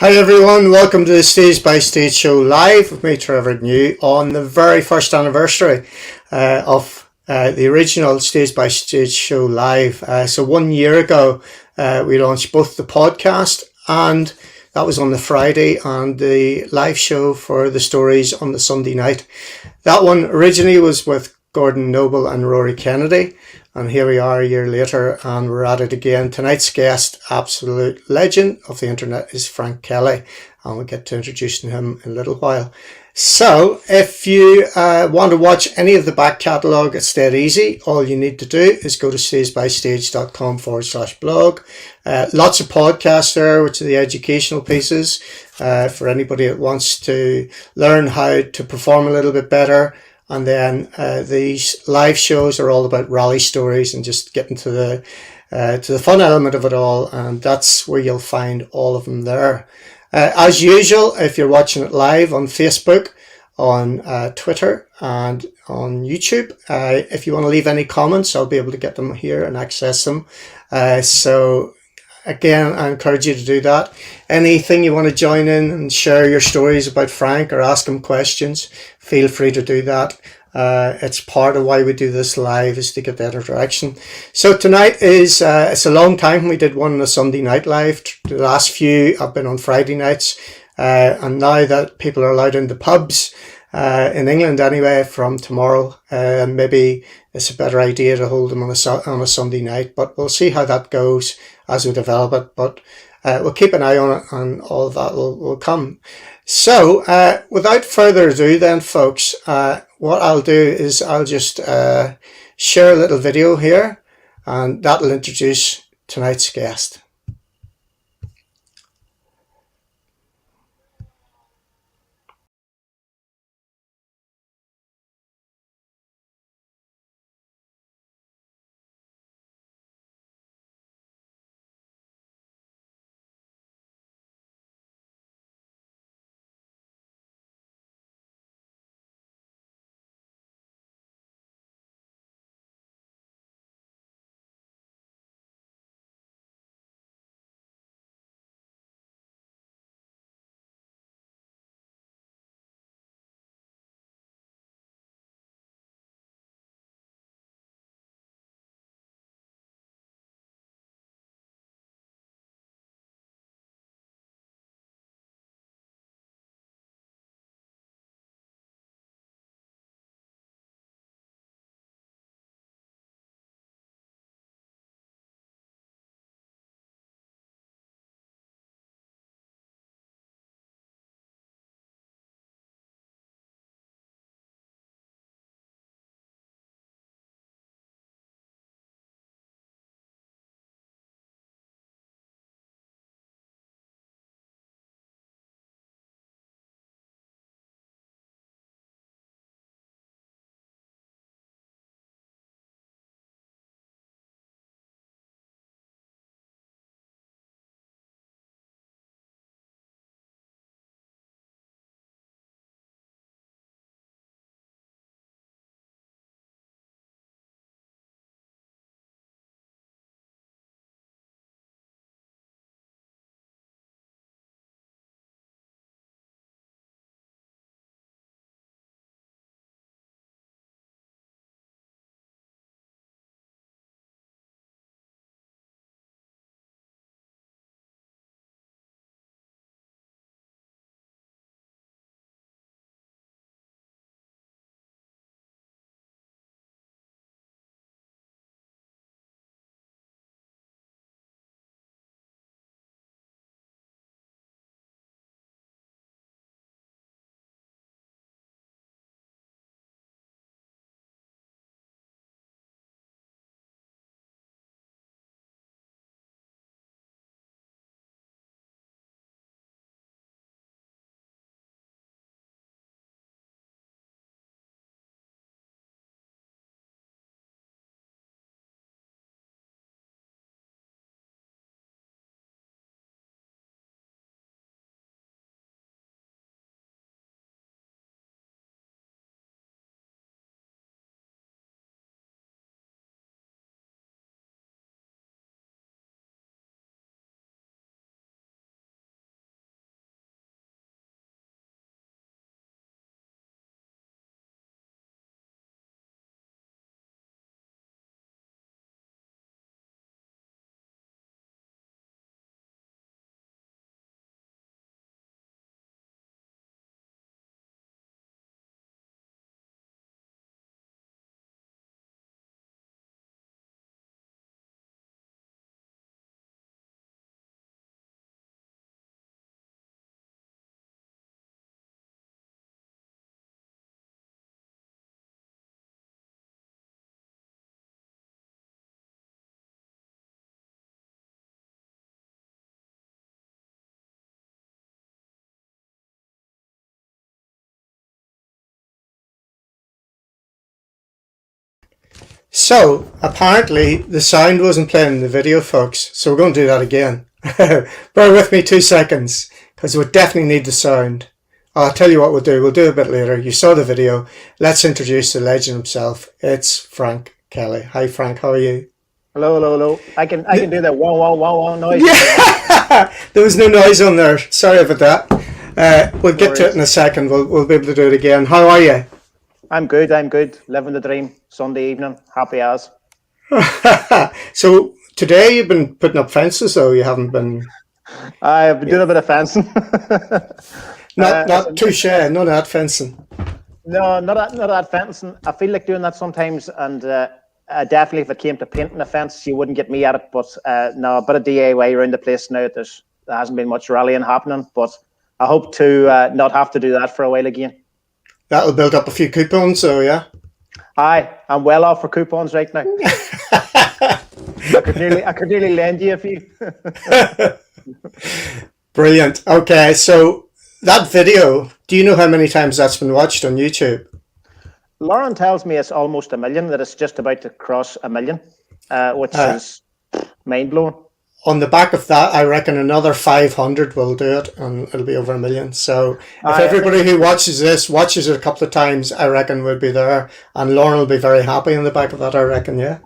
Hi everyone, welcome to the Stage by Stage show live with me, Trevor New, on the very first anniversary of the original Stage by Stage show live. So 1 year ago, we launched both the podcast, and that was on the Friday, and the live show for the stories on the Sunday night. That one originally was with Gordon Noble and Rory Kennedy, and here we are a year later and we're at it again. Tonight's guest, absolute legend of the internet, is Frank Kelly, and we'll get to introducing him in a little while. So if you want to watch any of the back catalogue, it's dead easy. All you need to do is go to stagebystage.com/blog. Lots of podcasts there, which are the educational pieces for anybody that wants to learn how to perform a little bit better. And then these live shows are all about rally stories and just getting to the fun element of it all. And that's where you'll find all of them there. As usual, if you're watching it live on Facebook, on Twitter, and on YouTube, if you want to leave any comments, I'll be able to get them here and access them. So again, I encourage you to do that. Anything you want to join in and share your stories about Frank or ask him questions, feel free to do that. It's part of why we do this live, is to get that interaction. So tonight is, it's a long time. We did one on a Sunday night live. The last few have been on Friday nights. And now that people are allowed into pubs, in England anyway, from tomorrow, maybe it's a better idea to hold them on a Sunday night, but we'll see how that goes as we develop it. But we'll keep an eye on it, and all of that will come. So without further ado then, folks, what I'll do is I'll just share a little video here, and that'll introduce tonight's guest. So, apparently, the sound wasn't playing in the video, folks. So, we're going to do that again. Bear with me 2 seconds, because we definitely need the sound. I'll tell you what we'll do. We'll do it a bit later. You saw the video. Let's introduce the legend himself. It's Frank Kelly. Hi, Frank. How are you? Hello, hello, hello. I can do the wow, wow, wow, wow noise. Yeah! There was no noise on there. Sorry about that. We'll get to it in a second. We'll be able to do it again. How are you? I'm good. Living the dream. Sunday evening. Happy as. So today you've been putting up fences, though. You haven't been... I've been doing a bit of fencing. Not touche, none of that fencing. No, not that fencing. I feel like doing that sometimes, and definitely if it came to painting a fence, you wouldn't get me at it. But no, a bit of DIY around the place now. There hasn't been much rallying happening, but I hope to not have to do that for a while again. That'll build up a few coupons, so yeah. Aye, I'm well off for coupons right now. I could nearly lend you a few. Brilliant. Okay, so that video, do you know how many times that's been watched on YouTube? Lauren tells me it's almost 1 million, that it's just about to cross 1 million, which is mind-blowing. On the back of that, I reckon another 500 will do it, and it'll be over 1 million. So if everybody who watches this watches it a couple of times, I reckon we'll be there. And Lauren will be very happy on the back of that, I reckon, yeah.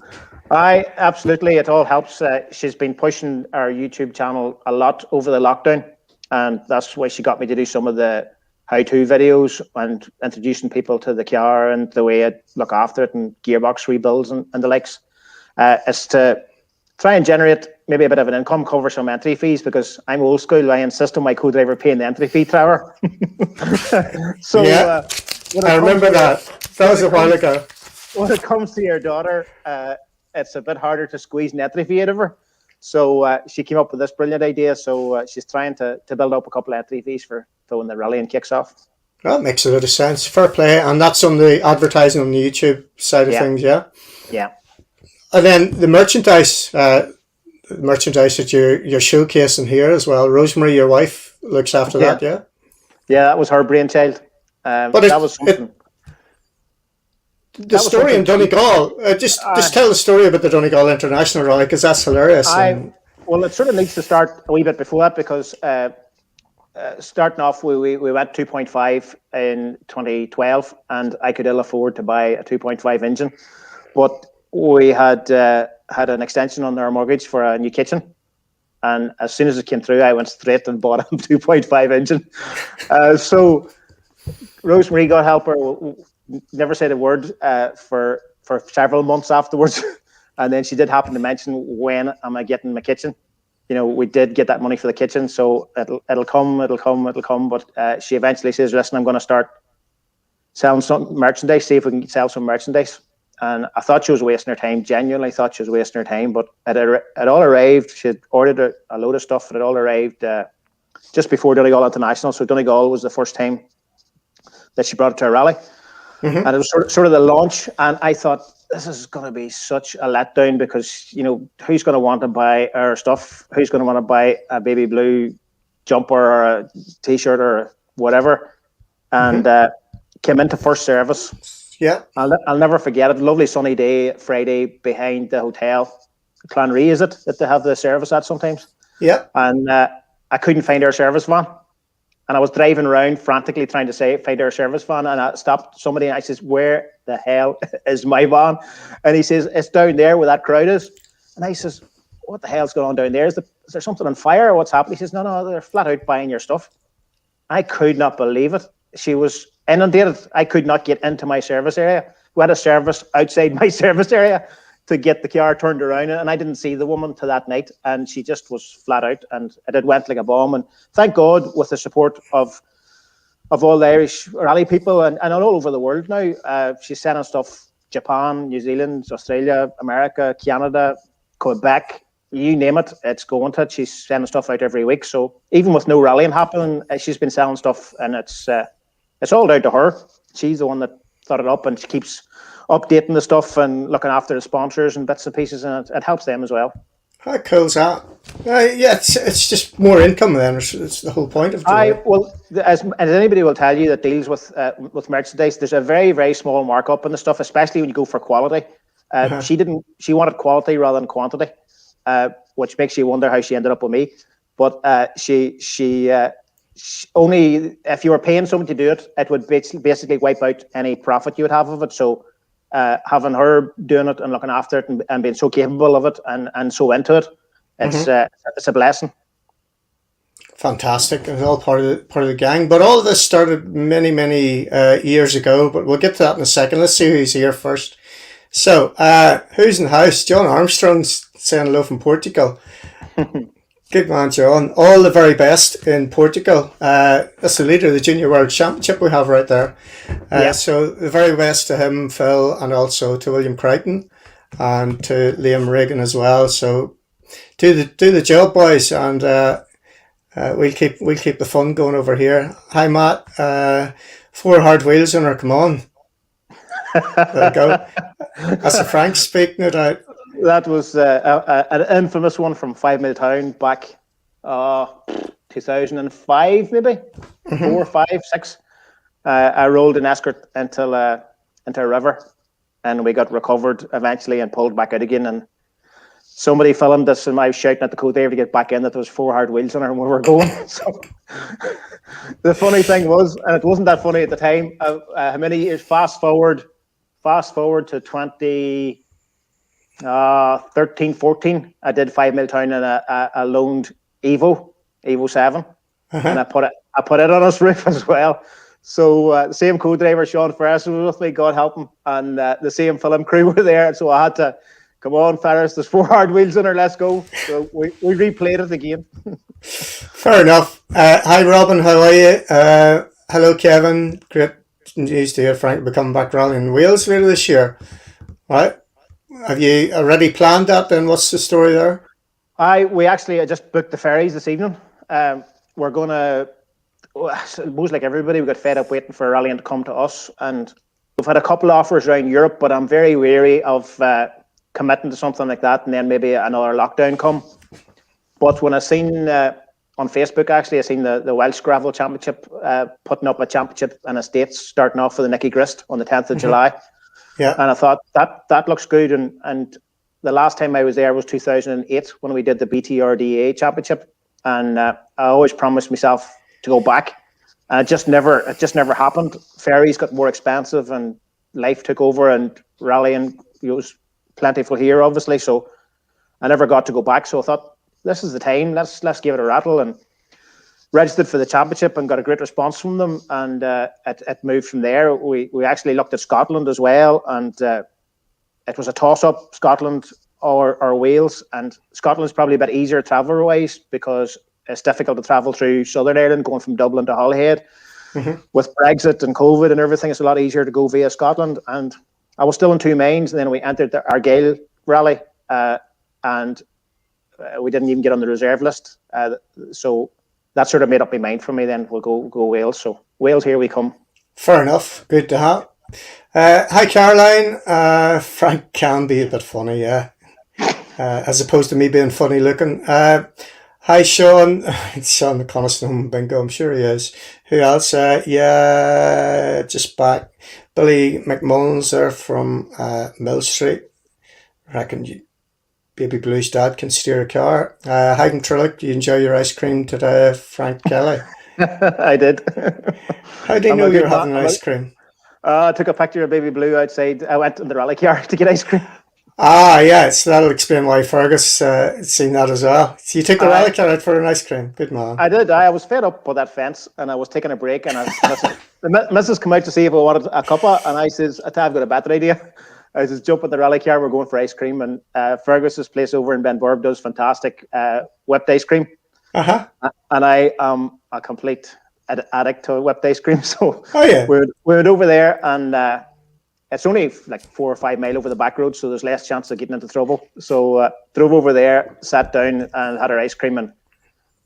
Aye, absolutely. It all helps. She's been pushing our YouTube channel a lot over the lockdown, and that's why she got me to do some of the how-to videos and introducing people to the car and the way I look after it and gearbox rebuilds and the likes. Is to try and generate maybe a bit of an income, cover some entry fees, because I'm old school. I insist on my co-driver paying the entry fee, Trevor. So yeah, I remember that. That was a while ago. When it comes to your daughter, it's a bit harder to squeeze an entry fee out of her. So she came up with this brilliant idea. So she's trying to build up a couple of entry fees for when the rallying kicks off. That makes a lot of sense. Fair play. And that's on the advertising on the YouTube side of things, yeah? Yeah. And then the merchandise that you're showcasing here as well. Rosemary, your wife, looks after that, yeah? Yeah, that was her brainchild. But that was something. The story in Donegal, just tell the story about the Donegal International Rally, because that's hilarious. Well, it sort of needs to start a wee bit before that, because starting off, we went 2.5 in 2012, and I could ill afford to buy a 2.5 engine. But we had an extension on our mortgage for a new kitchen. And as soon as it came through, I went straight and bought a 2.5 engine. So Rosemary, God help her, never said a word for several months afterwards. And then she did happen to mention, when am I getting my kitchen? You know, we did get that money for the kitchen, so it'll come. But she eventually says, listen, I'm going to start selling some merchandise, see if we can sell some merchandise. And I thought she was wasting her time, genuinely thought she was wasting her time, but it all arrived. She had ordered a load of stuff, and it all arrived just before Donegal International. So Donegal was the first time that she brought it to a rally. Mm-hmm. And it was sort of the launch, and I thought, this is going to be such a letdown, because, you know, who's going to want to buy our stuff? Who's going to want to buy a baby blue jumper or a T-shirt or whatever? And came into first service. Yeah, I'll never forget it. Lovely sunny day, Friday, behind the hotel. Clanree, is it, that they have the service at sometimes? Yeah. And I couldn't find our service van. And I was driving around frantically trying to find our service van. And I stopped somebody and I says, where the hell is my van? And he says, it's down there where that crowd is. And I says, what the hell's going on down there? Is there something on fire or what's happening? He says, no, they're flat out buying your stuff. I could not believe it. She was inundated. I could not get into my service area. We had a service outside my service area to get the car turned around, and I didn't see the woman to that night, and she just was flat out, and it went like a bomb. And thank God, with the support of all the Irish rally people and all over the world now, she's sending stuff, Japan, New Zealand, Australia, America, Canada, Quebec, you name it, it's going to it. She's sending stuff out every week. So even with no rallying happening, she's been selling stuff, and it's all down to her. She's the one that thought it up, and she keeps updating the stuff and looking after the sponsors and bits and pieces, and it helps them as well. How cool is that? Yeah, it's just more income then. It's the whole point of it. Well, as anybody will tell you that deals with merchandise, there's a very, very small markup on the stuff, especially when you go for quality. She didn't. She wanted quality rather than quantity, which makes you wonder how she ended up with me. But she only if you were paying someone to do it, it would basically wipe out any profit you would have of it. So having her doing it and looking after it and being so capable of it and so into it, it's a blessing. Fantastic. It's all part of the gang. But all of this started many years ago. But we'll get to that in a second. Let's see who's here first. So, who's in the house? John Armstrong's saying hello from Portugal. Good man, John. All the very best in Portugal. That's the leader of the Junior World Championship we have right there. So the very best to him, Phil, and also to William Crichton and to Liam Regan as well. So do the job, boys, and we'll keep the fun going over here. Hi, Matt. 4 hard wheels on her. Come on. There we go. That's a Frank speak, no doubt. That was an infamous one from 5 Mil Town back 2005, maybe 4, 5, 6. I rolled an Escort into a river, and we got recovered eventually and pulled back out again. And somebody filmed us, and I was shouting at the co-driver to get back in that there was 4 hard wheels on her, and we were going. So the funny thing was, and it wasn't that funny at the time. How many years? Fast forward to 2013, 14. I did 5 Mil Town in a loaned Evo 7, and I put it on his roof as well. So the same co-driver Sean Ferris was with me, God help him, and the same film crew were there. So I had to, come on, Ferris, there's 4 hard wheels in her, let's go. So we replayed it again. Fair enough. Hi, Robin, how are you? Hello, Kevin. Great news to hear Frank will be coming back rallying in Wales later this year. Right? Have you already planned that then? What's the story there? I just booked the ferries this evening. We're going to, I suppose like everybody, we got fed up waiting for rallying to come to us. And we've had a couple of offers around Europe, but I'm very wary of committing to something like that and then maybe another lockdown come. But when I seen on Facebook, actually, I seen the Welsh Gravel Championship putting up a championship in the States, starting off with the Nicky Grist on the 10th of July. Yeah. And I thought that looks good. And the last time I was there was 2008 when we did the BTRDA Championship. And I always promised myself to go back. And it just never happened. Ferries got more expensive and life took over and rallying was plentiful here, obviously. So I never got to go back. So I thought, this is the time. Let's give it a rattle, and registered for the championship and got a great response from them. And it moved from there. We actually looked at Scotland as well, and it was a toss-up, Scotland or Wales. And Scotland's probably a bit easier travel-wise because it's difficult to travel through Southern Ireland, going from Dublin to Holyhead. With Brexit and COVID and everything, it's a lot easier to go via Scotland. And I was still in 2 mains, and then we entered the Argyll rally, and we didn't even get on the reserve list. So that sort of made up my mind for me. Then we'll go Wales. So Wales, here we come. Fair enough. Good to have. Hi, Caroline. Frank can be a bit funny, yeah, as opposed to me being funny looking. Hi, Sean. Sean the Coniston Bingo. I'm sure he is. Who else? Yeah, just back. Billy McMullins there from Mill Street. Reckon Baby Blue's dad can steer a car. Haydn Trillick, you enjoy your ice cream today, Frank Kelly? I did. How do you know you were having ice cream? I took a picture of Baby Blue outside. I went in the rally car to get ice cream. Yeah, so that'll explain why Fergus seen that as well. So you took the rally car out for an ice cream. Good man. I did. I was fed up with that fence, and I was taking a break, and the missus came out to see if I wanted a cuppa, and I says, I've got a better idea. I says, jump in the rally car, we're going for ice cream. And Fergus's place over in Benburb does fantastic whipped ice cream. And I am a complete addict to whipped ice cream. So we went over there, and it's only like 4 or 5 miles over the back road, so there's less chance of getting into trouble. So drove over there, sat down and had our ice cream and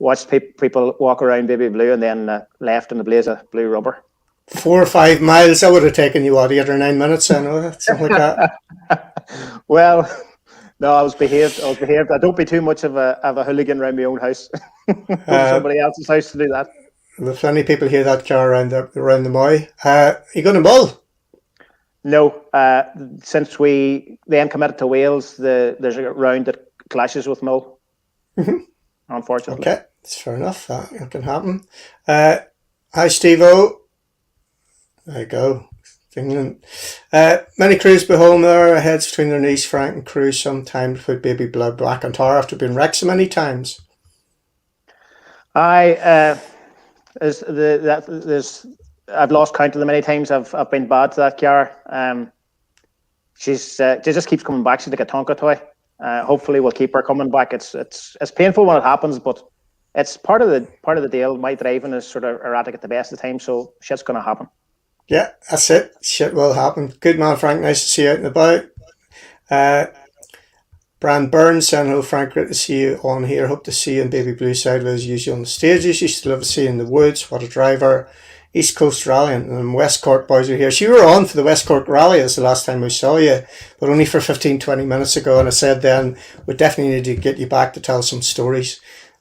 watched people walk around Baby Blue, and then left in a blaze of blue rubber. 4 or 5 miles, that would have taken you, 8 or 9 minutes, I know, something like that. Well, no, I was behaved. I don't be too much of a hooligan around my own house. Somebody else's house to do that. There's plenty of people hear that car around the Moy. You going to mull? No, since we then committed to Wales, there's a round that clashes with Mull. Unfortunately. Okay, it's fair enough. That can happen. Hi, Steve-O. There you go. England. Many crews be home there, heads between their knees, Frank and crew sometimes put baby blood black on tar after being wrecked so many times. I've lost count of the many times I've been bad to that car. She just keeps coming back. She's like a Tonka toy. Hopefully we'll keep her coming back. It's painful when it happens, but it's part of the deal. My driving is sort of erratic at the best of times, so shit's gonna happen. Yeah, that's it. Shit will happen. Good man, Frank. Nice to see you out and about. Brand Burns saying, hello, Frank. Great to see you on here. Hope to see you in Baby Blue sideways as usual on the stages. Used to love to see you in the woods. What a driver. East Coast Rally and West Cork boys are here. So you were on for the West Cork Rally as the last time we saw you, but only for 15-20 minutes ago. And I said then we definitely need to get you back to tell some stories.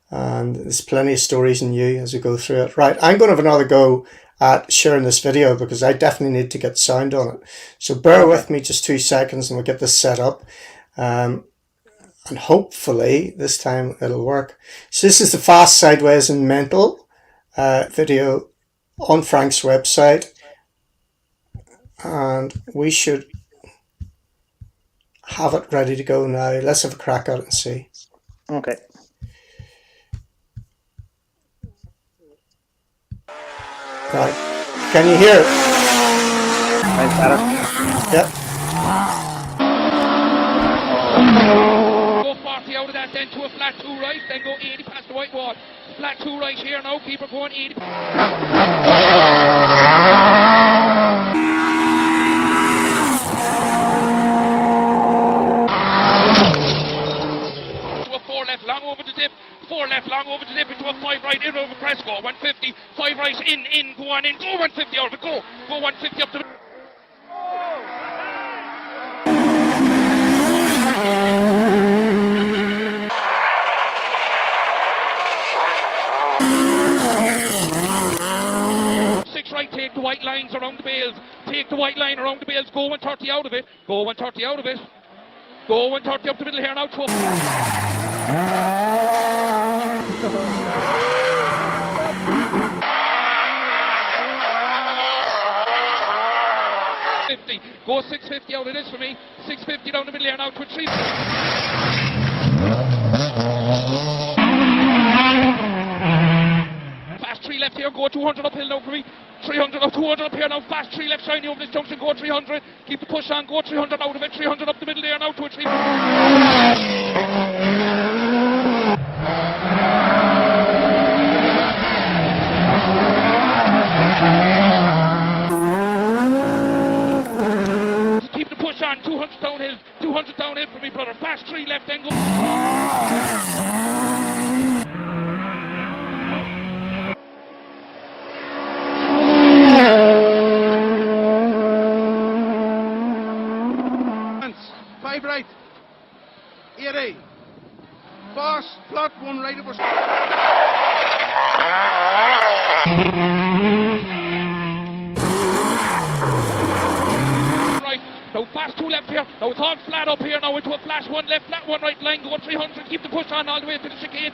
And there's plenty of stories in you as we go through it. Right, I'm going to have another go at sharing this video because I definitely need to get sound on it. So bear with me just 2 seconds and we'll get this set up. And hopefully this time it'll work. So this is the Fast Sideways and Mental video on Frank's website. And we should have it ready to go now. Let's have a crack at it and see. Okay. Right. Can you hear it? Sounds better. Yep. Go 40 out of that, then to a flat 2 right, then go 80 past the white wall. Flat 2 right here now, keep her going 80. To a 4 left, long over the dip. 4 left, long over the dip into a 5 right, in over press, go 150. 5 right, in, go on in, go 150 out of it, go 150 up to the... Right, take the white lines around the bales. Take the white line around the bales. Go 130 out of it. Go 130 out of it. Go 130 up the middle here now. 50. Go 650 out of this for me. 650 down the middle here now to a 3. Fast 3 left here. Go 200 uphill now for me. 300 up, 200 up here now, fast 3 left shiny over this junction, go 300, keep the push on, go 300 out of it, 300 up the middle there now to a 3. Keep the push on, 200 downhill for me brother, fast 3 left then go. Right, 80, fast, flat 1 right over. Right, now fast 2 left here, now it's all flat up here now into a flash 1 left, flat 1 right line, go 300, keep the push on all the way to the chicane.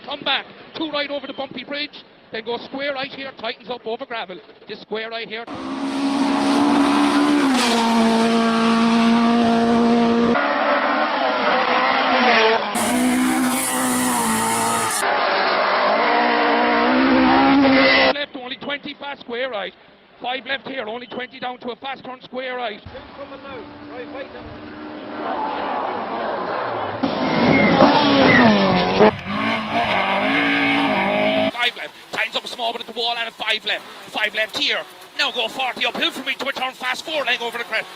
Come back, 2 right over the bumpy bridge, then go square right here, tightens up over gravel. This square right here. Left, only 20 fast square right. 5 left here, only 20 down to a fast turn square right. Coming now, right, wait now. 5 left, tightens up small but at the wall and a 5 left. 5 left here. Now go 40 uphill for me to a turn fast 4 leg over the crest.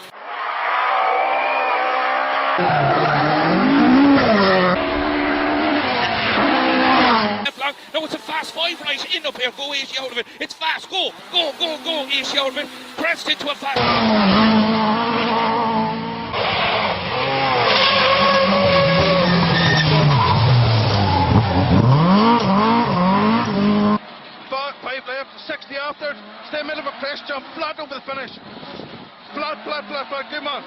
No, it's a fast 5 right in up here. Go 80 out of it. It's fast. Go. 80 out of it. Crest into a fast. it, 60 after it, stay middle of a press jump, flat over the finish. Flat, flat, flat, flat, good man.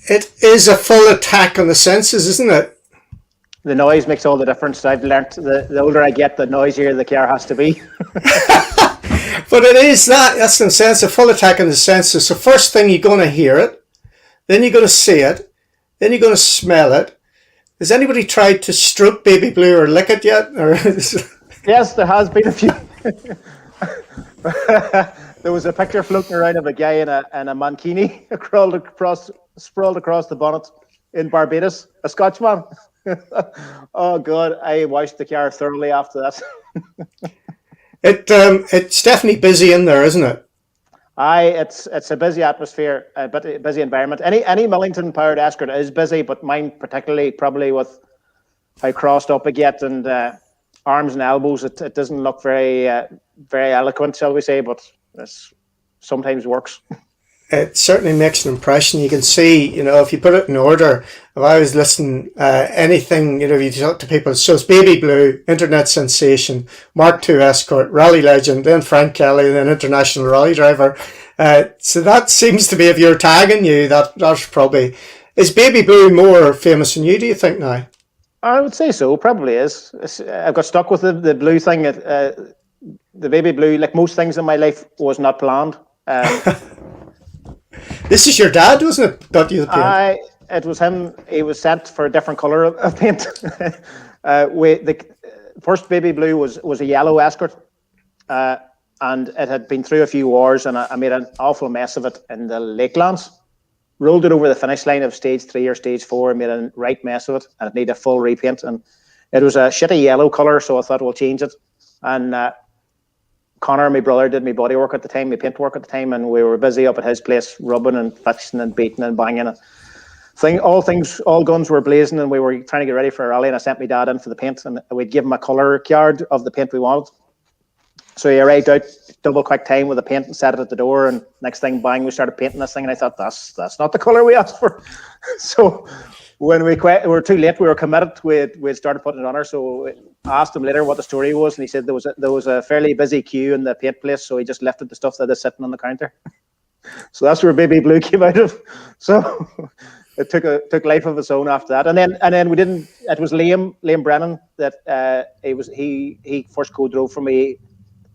It is a full attack on the senses, isn't it? The noise makes all the difference. I've learnt the older I get, the noisier the car has to be. But it is that's in a sense a full attack on the senses. So first thing you're going to hear it, then you're going to see it, then you're going to smell it. Has anybody tried to stroke Baby Blue or lick it yet? Or Yes, there has been a few. There was a picture floating around of a guy in a mankini sprawled across the bonnet in Barbados, a Scotchman. Oh God, I washed the car thoroughly after that. It's definitely busy in there, isn't it? It's a busy atmosphere, but a busy environment. Any Millington powered Escort is busy, but mine particularly, probably with how crossed up I get and arms and elbows, it doesn't look very very eloquent, shall we say, but it sometimes works. It certainly makes an impression. You can see, if you put it in order, if I was listening, anything, if you talk to people, so it's Baby Blue, internet sensation, Mk2 Escort, rally legend, then Frank Kelly, then international rally driver. So that seems to be, if you're tagging you, that's probably, is Baby Blue more famous than you, do you think now? I would say so, probably is. I've got stuck with the blue thing. The Baby Blue, like most things in my life, was not planned. This is your dad, wasn't it? Got you the paint. It was him. He was sent for a different colour of paint. The first Baby Blue was a yellow Escort, and it had been through a few wars, and I made an awful mess of it in the Lakelands. Rolled it over the finish line of stage 3 or stage 4, and made a right mess of it, and it needed a full repaint. And it was a shitty yellow colour, so I thought we'll change it. And Connor, my brother, did my body work at the time, my paint work at the time, and we were busy up at his place, rubbing and fixing and beating and banging. All guns were blazing, and we were trying to get ready for a rally. And I sent my dad in for the paint, and we'd give him a colour card of the paint we wanted. So he arrived out double quick time with the paint and set it at the door. And next thing, bang, we started painting this thing, and I thought that's not the colour we asked for. So when we were too late, we were committed. We started putting it on her. So I asked him later what the story was, and he said there was a fairly busy queue in the paint place, so he just lifted the stuff that was sitting on the counter. So that's where Baby Blue came out of. So it took life of its own after that. And then we didn't. It was Liam Brennan that he first co-drove for me.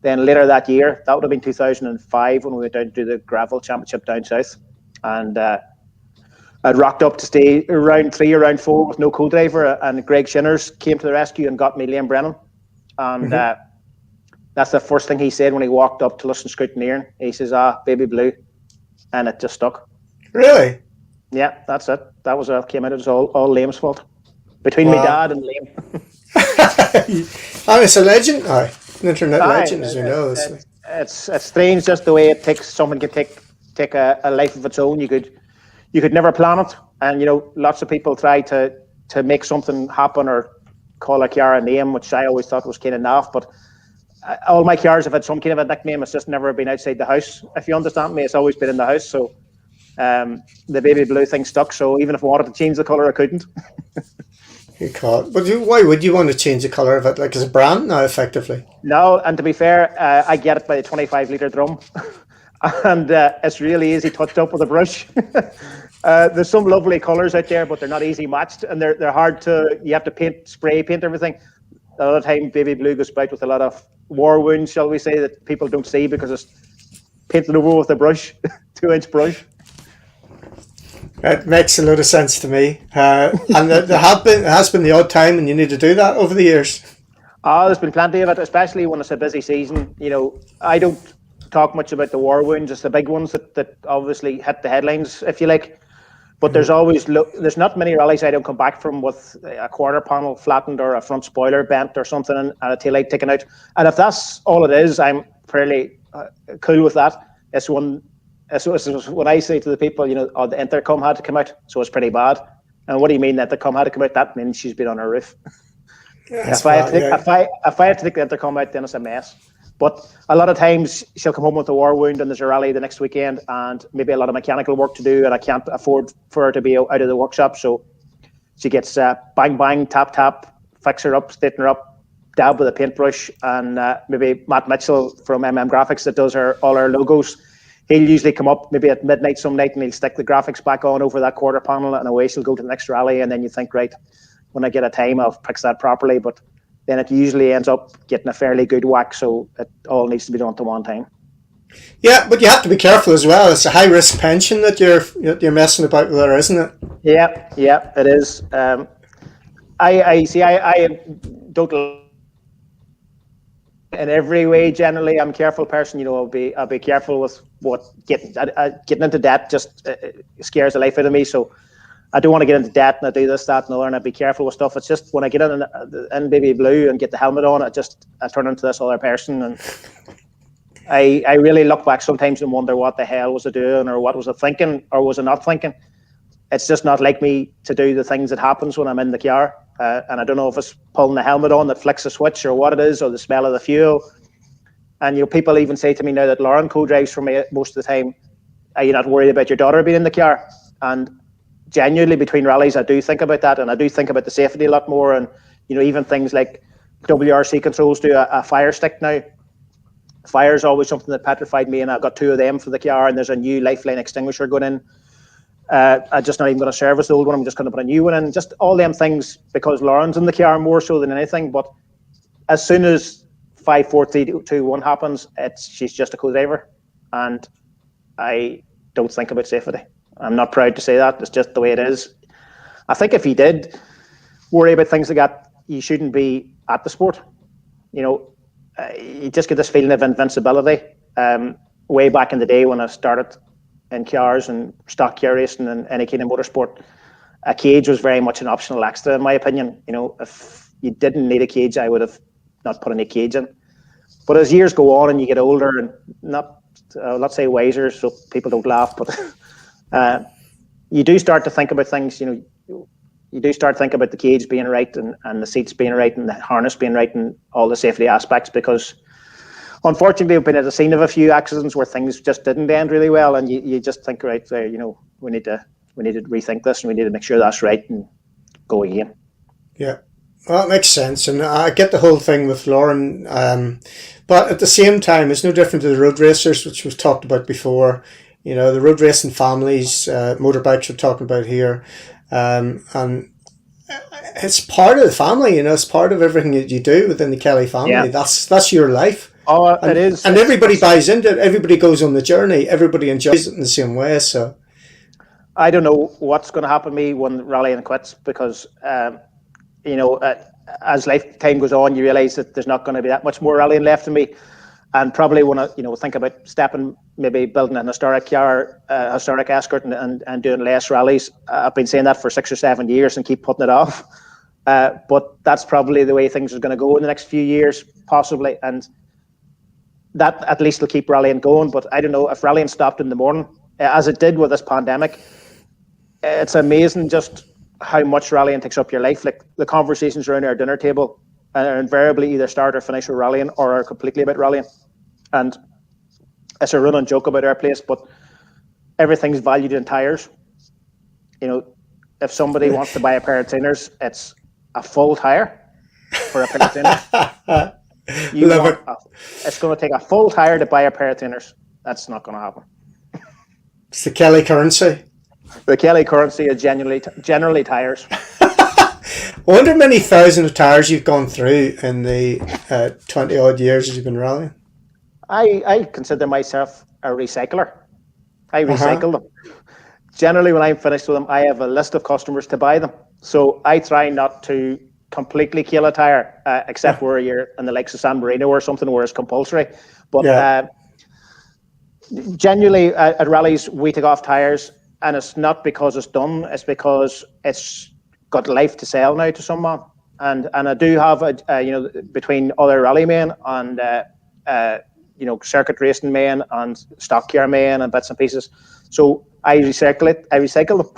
Then later that year, that would have been 2005 when we went down to do the gravel championship down south, and I'd rocked up to stay round 3 or round 4 with no co-driver, and Greg Shinners came to the rescue and got me Liam Brennan, and that's the first thing he said when he walked up to listen scrutineering. He says, Baby Blue, and it just stuck. Really? Yeah, that's it. That was what came out. It was all Liam's fault. Between my dad and Liam. It's a legend now. An internet legend, as you know. It's strange just the way it takes. Someone can take a life of its own. You could never plan it, and lots of people try to make something happen or call a car a name, which I always thought was kind of naff. But all my cars have had some kind of a nickname. It's just never been outside the house. If you understand me, it's always been in the house. So the Baby Blue thing stuck. So even if I wanted to change the colour, I couldn't. You can't. But why would you want to change the colour of it? Like, as a brand now, effectively? No, and to be fair, I get it by the 25-litre drum. And it's really easy touched up with a brush. There's some lovely colours out there, but they're not easy matched, and they're hard to. You have to spray paint everything. A lot of time, Baby Blue goes about with a lot of war wounds, shall we say, that people don't see because it's painted over with a brush, 2-inch brush. It makes a lot of sense to me. And there has been the odd time when you need to do that over the years. There's been plenty of it, especially when it's a busy season. I don't talk much about the war wounds. It's the big ones that obviously hit the headlines, if you like. But there's not many rallies I don't come back from with a quarter panel flattened or a front spoiler bent or something and a taillight taken out. And if that's all it is, I'm fairly cool with that. It's when I say to the people, the intercom had to come out, so it's pretty bad. And what do you mean the intercom had to come out? That means she's been on her roof. If I have to take the intercom out, then it's a mess. But a lot of times she'll come home with a war wound and there's a rally the next weekend and maybe a lot of mechanical work to do and I can't afford for her to be out of the workshop. So she gets bang, bang, tap, tap, fix her up, straighten her up, dab with a paintbrush. And maybe Matt Mitchell from Graphics that does all our logos, he'll usually come up maybe at midnight some night and he'll stick the graphics back on over that quarter panel and away she'll go to the next rally. And then you think, right, when I get a time, I'll fix that properly. But then it usually ends up getting a fairly good whack. So it all needs to be done at one time. Yeah, but you have to be careful as well. It's a high risk pension that you're messing about with there, isn't it? Yeah, it is. I don't in every way. Generally, I'm a careful person. You know, I'll be careful with what getting into debt just scares the life out of me. So I don't want to get into debt and I do this, that, and the other, and I'd be careful with stuff. It's just when I get in baby blue and get the helmet on, I turn into this other person, and I really look back sometimes and wonder what the hell was I doing, or what was I thinking, or was I not thinking? It's just not like me to do the things that happens when I'm in the car, and I don't know if it's pulling the helmet on that flicks a switch or what it is, or the smell of the fuel. And people even say to me now that Lauren co-drives for me most of the time, are you not worried about your daughter being in the car? And genuinely, between rallies, I do think about that, and I do think about the safety a lot more. And even things like WRC controls do a fire stick now. Fire is always something that petrified me, and I've got 2 of them for the car. And there's a new lifeline extinguisher going in. I'm just not even going to service the old one. I'm just going to put a new one in. Just all them things because Lauren's in the car more so than anything. But as soon as 5, 4, 3, 2, 1 happens, she's just a co-driver, and I don't think about safety. I'm not proud to say that. It's just the way it is. I think if you did worry about things like that, you shouldn't be at the sport. You just get this feeling of invincibility. Way back in the day when I started in cars and stock car racing and any kind of motorsport, a cage was very much an optional extra, in my opinion. If you didn't need a cage, I would have not put any cage in. But as years go on and you get older and let's say wiser, so people don't laugh, but you do start to think about things. You do start thinking about the cage being right and the seats being right and the harness being right and all the safety aspects, because unfortunately we've been at the scene of a few accidents where things just didn't end really well, and you just think, right there, we need to rethink this and we need to make sure that's right and go again. Yeah, well, that makes sense, and I get the whole thing with Lauren, but at the same time it's no different to the road racers, which we've talked about before. The road racing families, motorbikes we're talking about here, and it's part of the family. It's part of everything that you do within the Kelly family. Yeah. That's your life. Oh, it is. And everybody buys into it. Everybody goes on the journey. Everybody enjoys it in the same way. So I don't know what's going to happen to me when rallying quits, because as lifetime goes on, you realise that there's not going to be that much more rallying left in me. And probably when I think about maybe building an historic car, historic Escort, and doing less rallies. I've been saying that for 6 or 7 years and keep putting it off. But that's probably the way things are going to go in the next few years, possibly. And that at least will keep rallying going. But I don't know if rallying stopped in the morning, as it did with this pandemic. It's amazing just how much rallying takes up your life. Like the conversations around our dinner table are invariably either start or finish with rallying or are completely about rallying. And it's a running joke about our place, but everything's valued in tyres. If somebody wants to buy a pair of trainers, it's a full tyre for a pair of trainers. It's going to take a full tyre to buy a pair of trainers. That's not going to happen. It's the Kelly currency. The Kelly currency is generally tyres. I wonder how many thousand of tyres you've gone through in the 20 odd years as you've been rallying. I consider myself a recycler. I recycle them. Generally, when I'm finished with them, I have a list of customers to buy them. So I try not to completely kill a tyre, except where you're in the likes of San Marino or something where it's compulsory. But genuinely, at rallies, we take off tyres, and it's not because it's done. It's because it's got life to sell now to someone. And I do have, between other rally men and circuit racing men and stock car men and bits and pieces. So I recycle them.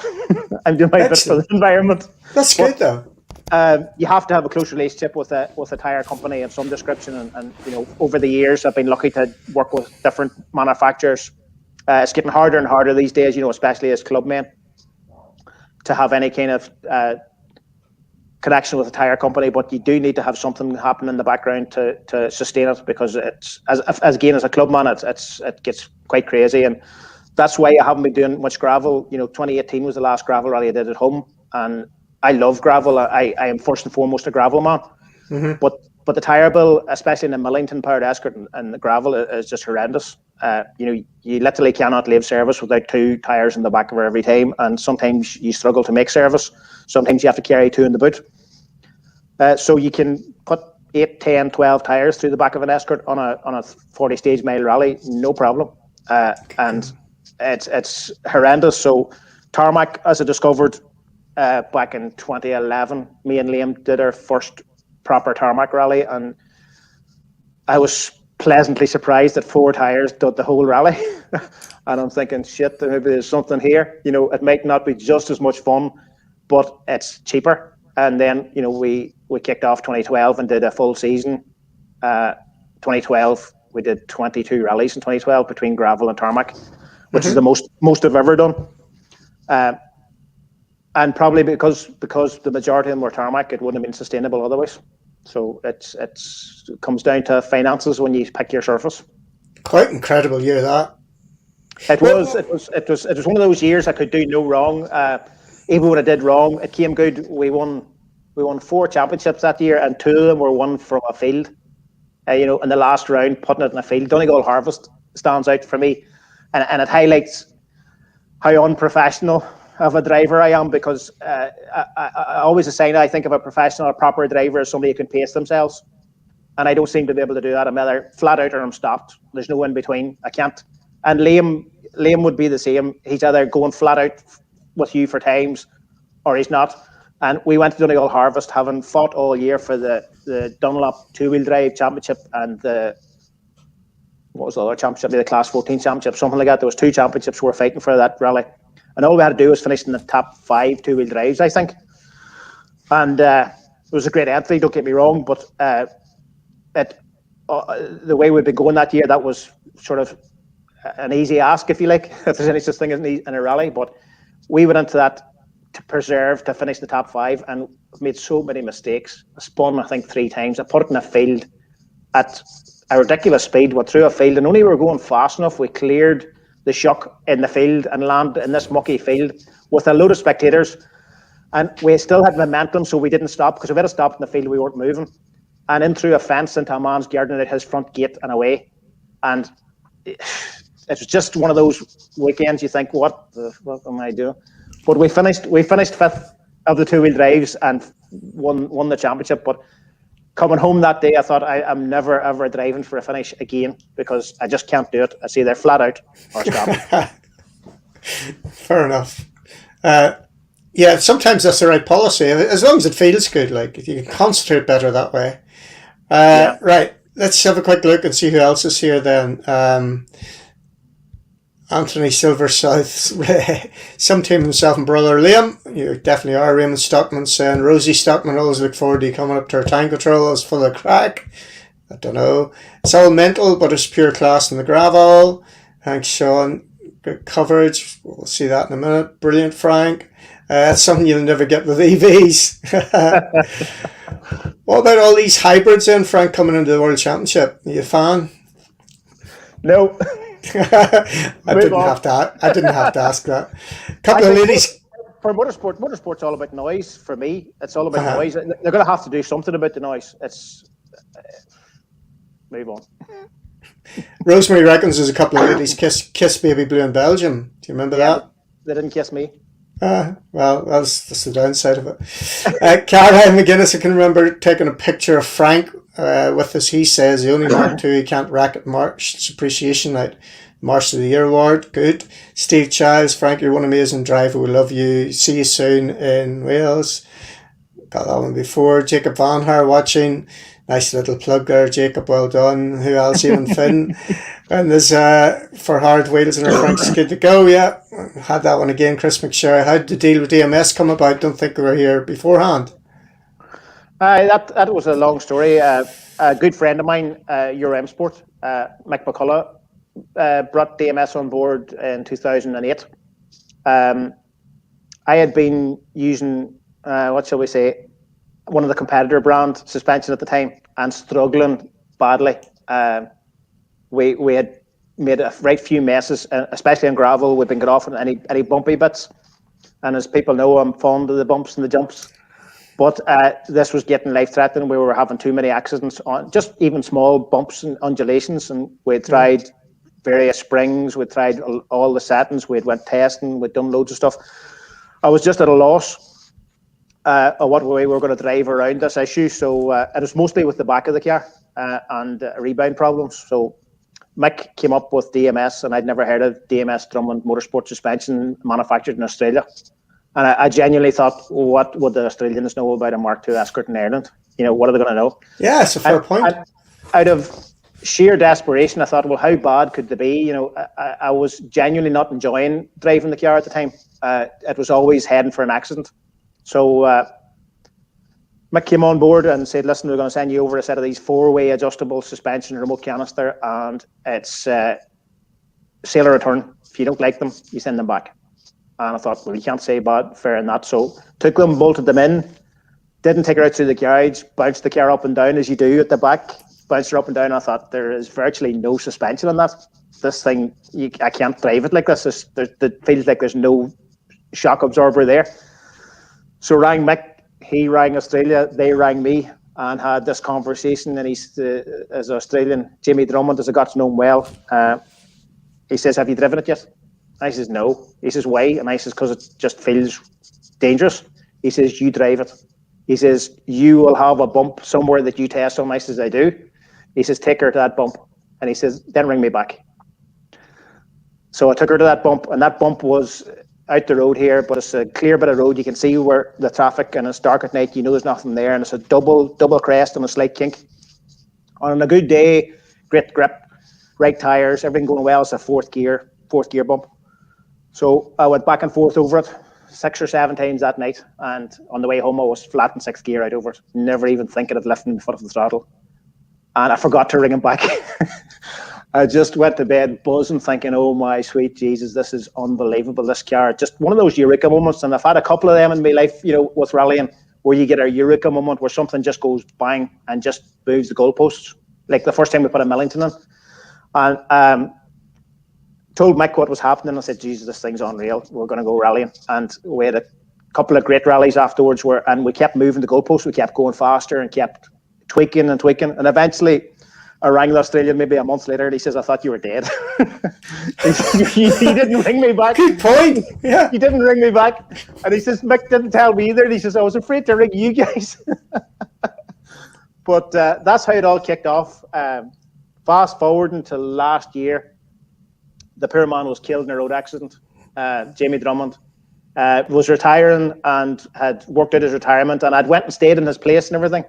I'm doing my bit for the environment. That's good though. You have to have a close relationship with a tire company of some description, and over the years I've been lucky to work with different manufacturers. It's getting harder and harder these days, especially as clubmen, to have any kind of connection with a tire company, but you do need to have something happen in the background to sustain it, because it's as a clubman, it gets quite crazy, and that's why I haven't been doing much gravel. 2018 was the last gravel rally I did at home, and I love gravel. I am first and foremost a gravel man. Mm-hmm. But the tyre bill, especially in the Millington powered Escort and the gravel, is just horrendous. You literally cannot leave service without 2 tyres in the back of her every time, and sometimes you struggle to make service. Sometimes you have to carry 2 in the boot. So you can put 8, 10, 12 tyres through the back of an Escort on a 40 stage mile rally, no problem. And it's horrendous. So tarmac, as I discovered back in 2011, me and Liam did our first proper tarmac rally, and I was pleasantly surprised that 4 tyres did the whole rally. And I'm thinking, shit, maybe there's something here. It might not be just as much fun, but it's cheaper. And then we kicked off 2012 and did a full season. 2012 we did 22 rallies in 2012 between gravel and tarmac, which is the most I've ever done. And probably because the majority of them were tarmac, it wouldn't have been sustainable otherwise. So it comes down to finances when you pick your surface. Quite incredible year that. It was one of those years I could do no wrong. Even when I did wrong, it came good. We won 4 championships that year, and 2 of them were won from a field. In the last round, putting it in a field. Donegal Harvest stands out for me, and it highlights how unprofessional of a driver I am, because I always assign, I think of a professional or proper driver as somebody who can pace themselves, and I don't seem to be able to do that. I'm either flat out or I'm stopped. There's no in between. I can't. And Liam would be the same. He's either going flat out with you for times, or he's not. And we went to Donegal Harvest, having fought all year for the Dunlop 2-wheel drive championship and what was the other championship? The Class 14 championship, something like that. There was 2 championships we were fighting for that rally. And all we had to do was finish in the top 5 2-wheel drives, I think. And it was a great entry, don't get me wrong, but the way we'd been going that year, that was sort of an easy ask, if you like, if there's any such thing in a rally. But we went into that to finish the top 5, and made so many mistakes. I spun, I think, 3 times. I put it in a field at a ridiculous speed, went through a field, and only we were going fast enough, we cleared the shock in the field and landed in this mucky field with a load of spectators. And we still had momentum, so we didn't stop, because if we had stopped in the field, we weren't moving. And in through a fence into a man's garden at his front gate and away. And it was just one of those weekends you think, what am I doing? But we finished 5th of the 2-wheel drives and won the championship. But coming home that day, I thought, I'm never ever driving for a finish again, because I just can't do it. I see they're flat out or stop. Fair enough. Yeah, sometimes that's the right policy, as long as it feels good. Like, you can concentrate better that way. Yeah. Right, let's have a quick look and see who else is here then. Anthony Silver South, some team himself and brother Liam. You definitely are. Raymond Stockman saying, Rosie Stockman, always look forward to you coming up to our time control. It's full of crack. I don't know. It's all mental, but it's pure class in the gravel. Thanks, Sean. Good coverage. We'll see that in a minute. Brilliant, Frank. That's something you'll never get with EVs. What about all these hybrids then, Frank, coming into the World Championship? Are you a fan? No. I didn't have to ask that. Couple of ladies. For motorsport's all about noise. For me, it's all about noise. They're going to have to do something about the noise. It's move on. Rosemary reckons there's a couple of ladies kiss Baby Blue in Belgium. Do you remember that? They didn't kiss me. Well, that's the downside of it. Caroline McGuinness, I can remember taking a picture of Frank with this. He says the only Mark II he can't rack at March Appreciation Night. March of the Year Award. Good. Steve Childs, Frank, you're one amazing driver. We love you. See you soon in Wales. Got that one before. Jacob Van Haar watching. Nice little plug there, Jacob. Well done. Who else? Even Finn. And there's for hard wheels and our Frank's good to go. Yeah, had that one again. Chris McSherry. How did the deal with DMS come about? Don't think we were here beforehand. That was a long story. A good friend of mine, Sport, Mick McCullough, brought DMS on board in 2008. I had been using, what shall we say, one of the competitor brand suspension at the time and struggling badly. We had made a right few messes, especially on gravel. We've been got off on any bumpy bits. And as people know, I'm fond of the bumps and the jumps. But this was getting life-threatening. We were having too many accidents on just even small bumps and undulations. And we tried various springs. We tried all the settings. We went testing. We'd done loads of stuff. I was just at a loss of what way we were going to drive around this issue. So it was mostly with the back of the car and rebound problems. So Mick came up with DMS, and I'd never heard of DMS Drummond Motorsport Suspension manufactured in Australia. And I genuinely thought, well, what would the Australians know about a Mk2 Escort in Ireland? What are they going to know? Yeah, it's a fair point. And out of sheer desperation, I thought, well, how bad could they be? I was genuinely not enjoying driving the car at the time. It was always heading for an accident. So Mick came on board and said, listen, we're going to send you over a set of these 4-way adjustable suspension remote canister, and it's sale or return. If you don't like them, you send them back. And I thought, well, you can't say bad, fair in that. So took them, bolted them in, didn't take her out to the garage, bounced the car up and down as you do at the back, bounced her up and down. I thought, there is virtually no suspension on that. This thing, I can't drive it like this. It feels like there's no shock absorber there. So rang Mick, he rang Australia, they rang me and had this conversation. And he's, as Australian, Jamie Drummond, as I got to know him well, he says, have you driven it yet? I says, no. He says, why? And I says, because it just feels dangerous. He says, you drive it. He says, you will have a bump somewhere that you test on. I says, I do. He says, take her to that bump. And he says, then ring me back. So I took her to that bump, and that bump was out the road here, but it's a clear bit of road. You can see where the traffic, and it's dark at night. You know there's nothing there, and it's a double crest and a slight kink. On a good day, great grip, right tires, everything going well. It's a fourth gear bump. So I went back and forth over it 6 or 7 times that night, and on the way home I was flat in 6th gear out over it, never even thinking of lifting the foot off the throttle. And I forgot to ring him back. I just went to bed buzzing, thinking, oh my sweet Jesus, this is unbelievable, this car. Just one of those eureka moments, and I've had a couple of them in my life, with rallying, where you get a eureka moment where something just goes bang and just moves the goalposts. Like the first time we put a Millington in. And told Mick what was happening. I said, Jesus, this thing's unreal. We're going to go rallying. And we had a couple of great rallies afterwards and we kept moving the goalposts. We kept going faster and kept tweaking. And eventually I rang the Australian maybe a month later and he says, I thought you were dead. he didn't ring me back. Good point. Yeah. He didn't ring me back. And he says, Mick didn't tell me either. And he says, I was afraid to ring you guys. But that's how it all kicked off. Fast forward until last year, the poor man was killed in a road accident. Jamie Drummond was retiring and had worked out his retirement, and I'd went and stayed in his place and everything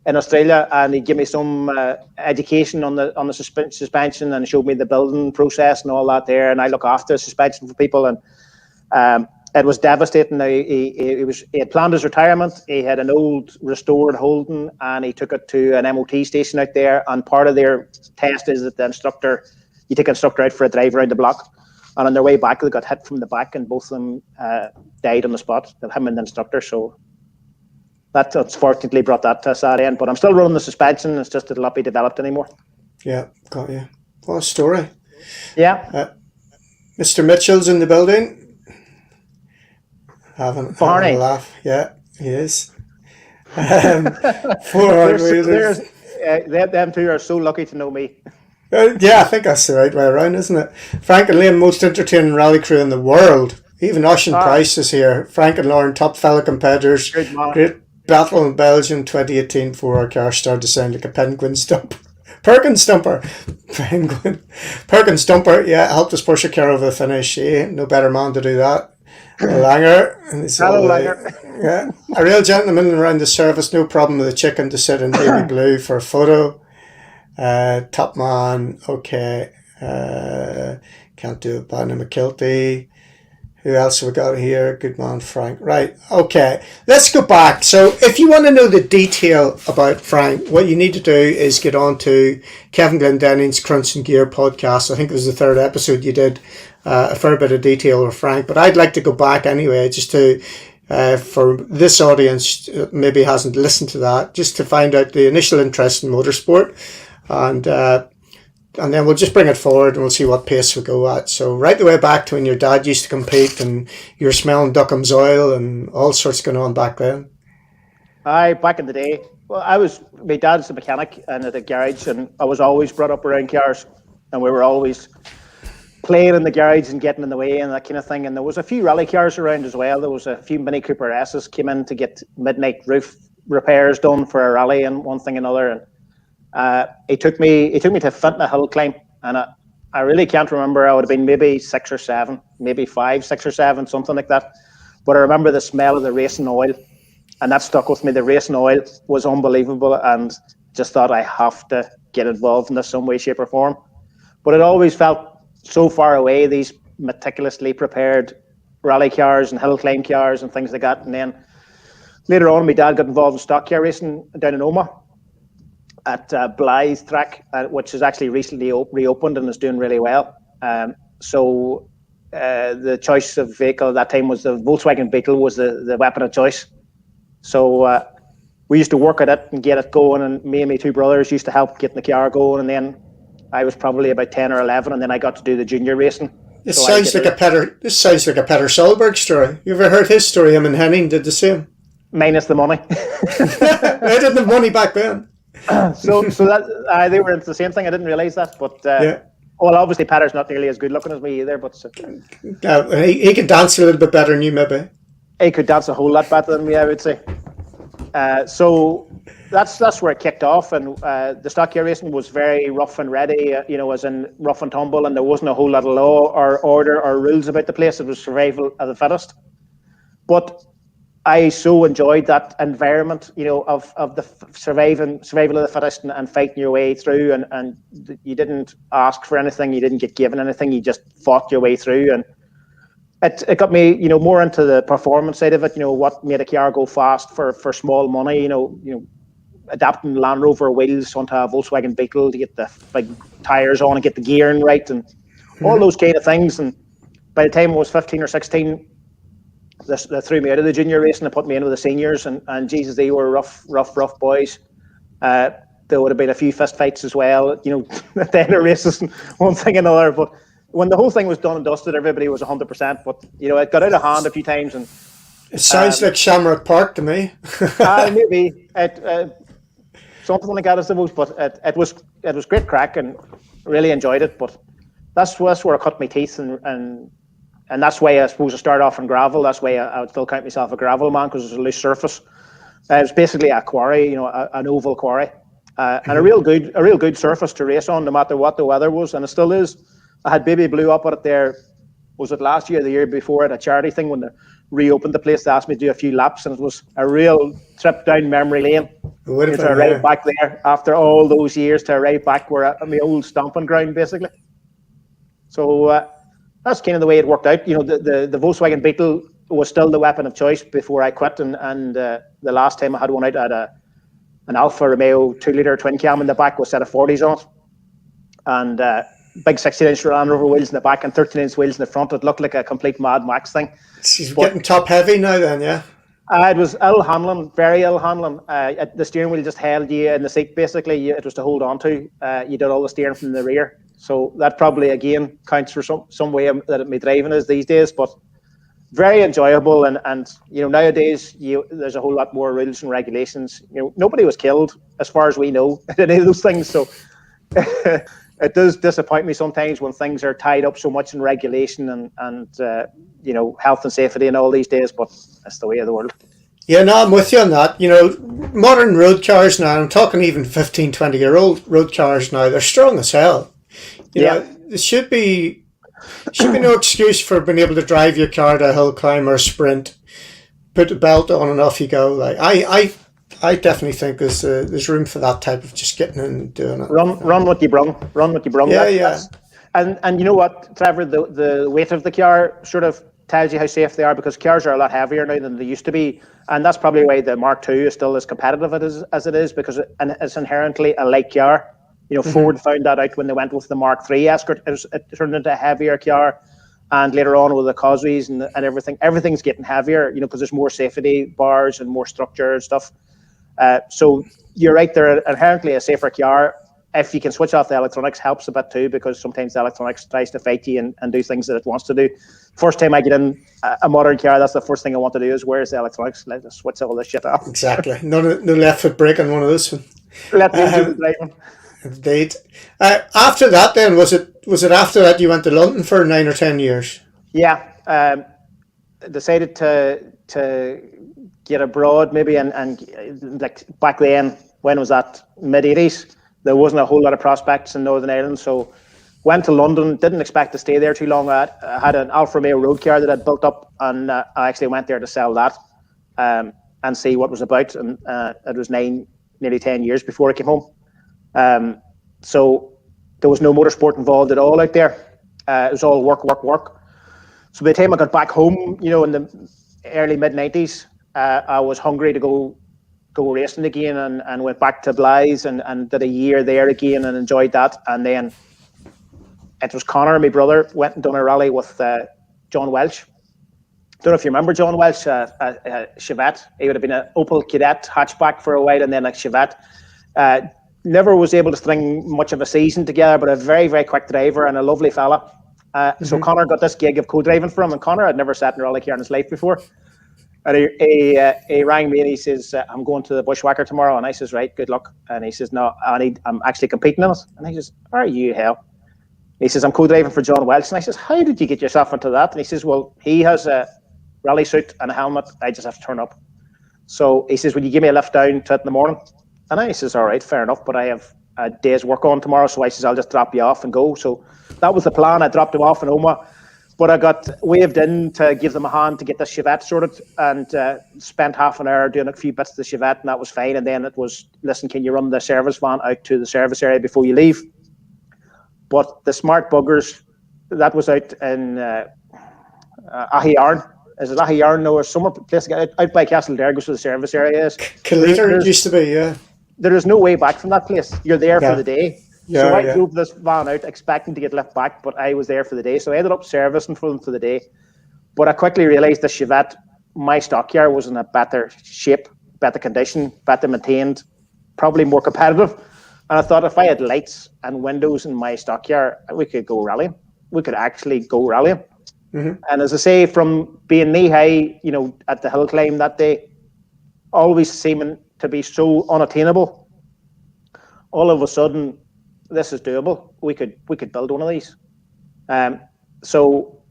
in Australia, and he gave me some education on the suspension and showed me the building process and all that there, and I look after suspension for people, and it was devastating. He had planned his retirement. He had an old restored Holden, and he took it to an MOT station out there, and part of their test is that you take an instructor out for a drive around the block, and on their way back they got hit from the back, and both of them died on the spot, him and the instructor. So that unfortunately brought that to a sad end, but I'm still running the suspension. It's just it'll not be developed anymore. Yeah, got you. What a story. Yeah. Mr. Mitchell's in the building. Having a laugh. Yeah, he is. 400 wheelers. Them two are so lucky to know me. Yeah, I think that's the right way around, isn't it? Frank and Liam, most entertaining rally crew in the world. Even Ocean Price is here. Frank and Lauren, top fellow competitors. Great battle in Belgium 2018 before our car started to sound like a penguin stump. Perkins stumper. Perkins stumper, yeah, helped us push a car over the finish. No better man to do that. Langer. And Hello, Langer. Yeah. A real gentleman around the service, no problem with a chicken to sit in baby blue for a photo. Top man, okay. Can't do it. Banner McKilty. Who else have we got here? Good man, Frank. Right. Okay. Let's go back. So if you want to know the detail about Frank, what you need to do is get on to Kevin Glendenning's Crunch Gear podcast. I think it was the 3rd episode you did a fair bit of detail with Frank. But I'd like to go back anyway, just to, for this audience, maybe hasn't listened to that, just to find out the initial interest in motorsport. And then we'll just bring it forward and we'll see what pace we go at. So right the way back to when your dad used to compete and you were smelling Duckham's oil and all sorts going on back then. Back in the day, well, my dad's a mechanic and at a garage, and I was always brought up around cars, and we were always playing in the garage and getting in the way and that kind of thing. And there was a few rally cars around as well. There was a few Mini Cooper S's came in to get midnight roof repairs done for a rally and one thing and another. And he took me to Fintna Hill Climb, and I really can't remember. I would have been maybe 6 or 7, maybe 5, 6 or 7, something like that. But I remember the smell of the racing oil, and that stuck with me. The racing oil was unbelievable, and just thought I have to get involved in this some way, shape, or form. But it always felt so far away, these meticulously prepared rally cars and hill climb cars and things like that. And then later on, my dad got involved in stock car racing down in Omagh at Blythe track, which is actually recently reopened and is doing really well. So the choice of vehicle at that time was the Volkswagen Beetle was the weapon of choice. So we used to work at it and get it going, and me and my 2 brothers used to help getting the car going. And then I was probably about 10 or 11, and then I got to do the junior racing. This sounds like a Peter Solberg story. You ever heard his story? Him and Henning did the same. Minus the money. They didn't have money back then. So that they were into the same thing. I didn't realise that, but well, obviously Peter's not nearly as good looking as me either. But he could dance a little bit better than you, maybe. He could dance a whole lot better than me, I would say. So that's where it kicked off, and the stock car racing was very rough and ready. As in rough and tumble, and there wasn't a whole lot of law or order or rules about the place. It was survival of the fittest. But I so enjoyed that environment, of the survival of the fittest and fighting your way through, and you didn't ask for anything, you didn't get given anything, you just fought your way through, and it got me, more into the performance side of it. What made a car go fast for small money, adapting Land Rover wheels onto a Volkswagen Beetle to get the big tires on and get the gearing right, and all those kind of things. And by the time I was 15 or 16. They threw me out of the junior racing and put me in with the seniors, and Jesus, they were rough boys. There would have been a few fist fights as well, at the end of races and one thing and another. But when the whole thing was done and dusted, everybody was 100%. But it got out of hand a few times, and it sounds like Shamrock Park to me. Maybe something like that, I suppose. But it was great crack, and really enjoyed it. But that's where I cut my teeth, and that's why I suppose I started off in gravel. That's why I would still count myself a gravel man, because it was a loose surface. It was basically a quarry, an oval quarry, and a real good surface to race on, no matter what the weather was, and it still is. I had Baby Blue up at it there. Was it last year, or the year before, at a charity thing when they reopened the place? They asked me to do a few laps, and it was a real trip down memory lane. To arrive back there after all those years, to arrive back where my old stomping ground, basically. So. That's kind of the way it worked out. The Volkswagen Beetle was still the weapon of choice before I quit, and the last time I had one out, I had an Alfa Romeo 2-litre twin cam in the back with a set of 40s on it, and big 16-inch Land Rover wheels in the back and 13-inch wheels in the front. It looked like a complete Mad Max thing. She's getting top heavy now then, yeah? It was ill handling, very ill handling. The steering wheel just held you in the seat, basically. It was to hold on to. You did all the steering from the rear. So that probably, again, counts for some way that my driving is these days. But very enjoyable. And nowadays, there's a whole lot more rules and regulations. Nobody was killed, as far as we know, in any of those things. So it does disappoint me sometimes when things are tied up so much in regulation and health and safety and all these days. But that's the way of the world. Yeah, no, I'm with you on that. Modern road cars now, I'm talking even 15, 20-year-old road cars now, they're strong as hell. There should be no excuse for being able to drive your car to a hill climb or a sprint, put the belt on and off you go. Like I definitely think there's room for that type of just getting in and doing it. Run what you brung. Yeah. And you know what, Trevor, the weight of the car sort of tells you how safe they are, because cars are a lot heavier now than they used to be, and that's probably why the Mark II is still as competitive as it is, because it's inherently a light car. Ford found that out when they went with the Mark III Escort. It turned into a heavier car, and later on with the causeways and everything's getting heavier, because there's more safety bars and more structure and stuff. So you're right, they're inherently a safer car. If you can switch off the electronics, helps a bit too, because sometimes the electronics tries to fight you and do things that it wants to do. First time I get in a modern car, that's the first thing I want to do is, where's the electronics? Let's switch all this shit off. Exactly. No left foot brake on one of this one. Let me do the driving. Indeed. After that, then was it after that you went to London for 9 or 10 years? Yeah, decided to get abroad maybe, and like back then, when was that, mid-80s? There wasn't a whole lot of prospects in Northern Ireland, so went to London. Didn't expect to stay there too long. I had an Alfa Romeo road car that I'd built up, and I actually went there to sell that and see what it was about. And it was nearly 10 years before I came home. So there was no motorsport involved at all out there. It was all work. So by the time I got back home, in the early mid-90s, I was hungry to go racing again, and went back to Blythe and did a year there again and enjoyed that. And then it was Connor, my brother, went and done a rally with John Welch. Don't know if you remember John Welch, a Chevette. He would have been an Opel Kadett hatchback for a while, and then a Chevette. Never was able to string much of a season together, but a very, very quick driver and a lovely fella. So Connor got this gig of co-driving for him, and Connor had never sat in a rally car in his life before. And he rang me and he says, I'm going to the Bushwhacker tomorrow. And I says, right, good luck. And he says, no, I'm actually competing in it. And he says, are you hell? He says, I'm co-driving for John Welch. And I says, how did you get yourself into that? And he says, well, he has a rally suit and a helmet. I just have to turn up. So he says, will you give me a lift down to it in the morning? And I says, all right, fair enough, but I have a day's work on tomorrow. So I says, I'll just drop you off and go. So that was the plan. I dropped him off in Oma. But I got waved in to give them a hand to get the Chevette sorted, and spent half an hour doing a few bits of the Chevette, and that was fine. And then it was, listen, can you run the service van out to the service area before you leave? But the smart buggers, that was out in Ahiyarn. Is it Ahiyarn? No, or somewhere place out by Castle Dergus where the service area is. Killiter it used to be, yeah. There is no way back from that place. You're there for the day. Yeah, so I drove this van out expecting to get left back, but I was there for the day. So I ended up servicing for them for the day. But I quickly realised the Chevette, my stockyard, was in a better shape, better condition, better maintained, probably more competitive. And I thought if I had lights and windows in my stockyard, we could go rallying. We could actually go rallying. And as I say, from being knee-high, at the hill climb that day, always seeming to be so unattainable, all of a sudden, this is doable. We could build one of these. So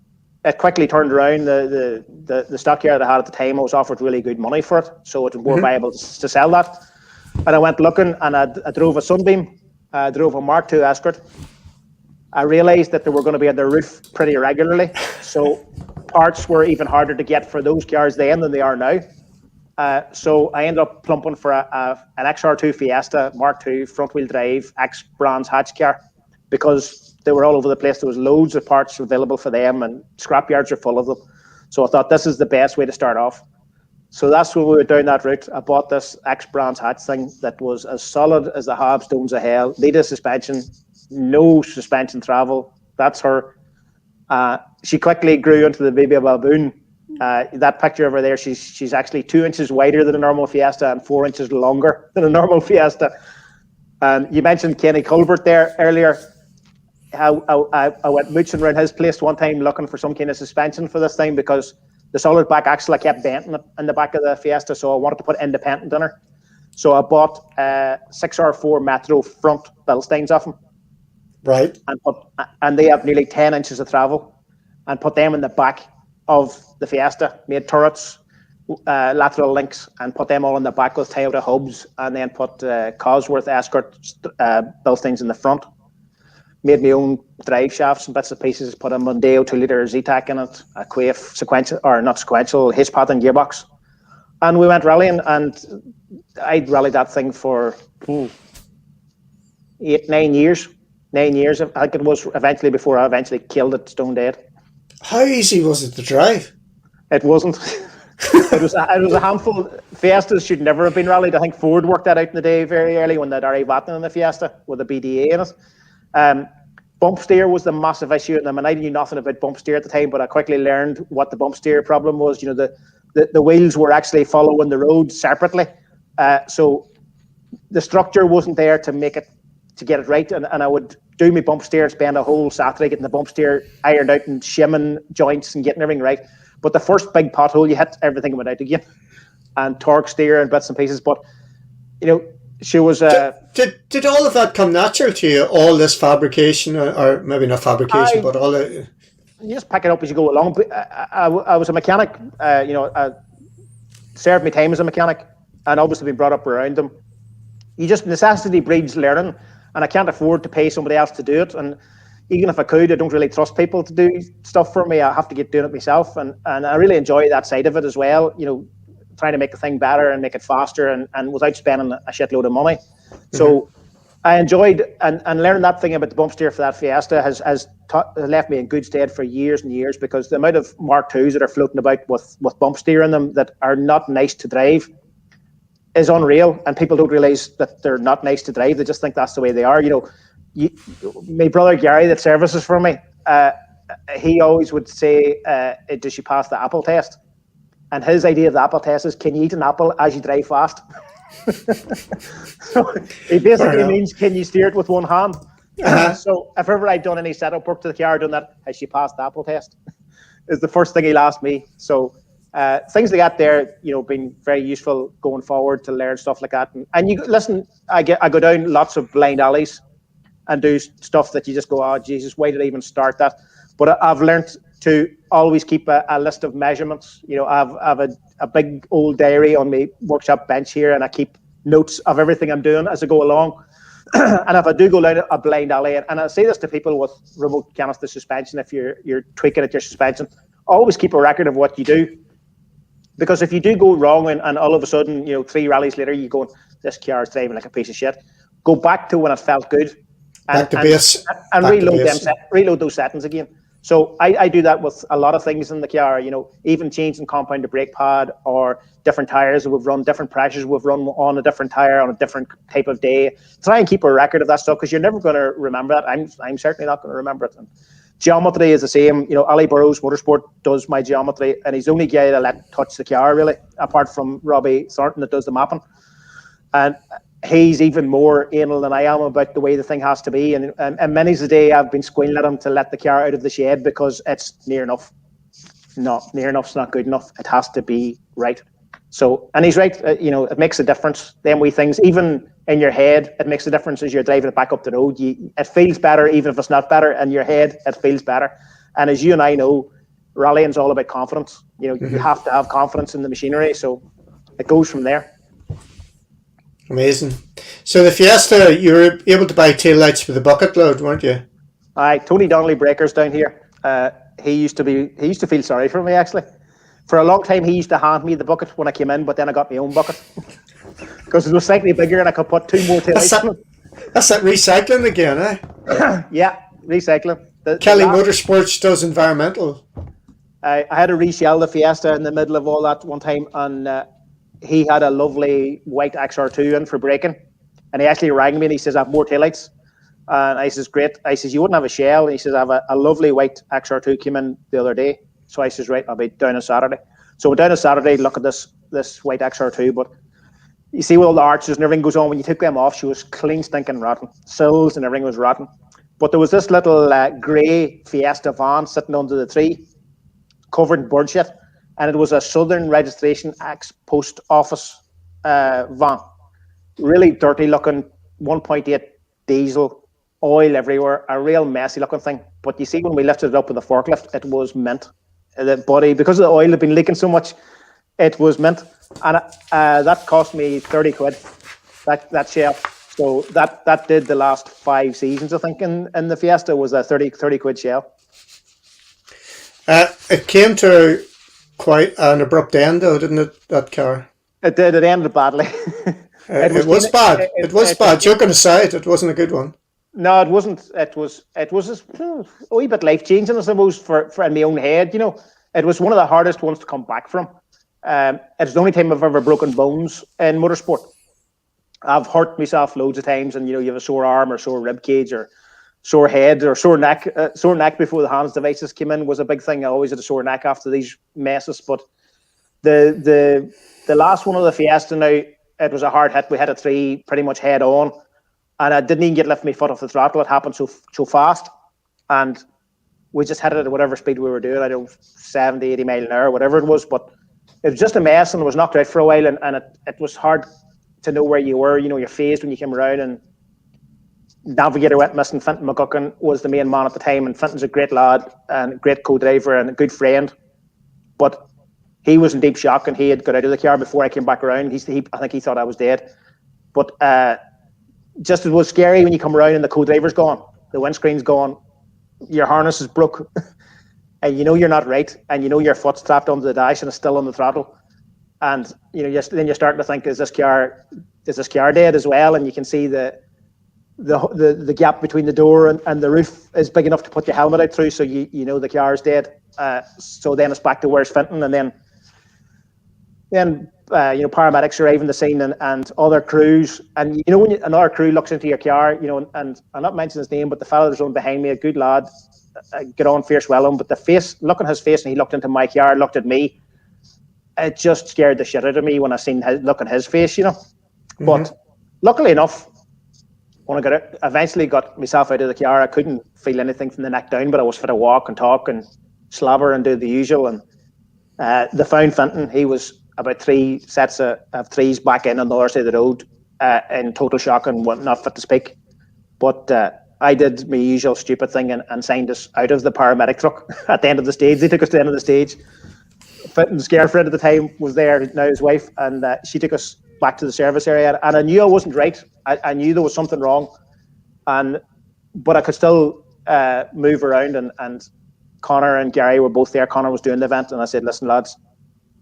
it quickly turned around. The stockyard I had at the time, I was offered really good money for it, so it was more viable to sell that. And I went looking, and I drove a Sunbeam. I drove a Mark II Escort. I realised that they were going to be on the roof pretty regularly, so parts were even harder to get for those cars then than they are now. So I ended up plumping for an XR2 Fiesta Mark II front-wheel drive X-Brands hatch car, because they were all over the place. There was loads of parts available for them, and scrapyards are full of them. So I thought this is the best way to start off. So that's when we went down that route. I bought this X-Brands hatch thing that was as solid as the Hobstones of hell. Needed suspension, no suspension travel. That's her. She quickly grew into the baby baboon. That picture over there, she's actually 2 inches wider than a normal Fiesta and 4 inches longer than a normal Fiesta. And you mentioned Kenny Colbert there earlier. I went mooching around his place one time looking for some kind of suspension for this thing, because the solid back axle, I kept benting it in the back of the Fiesta, so I wanted to put independent in her. So I bought 6R4 Metro front Bilsteins off him. Right. And they have nearly 10 inches of travel, and put them in the back of the Fiesta, made turrets, lateral links, and put them all in the back with Toyota hubs, and then put Cosworth Escort Bilsteins in the front. Made my own drive shafts and bits and pieces, put a Mondeo 2-litre Z-Tech in it, a Quaife H-Path and gearbox. And we went rallying, and I'd rallied that thing for 9 years. 9 years, I think it was, eventually, before I eventually killed it stone dead. How easy was it to drive? It wasn't. It was a handful. Fiestas should never have been rallied. I think Ford worked that out in the day very early when they had Ari Vatanen in the Fiesta with a BDA in it. Bump steer was the massive issue, and I knew nothing about bump steer at the time, but I quickly learned what the bump steer problem was. You know, the wheels were actually following the road separately, so the structure wasn't there to get it right, and I would do my bump steer, spend a whole Saturday getting the bump steer ironed out and shimming joints and getting everything right. But the first big pothole you hit, everything went out again, and torque steer and bits and pieces. But you know, she was. Did all of that come natural to you? All this fabrication, or maybe not fabrication, but all the. You just pick it up as you go along. I was a mechanic. I served my time as a mechanic, and obviously been brought up around them. You just necessity breeds learning, and I can't afford to pay somebody else to do it. And even if I could, I don't really trust people to do stuff for me. I have to get doing it myself, and I really enjoy that side of it as well. You know, trying to make the thing better and make it faster, and without spending a shitload of money. Mm-hmm. So I enjoyed and learning that thing about the bump steer for that Fiesta has left me in good stead for years and years, because the amount of Mark IIs that are floating about with bump steer in them that are not nice to drive is unreal, and people don't realise that they're not nice to drive. They just think that's the way they are. You know, my brother Gary that services for me, he always would say, does she pass the apple test? And his idea of the apple test is, can you eat an apple as you drive fast? So it basically means, can you steer it with one hand? So if ever I'd done any setup work to the car, done that, has she passed the apple test? Is the first thing he'll ask me. So things like that there, you know, been very useful going forward to learn stuff like that. And you listen, I go down lots of blind alleys and do stuff that you just go, oh Jesus, why did I even start that? But I've learned to always keep a list of measurements. You know, I have a big old diary on my workshop bench here, and I keep notes of everything I'm doing as I go along. And if I do go down a blind alley, and I say this to people with remote canister suspension, if you're tweaking at your suspension, always keep a record of what you do. Because if you do go wrong and all of a sudden, you know, 3 rallies later, you go, this car is driving like a piece of shit, go back to when it felt good. Back to base. And reload those settings again. So I do that with a lot of things in the car, you know, even changing compound to brake pad or different tires. We've run different pressures. We've run on a different tire on a different type of day. Try and keep a record of that stuff, because you're never going to remember that. I'm certainly not going to remember it. And geometry is the same. You know, Ali Burrows Motorsport does my geometry, and he's the only guy that I let touch the car, really, apart from Robbie Thornton that does the mapping. And he's even more anal than I am about the way the thing has to be. And many's the day I've been squealing at him to let the car out of the shed because it's near enough. No, near enough's not good enough. It has to be right. So, and he's right. You know, it makes a difference. Them wee things, even in your head, it makes a difference as you're driving it back up the road. It feels better, even if it's not better. In your head, it feels better. And as you and I know, rallying's all about confidence. You know, you have to have confidence in the machinery. So it goes from there. Amazing. So the Fiesta, you were able to buy taillights with a bucket load, weren't you? Aye, Tony Donnelly Breakers down here. He used to feel sorry for me, actually. For a long time, he used to hand me the bucket when I came in, but then I got my own bucket because it was slightly bigger and I could put 2 more taillights in it. That's that recycling again, eh? Yeah, recycling. Kelly Motorsports does environmental. I had to reshell the Fiesta in the middle of all that one time, and he had a lovely white XR2 in for braking, and he actually rang me and he says, I have more taillights. And I says, great. I says, you wouldn't have a shell? And he says, I have a lovely white XR2 came in the other day. So I says, right, I'll be down on Saturday. So we're down on Saturday, look at this white XR2, but you see with all the arches and everything goes on, when you took them off, she was clean stinking rotten. Sills and everything was rotten. But there was this little grey Fiesta van sitting under the tree, covered in bird shit. And it was a Southern Registration ex-post office van. Really dirty looking, 1.8 diesel, oil everywhere, a real messy looking thing. But you see, when we lifted it up with the forklift, it was mint. The body, because of the oil had been leaking so much, it was mint. And that cost me 30 quid, that shell. So that did the last 5 seasons, I think, in the Fiesta was a 30 quid shell. It came to quite an abrupt end, though, didn't it, that car? It did. It ended badly. It was bad. It was bad. Joking aside, it wasn't a good one. No, it wasn't. It was a wee bit life changing, I suppose, for in my own head. It was one of the hardest ones to come back from. It's the only time I've ever broken bones in motorsport. I've hurt myself loads of times, and you have a sore arm or sore rib cage or sore head or sore neck. Sore neck before the HANS devices came in was a big thing. I always had a sore neck after these messes. But the last one of the Fiesta, now it was a hard hit. We had a 3 pretty much head on. And I didn't even get lift my foot off the throttle. It happened so fast. And we just hit it at whatever speed we were doing. I don't know, 70, 80 mile an hour, whatever it was. But it was just a mess and was knocked out for a while. And it was hard to know where you were. Your phased when you came around. And Navigator went missing. Fintan McGuckin was the main man at the time. And Fintan's a great lad and a great co-driver and a good friend. But he was in deep shock and he had got out of the car before I came back around. I think he thought I was dead. But just it was scary when you come around and the co-driver's gone, the windscreen's gone, your harness is broke, and you're not right, and your foot's trapped onto the dash and it's still on the throttle, and then you're starting to think, is this car dead as well? And you can see the gap between the door and the roof is big enough to put your helmet out through, so you know the car is dead. So then it's back to where's Fintan, and then paramedics arrive on the scene and other crews, and when another crew looks into your car, and I'm not mentioning his name, but the fellow that's on behind me, a good lad, get on fierce well on, but look on his face, and he looked into my car, looked at me, it just scared the shit out of me when I seen look on his face, Mm-hmm. But luckily enough, when I eventually got myself out of the car, I couldn't feel anything from the neck down, but I was fit to walk and talk and slobber and do the usual. And the found Fintan, he was about 3 sets of threes back in on the other side of the road, in total shock and not fit to speak. But I did my usual stupid thing and signed us out of the paramedic truck at the end of the stage. They took us to the end of the stage. Fintan's girlfriend at the time was there, now his wife, and she took us back to the service area. And I knew I wasn't right. I knew there was something wrong, but I could still move around. And Connor and Gary were both there. Connor was doing the event, and I said, "Listen, lads,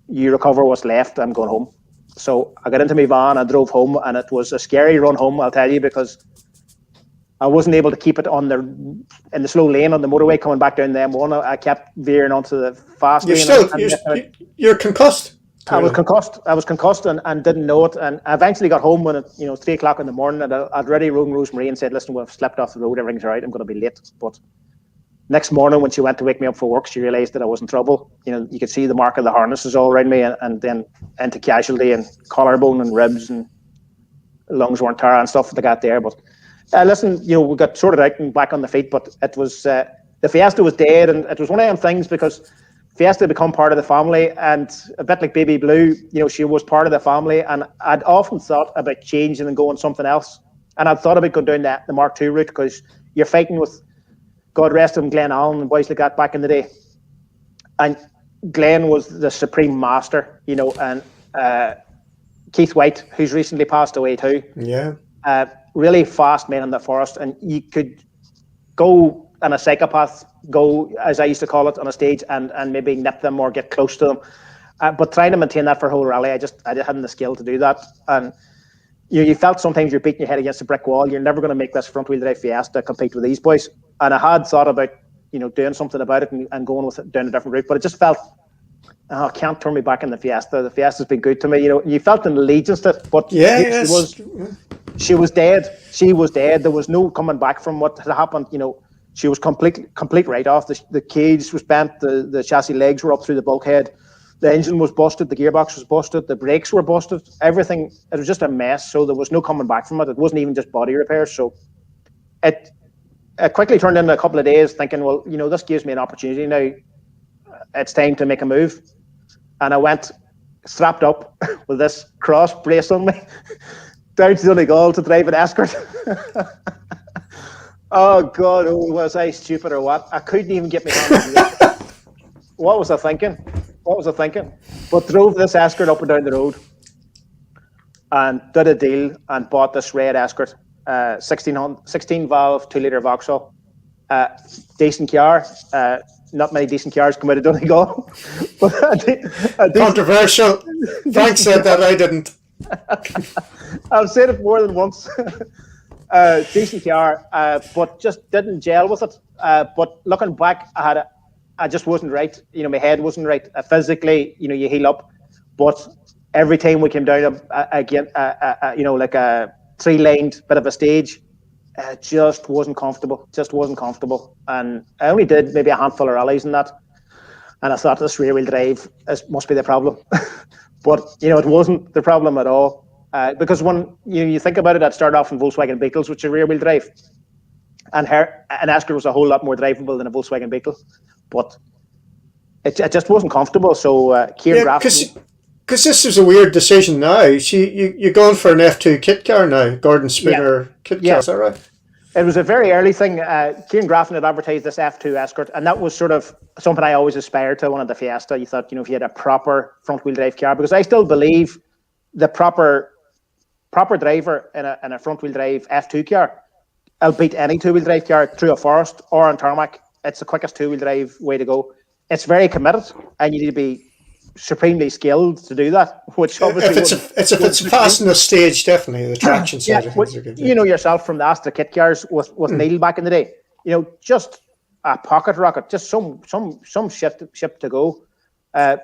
you recover what's left. I'm going home." So I got into my van, I drove home, and it was a scary run home, I'll tell you, because I wasn't able to keep it in the slow lane on the motorway coming back down the M1. I kept veering onto the fast lane. You're concussed. I was concussed and didn't know it. And I eventually got home when it, 3 o'clock in the morning, and I'd already rung Rosemary and said, "Listen, we've slept off the road, everything's all right, I'm going to be late." But next morning, when she went to wake me up for work, she realised that I was in trouble. You could see the mark of the harnesses all around me, and then into casualty and collarbone and ribs, and lungs weren't tire and stuff that I got there. But listen, we got sorted out and back on the feet. But it was the Fiesta was dead, and it was one of them things because Fiesta had become part of the family, and a bit like Baby Blue, she was part of the family. And I'd often thought about changing and going something else, and I'd thought about going down the Mark II route, because you're fighting with, God rest him, Glenn Allen and boys like that back in the day. And Glenn was the supreme master, and Keith White, who's recently passed away too. Yeah. Really fast men in the forest, and you could go and a psychopath go, as I used to call it, on a stage and maybe nip them or get close to them. But trying to maintain that for a whole rally, I just hadn't the skill to do that. And you felt sometimes you're beating your head against a brick wall. You're never going to make this front wheel drive Fiesta compete with these boys. And I had thought about, doing something about it and going with it down a different route, but it just felt, I can't turn me back in the Fiesta. The Fiesta's been good to me. You felt an allegiance to it, but she was dead. She was dead. There was no coming back from what had happened. She was complete write-off. The cage was bent. The chassis legs were up through the bulkhead. The engine was busted. The gearbox was busted. The brakes were busted. Everything. It was just a mess. So there was no coming back from it. It wasn't even just body repairs. So it quickly turned into a couple of days thinking, well, this gives me an opportunity now. It's time to make a move. And I went strapped up with this cross brace on me down to Donegal to drive an Escort. Oh God, was I stupid or what? I couldn't even get my hands on it. What was I thinking? But drove this Escort up and down the road and did a deal and bought this red Escort, 16 valve, 2 litre Vauxhall. Decent car. Not many decent cars come out of Donegal. But controversial. Frank said that, I didn't. I've said it more than once. Decent car, but just didn't gel with it. But looking back, I just wasn't right. My head wasn't right. Physically, you heal up, but every time we came down again, like a three-laned bit of a stage, just wasn't comfortable. Just wasn't comfortable, and I only did maybe a handful of rallies in that, and I thought this rear-wheel drive must be the problem. But it wasn't the problem at all. Because when you think about it, I'd started off in Volkswagen Beetles, which are rear-wheel drive, and Escort was a whole lot more drivable than a Volkswagen Beetle, but it just wasn't comfortable. So Kieran Grafton, because this is a weird decision now. You're going for an F2 kit car now, Gordon Spooner kit car. Is that right? It was a very early thing. Kieran Grafton had advertised this F2 Escort, and that was sort of something I always aspired to. One of the Fiesta, you thought, if you had a proper front-wheel drive car, because I still believe the proper driver in a front-wheel drive F2 car, I'll beat any two-wheel drive car through a forest or on tarmac. It's the quickest two-wheel drive way to go. It's very committed, and you need to be supremely skilled to do that. Which obviously, if it's a fast enough stage, definitely the traction side of things are good. You know yourself from the Astra kit cars with Neil back in the day. Just a pocket rocket, just some ship to go.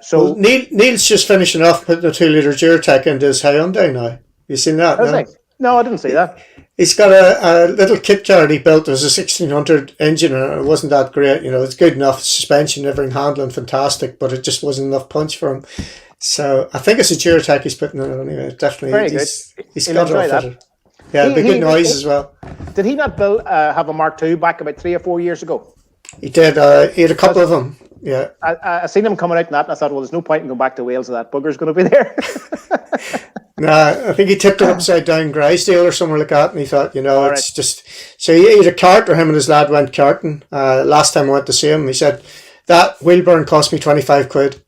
So Neil's just finishing off putting a 2-litre Duratec into his Hyundai now. You seen that? No, I didn't see that. He's got a little kit car he built. It was a 1600 engine, and it wasn't that great. It's good enough suspension, everything handling fantastic, but it just wasn't enough punch for him. So I think it's a Duratec he's putting in it anyway. Definitely, very good. He's got it all fitted. Yeah, the good noise as well. Did he not have a Mark II back about 3 or 4 years ago? He did. He had a couple of them. Yeah, I seen him coming out in that, and I thought, well, there's no point in going back to Wales if that bugger's going to be there. Nah, I think he tipped it upside down Grisdale or somewhere like that, and he thought, it's just... So he had a cart, or him and his lad went carting. Last time I went to see him, he said, that wheel burn cost me 25 quid.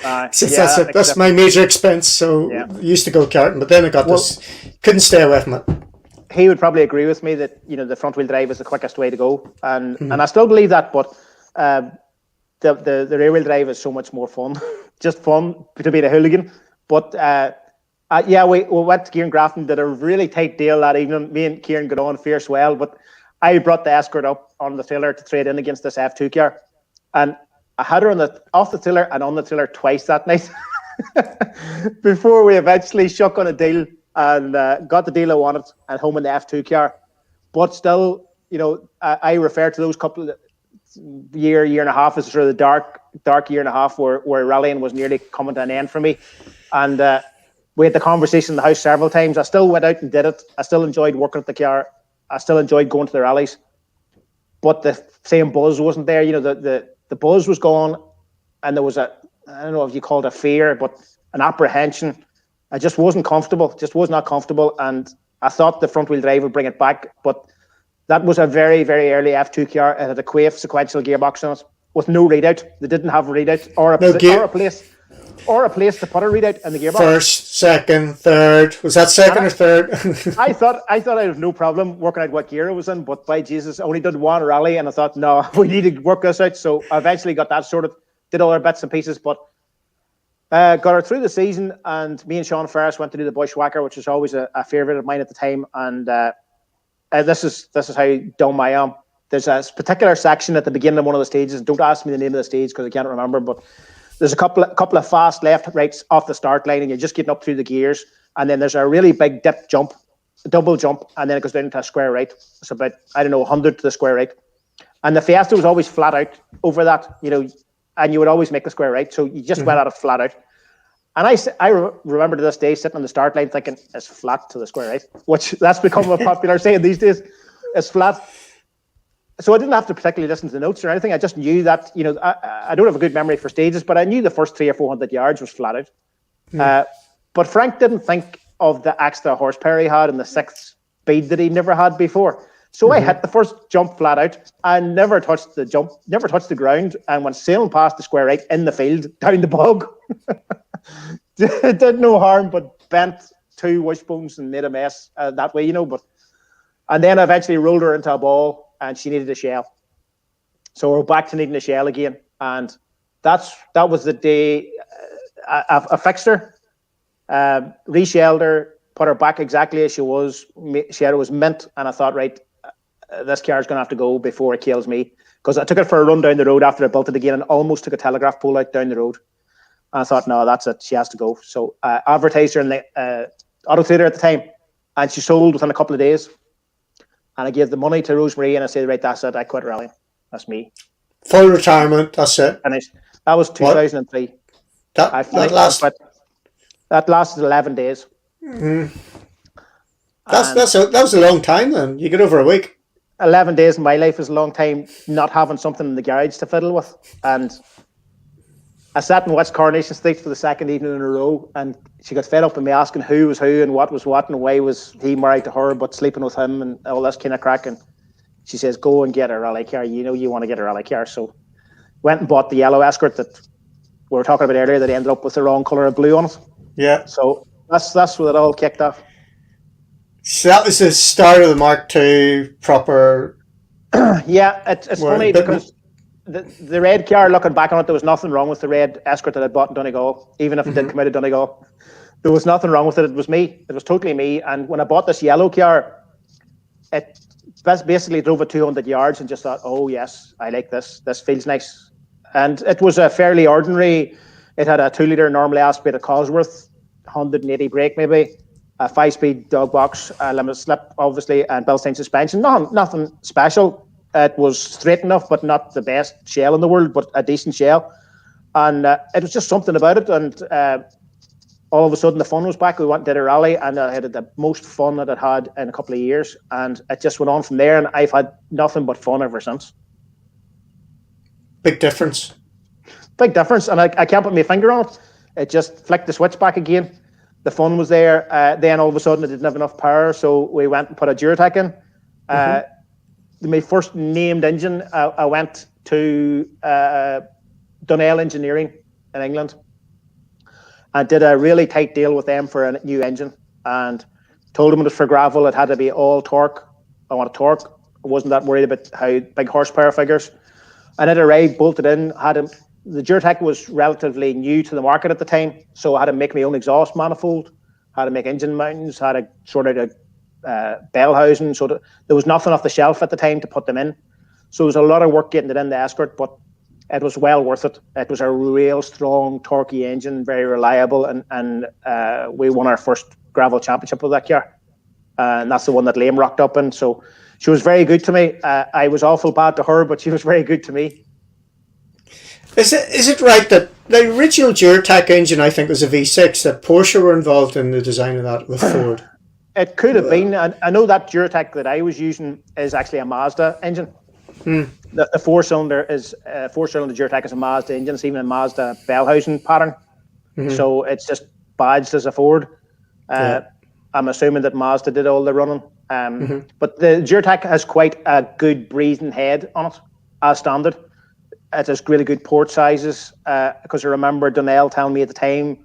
That's my major expense, so I used to go carting, but then I got this... Couldn't stay away from it. He would probably agree with me that, the front-wheel drive is the quickest way to go, and I still believe that, but the rear-wheel drive is so much more fun. Just fun to be a hooligan, but... we went to Kieran Grafton, did a really tight deal that evening. Me and Kieran got on fierce well, but I brought the Escort up on the trailer to trade in against this F2 car, and I had her off the trailer and on the trailer twice that night before we eventually shook on a deal and got the deal I wanted and home in the F2 car. But still, I refer to those couple of year and a half as sort of the dark year and a half where rallying was nearly coming to an end for me, and we had the conversation in the house several times. I still went out and did it. I still enjoyed working at the car. I still enjoyed going to the rallies. But the same buzz wasn't there. The buzz was gone, and there was I don't know if you call it a fear, but an apprehension. I just wasn't comfortable. Just was not comfortable. And I thought the front wheel drive would bring it back. But that was a very, very early F2 car. It had a Quaife sequential gearbox on it with no readout. They didn't have a readout or a place to put a readout in the gearbox. First, second, third. Was that second or third? I thought I'd have no problem working out what gear it was in, but by Jesus, I only did one rally, and I thought, no, we need to work this out. So I eventually got that sorted, did all our bits and pieces, but got her through the season. And me and Sean Ferris went to do the Bushwhacker, which was always a favourite of mine at the time. And this is how dumb I am. There's a particular section at the beginning of one of the stages. Don't ask me the name of the stage because I can't remember, but there's a couple of fast left, rights off the start line, and you're just getting up through the gears. And then there's a really big dip jump, a double jump, and then it goes down to a square right. It's about, 100 to the square right. And the Fiesta was always flat out over that, and you would always make the square right. So you just went at it flat out. And I remember to this day sitting on the start line thinking, it's flat to the square right, which that's become a popular saying these days. It's flat. So I didn't have to particularly listen to the notes or anything. I just knew that, I don't have a good memory for stages, but I knew the first 300 or 400 yards was flat out. But Frank didn't think of the extra horsepower he had and the sixth speed that he never had before. So I hit the first jump flat out and never touched the ground, and went sailing past the square right in the field, down the bog. It did no harm, but bent 2 wishbones and made a mess that way, and then I eventually rolled her into a ball, and she needed a shell. So we're back to needing a shell again. And that was the day I fixed her, reshelled her, put her back exactly as she was. She had it was mint, and I thought, right, this car's going to have to go before it kills me. Because I took it for a run down the road after I built it again, and almost took a telegraph pole out down the road. And I thought, no, that's it. She has to go. So I advertised her in the Auto Trader at the time, and she sold within a couple of days. And I gave the money to Rosemary, and I said, right, that's it. I quit rallying. That's me. Full retirement. That's it. Finished. That was 2003. That lasted 11 days. Mm. That was a long time then. You get over a week. 11 days in my life is a long time not having something in the garage to fiddle with. And I sat and watched Coronation Street for the second evening in a row, and she got fed up with me asking who was who and what was what and why was he married to her but sleeping with him and all this kind of crack. And she says, go and get a rally car. You know you want to get a rally car. So went and bought the yellow Escort that we were talking about earlier that ended up with the wrong colour of blue on it. Yeah. So that's where it all kicked off. So that was the start of the Mark II proper. Yeah, it's funny because the red car, looking back on it, there was nothing wrong with the red Escort that I bought in Donegal, even if it did come out of Donegal. There was nothing wrong with it. It was me. It was totally me. And when I bought this yellow car, it basically drove it 200 yards and just thought, oh, yes, I like this. This feels nice. And it was a fairly ordinary. It had a 2-litre normally aspirated Cosworth, 180 brake maybe, a 5-speed dog box, a limited slip, obviously, and Bilstein suspension. Nothing special. It was straight enough, but not the best shell in the world, but a decent shell. And it was just something about it. And all of a sudden, the fun was back. We went and did a rally, and I had the most fun that I'd had in a couple of years. And it just went on from there, and I've had nothing but fun ever since. Big difference. Big difference. And I can't put my finger on it. It just flicked the switch back again. The fun was there. Then all of a sudden, it didn't have enough power, so we went and put a Duratec in. My first named engine, I went to Donnell Engineering in England and did a really tight deal with them for a new engine, and told them it was for gravel. It had to be all torque. I wanted torque. I wasn't that worried about how big horsepower figures. And it arrived, bolted in, the Duratec was relatively new to the market at the time, so I had to make my own exhaust manifold, had to make engine mounts, had to sort out a bell housing, so there was nothing off the shelf at the time to put them in. So there was a lot of work getting it in the Escort, but it was well worth it. It was a real strong, torquey engine, very reliable, and we won our first gravel championship with that car. And that's the one that Liam rocked up in. So she was very good to me. I was awful bad to her, but she was very good to me. Is it right that the original Duratec engine, I think, was a V6, that Porsche were involved in the design of that with Ford? It could have been. I know that Duratec that I was using is actually a Mazda engine. The four-cylinder Duratec is a Mazda engine. It's even a Mazda bell housing pattern. So it's just badged as a Ford. I'm assuming that Mazda did all the running. But the Duratec has quite a good breathing head on it, as standard. It has really good port sizes, because I remember Donnell telling me at the time,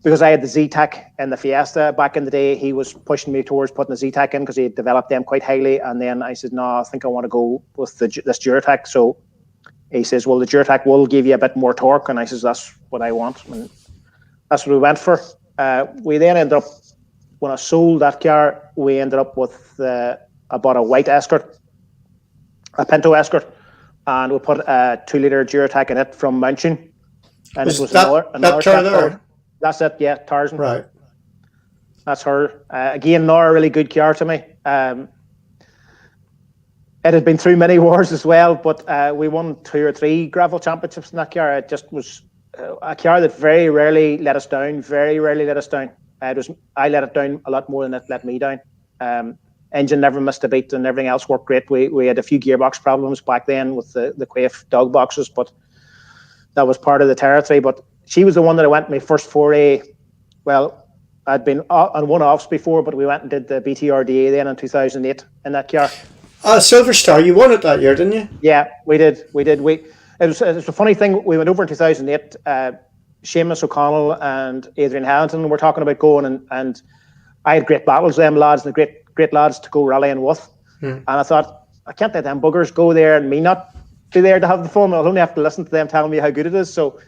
because I had the Z-Tech and the Fiesta back in the day, he was pushing me towards putting the Z-Tech in because he had developed them quite highly. And then I said, no, I think I want to go with this Duratec. So he says, well, the Duratec will give you a bit more torque. And I says, that's what I want. And that's what we went for. We then ended up, when I sold that car, we ended up with, I bought a white Escort, a Pinto Escort. And we put a 2-litre Duratec in it from Mountune. And was it was that another car there? That's it, yeah, Tarzan. Right. That's her. Again, not a really good car to me. It had been through many wars as well, but we won 2 or 3 gravel championships in that car. It just was a car that very rarely let us down, I let it down a lot more than it let me down. Engine never missed a beat and everything else worked great. We had a few gearbox problems back then with the Quaife dog boxes, but that was part of the territory. But she was the one that I went my first foray. Well, I'd been on one-offs before, but we went and did the BTRDA then in 2008 in that car. Silver Star, you won it that year, didn't you? Yeah, we did. It was a funny thing. We went over in 2008. Seamus O'Connell and Adrian Hamilton were talking about going, and I had great battles with them lads, and the great lads to go rallying with. And I thought, I can't let them buggers go there and me not be there to have the fun. I'll only have to listen to them telling me how good it is. So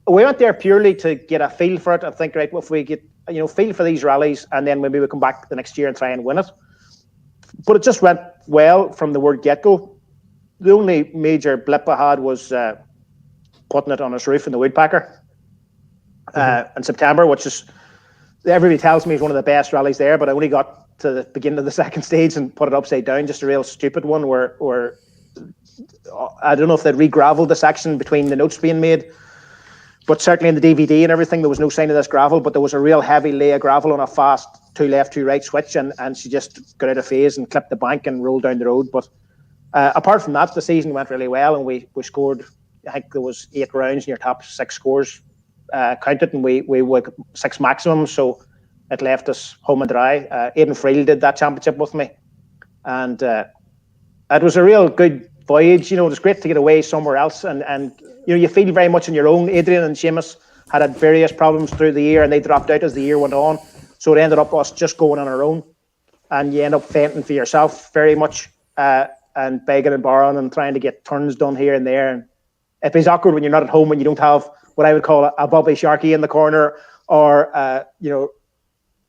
we went there purely to get a feel for it and think, right, well, if we get feel for these rallies, and then maybe we come back the next year and try and win it. But it just went well from the word get-go. The only major blip I had was putting it on its roof in the Woodpecker in September, which is, everybody tells me, is one of the best rallies there, but I only got to the beginning of the second stage and put it upside down, just a real stupid one where I don't know if they'd re-gravelled the section between the notes being made, but certainly in the DVD and everything, there was no sign of this gravel, but there was a real heavy lay of gravel on a fast 2 left, 2 right switch, and she just got out of phase and clipped the bank and rolled down the road. But apart from that, the season went really well, and we scored, I think there was 8 rounds in your top 6 scores counted, and we were 6 maximum, so it left us home and dry. Aidan Friel did that championship with me, and it was a real good voyage. It was great to get away somewhere else, and you feel very much on your own. Adrian and Seamus had various problems through the year, and they dropped out as the year went on, so it ended up us just going on our own, and you end up fending for yourself very much, and begging and borrowing and trying to get turns done here and there. And it is awkward when you're not at home and you don't have what I would call a Bobby Sharkey in the corner, or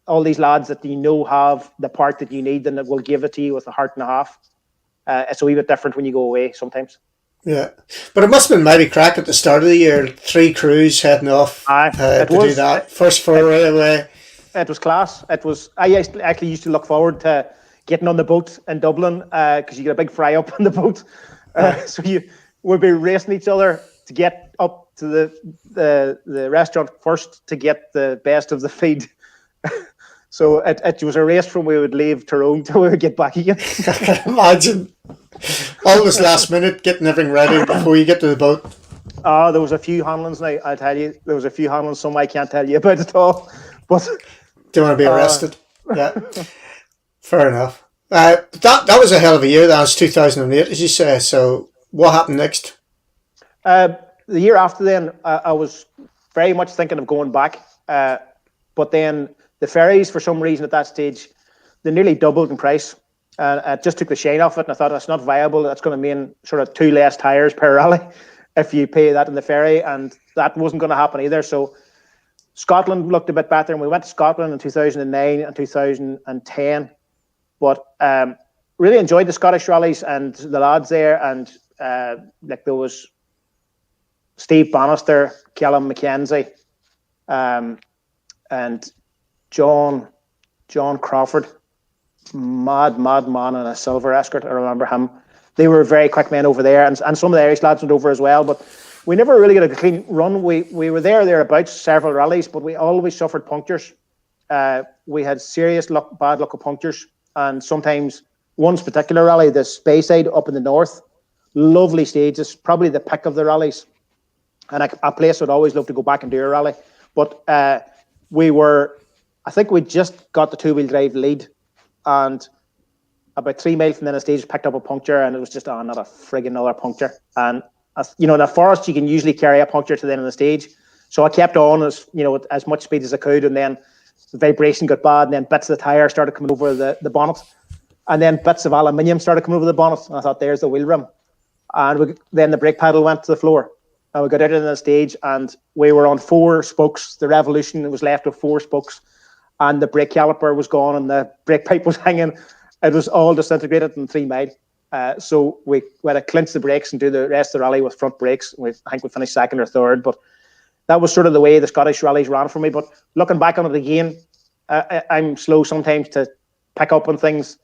all these lads that have the part that you need and that will give it to you with a heart and a half. It's a wee bit different when you go away sometimes. Yeah, but it must have been mighty crack at the start of the year. 3 crews heading off to do that. First foray away. It was class. I actually used to look forward to getting on the boat in Dublin because you get a big fry up on the boat. So you would be racing each other to get up to the restaurant first to get the best of the feed. So it was a race from we would leave Tyrone till we would get back again. I can imagine. Always last minute, getting everything ready before you get to the boat. There was a few handlings now, I tell you. There was a few handlings, some I can't tell you about at all. But do you want to be arrested? Yeah. Fair enough. That was a hell of a year. That was 2008, as you say. So what happened next? The year after then, I was very much thinking of going back. But then the ferries, for some reason at that stage, they nearly doubled in price. It just took the shine off it, and I thought, that's not viable. That's going to mean sort of 2 less tyres per rally if you pay that in the ferry, and that wasn't going to happen either. So Scotland looked a bit better, and we went to Scotland in 2009 and 2010. But really enjoyed the Scottish rallies and the lads there, and there was Steve Bannister, Callum Mackenzie, and John Crawford. Mad man in a silver Escort. I remember him. They were very quick men over there, and some of the Irish lads went over as well. But we never really got a clean run. We were thereabouts several rallies, but we always suffered punctures. We had serious bad luck of punctures, and sometimes one particular rally, the Speyside up in the north, lovely stages, probably the pick of the rallies, and a place I'd always love to go back and do a rally. But I think we just got the 2-wheel drive lead, and about 3 miles from the stage picked up a puncture, and it was just not a friggin' another puncture. And in the forest you can usually carry a puncture to the end of the stage, so I kept on as much speed as I could, and then the vibration got bad, and then bits of the tire started coming over the bonnet, and then bits of aluminium started coming over the bonnet, and I thought, there's the wheel rim. And then the brake pedal went to the floor, and we got out of the stage, and we were on 4 spokes. The Revolution was left with 4 spokes, and the brake caliper was gone, and the brake pipe was hanging. It was all disintegrated in 3 mile. So we had to clinch the brakes and do the rest of the rally with front brakes. I think we finished 2nd or 3rd, but that was sort of the way the Scottish rallies ran for me. But looking back on it again, I'm slow sometimes to pick up on things.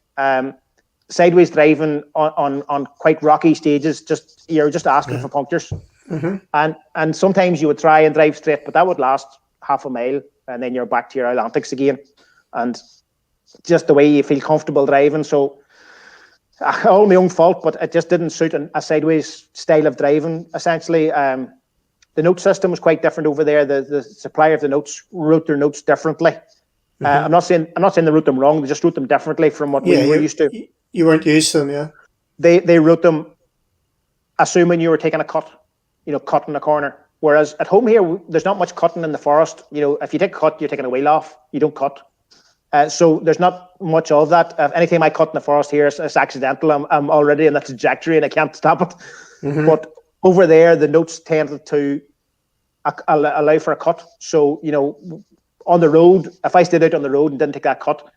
Sideways driving on quite rocky stages, you're just asking for punctures. Mm-hmm. And sometimes you would try and drive straight, but that would last half a mile, and then you're back to your Atlantics again. And just the way you feel comfortable driving. So all my own fault, but it just didn't suit a sideways style of driving, essentially. The note system was quite different over there. The supplier of the notes wrote their notes differently. Mm-hmm. I'm not saying they wrote them wrong. They just wrote them differently from what we were used to. You weren't used to them, yeah. They wrote them assuming you were taking a cut, cut in the corner. Whereas at home here, there's not much cutting in the forest. If you take a cut, you're taking a wheel off. You don't cut. So there's not much of that. Anytime I cut in the forest here, it's accidental. I'm already in that trajectory and I can't stop it. Mm-hmm. But over there, the notes tended to allow for a cut. So, on the road, if I stayed out on the road and didn't take that cut,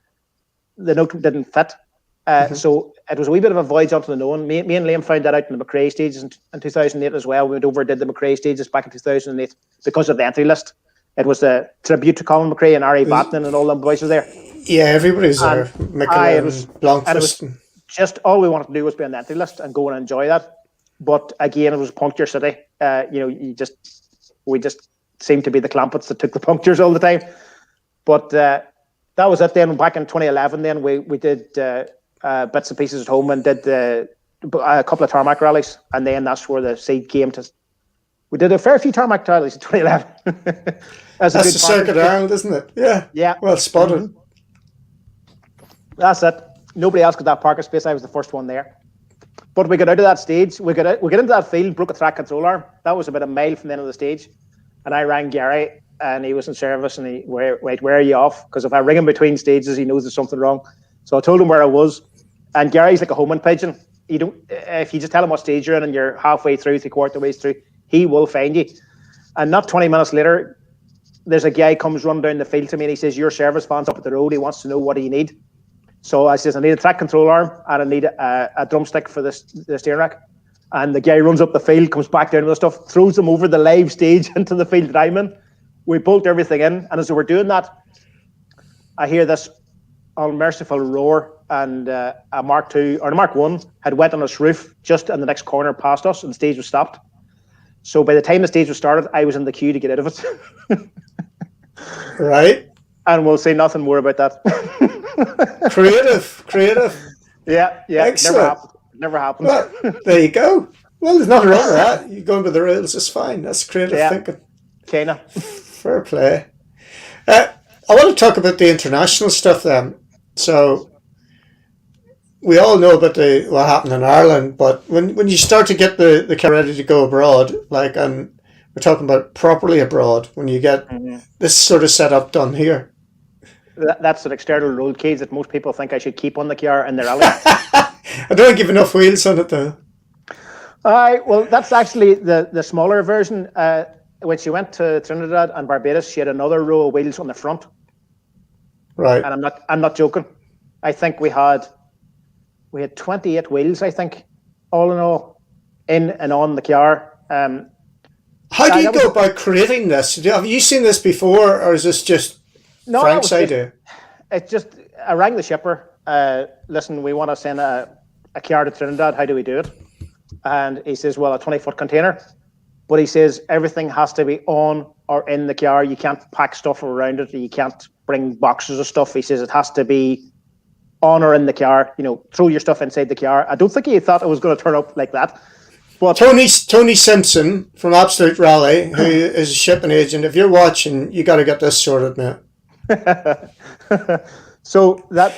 the note didn't fit. So it was a wee bit of a voyage onto the known. Me and Liam found that out in the McRae stages in 2008 as well. We went over and did the McRae stages back in 2008 because of the entry list. It was a tribute to Colin McRae and Ari Batman and all them boys were there. Yeah, everybody's there. Michael Blankfist. Just all we wanted to do was be on the entry list and go and enjoy that. But again, it was puncture city. We just seemed to be the Clampets that took the punctures all the time. But that was it. Then back in 2011, then we did bits and pieces at home and did a couple of tarmac rallies, and then that's where the seed came to. We did a fair few tarmac rallies in 2011. That's the Circuit Ireland, isn't it? Yeah. Yeah. Well spotted. Mm-hmm. That's it. Nobody else got that parking space. I was the first one there. But we got out of that stage. We got into that field, broke a track control arm. That was about a mile from the end of the stage. And I rang Gary, and he was in service, and where are you off? Because if I ring him between stages, he knows there's something wrong. So I told him where I was. And Gary's like a homing pigeon. If you just tell him what stage you're in and you're halfway through, 3/4 ways through, he will find you. And not 20 minutes later, there's a guy comes running down the field to me, and he says, your service van's up at the road. He wants to know what do you need. So I says, I need a track control arm and I need a drumstick for the steering rack. And the guy runs up the field, comes back down with the stuff, throws them over the live stage into the field that I'm in. We bolt everything in. And as we were doing that, I hear this unmerciful roar, and a Mark II or a Mark I had went on its roof just in the next corner past us, and the stage was stopped. So by the time the stage was started, I was in the queue to get out of it. Right. And we'll say nothing more about that. Creative. Yeah. Excellent. Never happened. Well, there you go. Well, there's nothing wrong with that. You're going with the rails, it's fine. That's creative thinking. Kinda. Fair play. I want to talk about the international stuff then. So we all know about what happened in Ireland, but when you start to get the car ready to go abroad, and we're talking about properly abroad, when you get this sort of setup done here. That's an external roll cage that most people think I should keep on the car in their alley. I don't give enough wheels on it though. Well, that's actually the smaller version. When she went to Trinidad and Barbados, she had another row of wheels on the front. Right. And I'm not joking. I think we had 28 wheels, I think, all in all, in and on the car. How do you go about creating this? Have you seen this before, or is this just Frank's idea? It's just, I rang the shipper. Listen, we want to send a car to Trinidad. How do we do it? And he says, well, a 20-foot container. But he says everything has to be on or in the car. You can't pack stuff around it. You can't bring boxes of stuff. He says it has to be on or in the car. Throw your stuff inside the car. I don't think he thought it was going to turn up like that. But Tony Simpson from Absolute Rally, who is a shipping agent, if you're watching, you got to get this sorted, mate. So that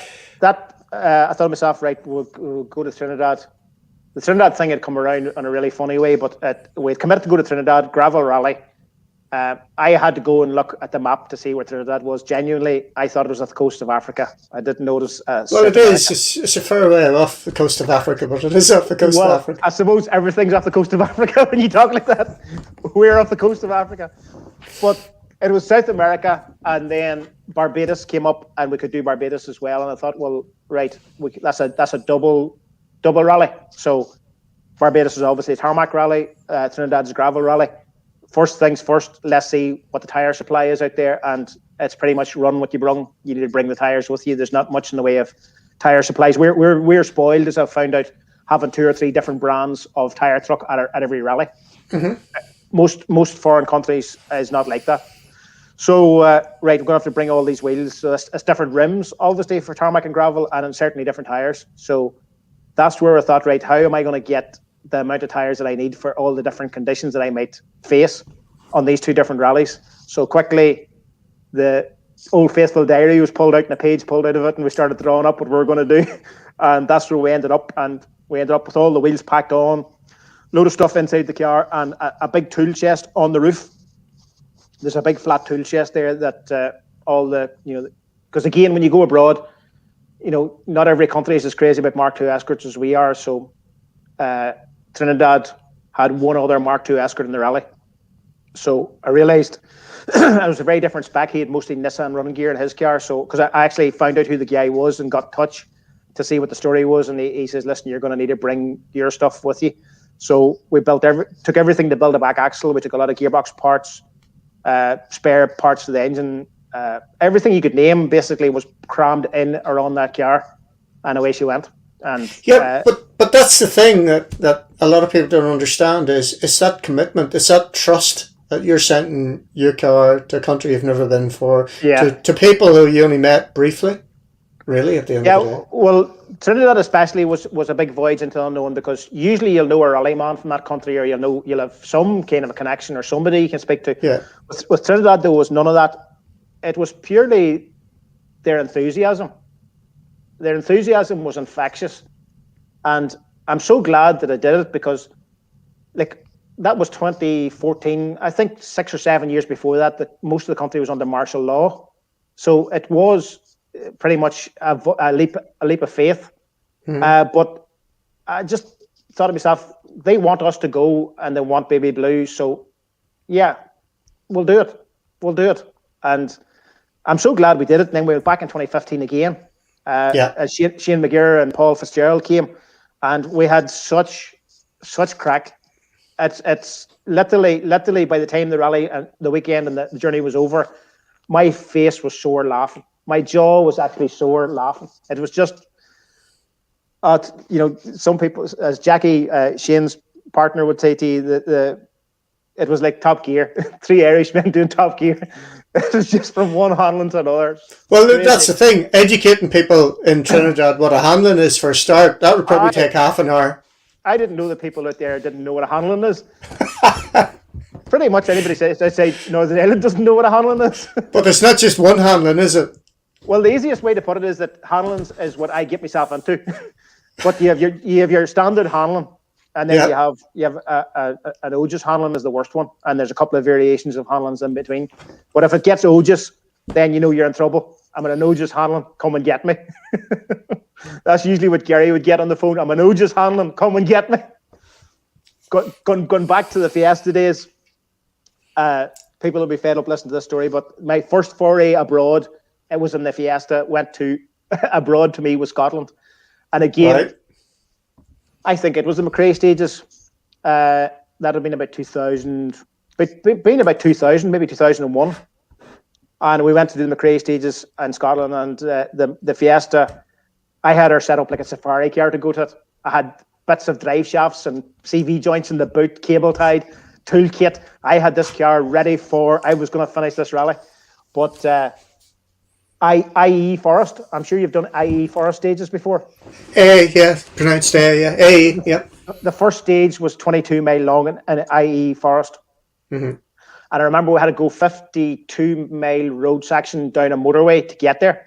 I thought to myself, right, we'll go to Trinidad. The Trinidad thing had come around in a really funny way, but we had committed to go to Trinidad, gravel rally. I had to go and look at the map to see where Trinidad was. Genuinely, I thought it was at the coast of Africa. I didn't notice. Well, it is. It's a fair way off the coast of Africa, but it is off the coast of Africa. I suppose everything's off the coast of Africa when you talk like that. We're off the coast of Africa. But it was South America, and then Barbados came up, and we could do Barbados as well. And I thought, well, right, that's a double rally. So Barbados is obviously a tarmac rally. Trinidad's a gravel rally. First things first, let's see what the tyre supply is out there, and it's pretty much run what you brung. You need to bring the tyres with you. There's not much in the way of tyre supplies. We're spoiled, as I've found out, having 2 or 3 different brands of tyre truck at every rally. Mm-hmm. Most foreign countries is not like that. So right, we're going to have to bring all these wheels. So it's different rims, obviously, for tarmac and gravel, and certainly different tyres. So that's where I thought, right, how am I going to get the amount of tyres that I need for all the different conditions that I might face on these 2 different rallies? So quickly, the old faithful diary was pulled out and a page pulled out of it, and we started drawing up what we were going to do. And that's where we ended up. And we ended up with all the wheels packed on, load of stuff inside the car, and a big tool chest on the roof. There's a big flat tool chest there that all the, because again, when you go abroad, not every country is as crazy about Mark II Escorts as we are. So Trinidad had one other Mark II Escort in the rally. So I realised it was a very different spec. He had mostly Nissan running gear in his car. So because I actually found out who the guy was and got in touch to see what the story was, and he says, "Listen, you're going to need to bring your stuff with you." So we took everything to build a back axle. We took a lot of gearbox parts, spare parts of the engine, everything you could name basically was crammed in around that car, and away she went. And Yeah, but that's the thing that a lot of people don't understand is that commitment, it's that trust that you're sending your car to a country you've never been for, to people who you only met briefly, really, at the end of the day. Well, Trinidad especially was a big voyage into the unknown, because usually you'll know a rally man from that country, or you'll have some kind of a connection or somebody you can speak to. Yeah. With Trinidad, there was none of that. It was purely their enthusiasm. Their enthusiasm was infectious. And I'm so glad that I did it, because like that was 2014. I think 6 or 7 years before that most of the country was under martial law. So it was pretty much a leap of faith. But I just thought to myself, they want us to go and they want Baby Blue. So yeah, we'll do it. And I'm so glad we did it. And then we were back in 2015 again. As Shane McGear and Paul Fitzgerald came, and we had such crack. It's literally by the time the rally and the weekend and the journey was over, my face was sore laughing. My jaw was actually sore laughing. It was just, some people, as Jackie, Shane's partner, would say to you, it was like Top Gear. 3 Irishmen doing Top Gear. It was just from one handling to another. Well, that's the thing. Educating people in Trinidad what a handling is for a start, that would probably take half an hour. I didn't know that people out there didn't know what a handling is. Pretty much anybody say Northern Ireland doesn't know what a handling is. But it's not just one handling, is it? Well, the easiest way to put it is that handlings is what I get myself into. But you have your standard handling, and then you have an odious handling is the worst one, and there's a couple of variations of handlings in between. But if it gets odious, then you know you're in trouble. I'm an odious handling, come and get me. That's usually what Gary would get on the phone. I'm an odious handling, come and get me. Going back to the Fiesta days, people will be fed up listening to this story, but my first foray abroad, it was in the Fiesta. Went to abroad to me was Scotland, and again, I think it was the Mk2 stages. That had been about 2000, maybe 2001, and we went to do the Mk2 stages in Scotland, and the Fiesta. I had her set up like a safari car to go to it. I had bits of drive shafts and CV joints in the boot, cable tied, toolkit. I had this car ready I was going to finish this rally. But IE Forest, I'm sure you've done IE Forest stages before. Pronounced AE, yeah. The first stage was 22 mile long in IE Forest. Mm-hmm. And I remember we had to go 52 mile road section down a motorway to get there.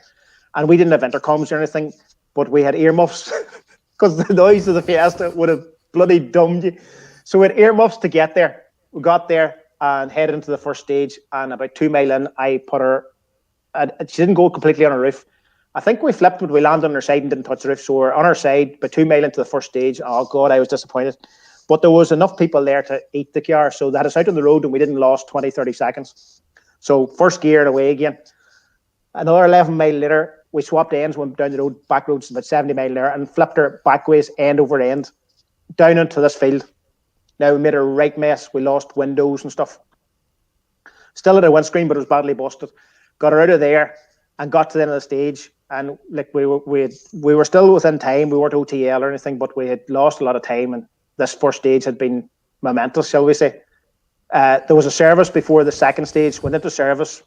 And we didn't have intercoms or anything, but we had earmuffs because the noise of the Fiesta would have bloody dumbed you. So we had earmuffs to get there. We got there and headed into the first stage. And about 2 mile in, I put her. She didn't go completely on her roof. I think we flipped, but we landed on her side and didn't touch the roof. So we're on her side, but 2 mile into the first stage. Oh, God, I was disappointed. But there was enough people there to eat the car. So they had us out on the road and we didn't lose 20, 30 seconds. So first gear and away again. Another 11 mile later, we swapped ends, went down the road, back roads about 70 mile there, and flipped her backways end over end down into this field. Now we made a right mess. We lost windows and stuff. Still had a windscreen, but it was badly busted. Got her out of there and got to the end of the stage. And like we were still within time. We weren't OTL or anything, but we had lost a lot of time. And this first stage had been momentous, shall we say. There was a service before the second stage. Went into service.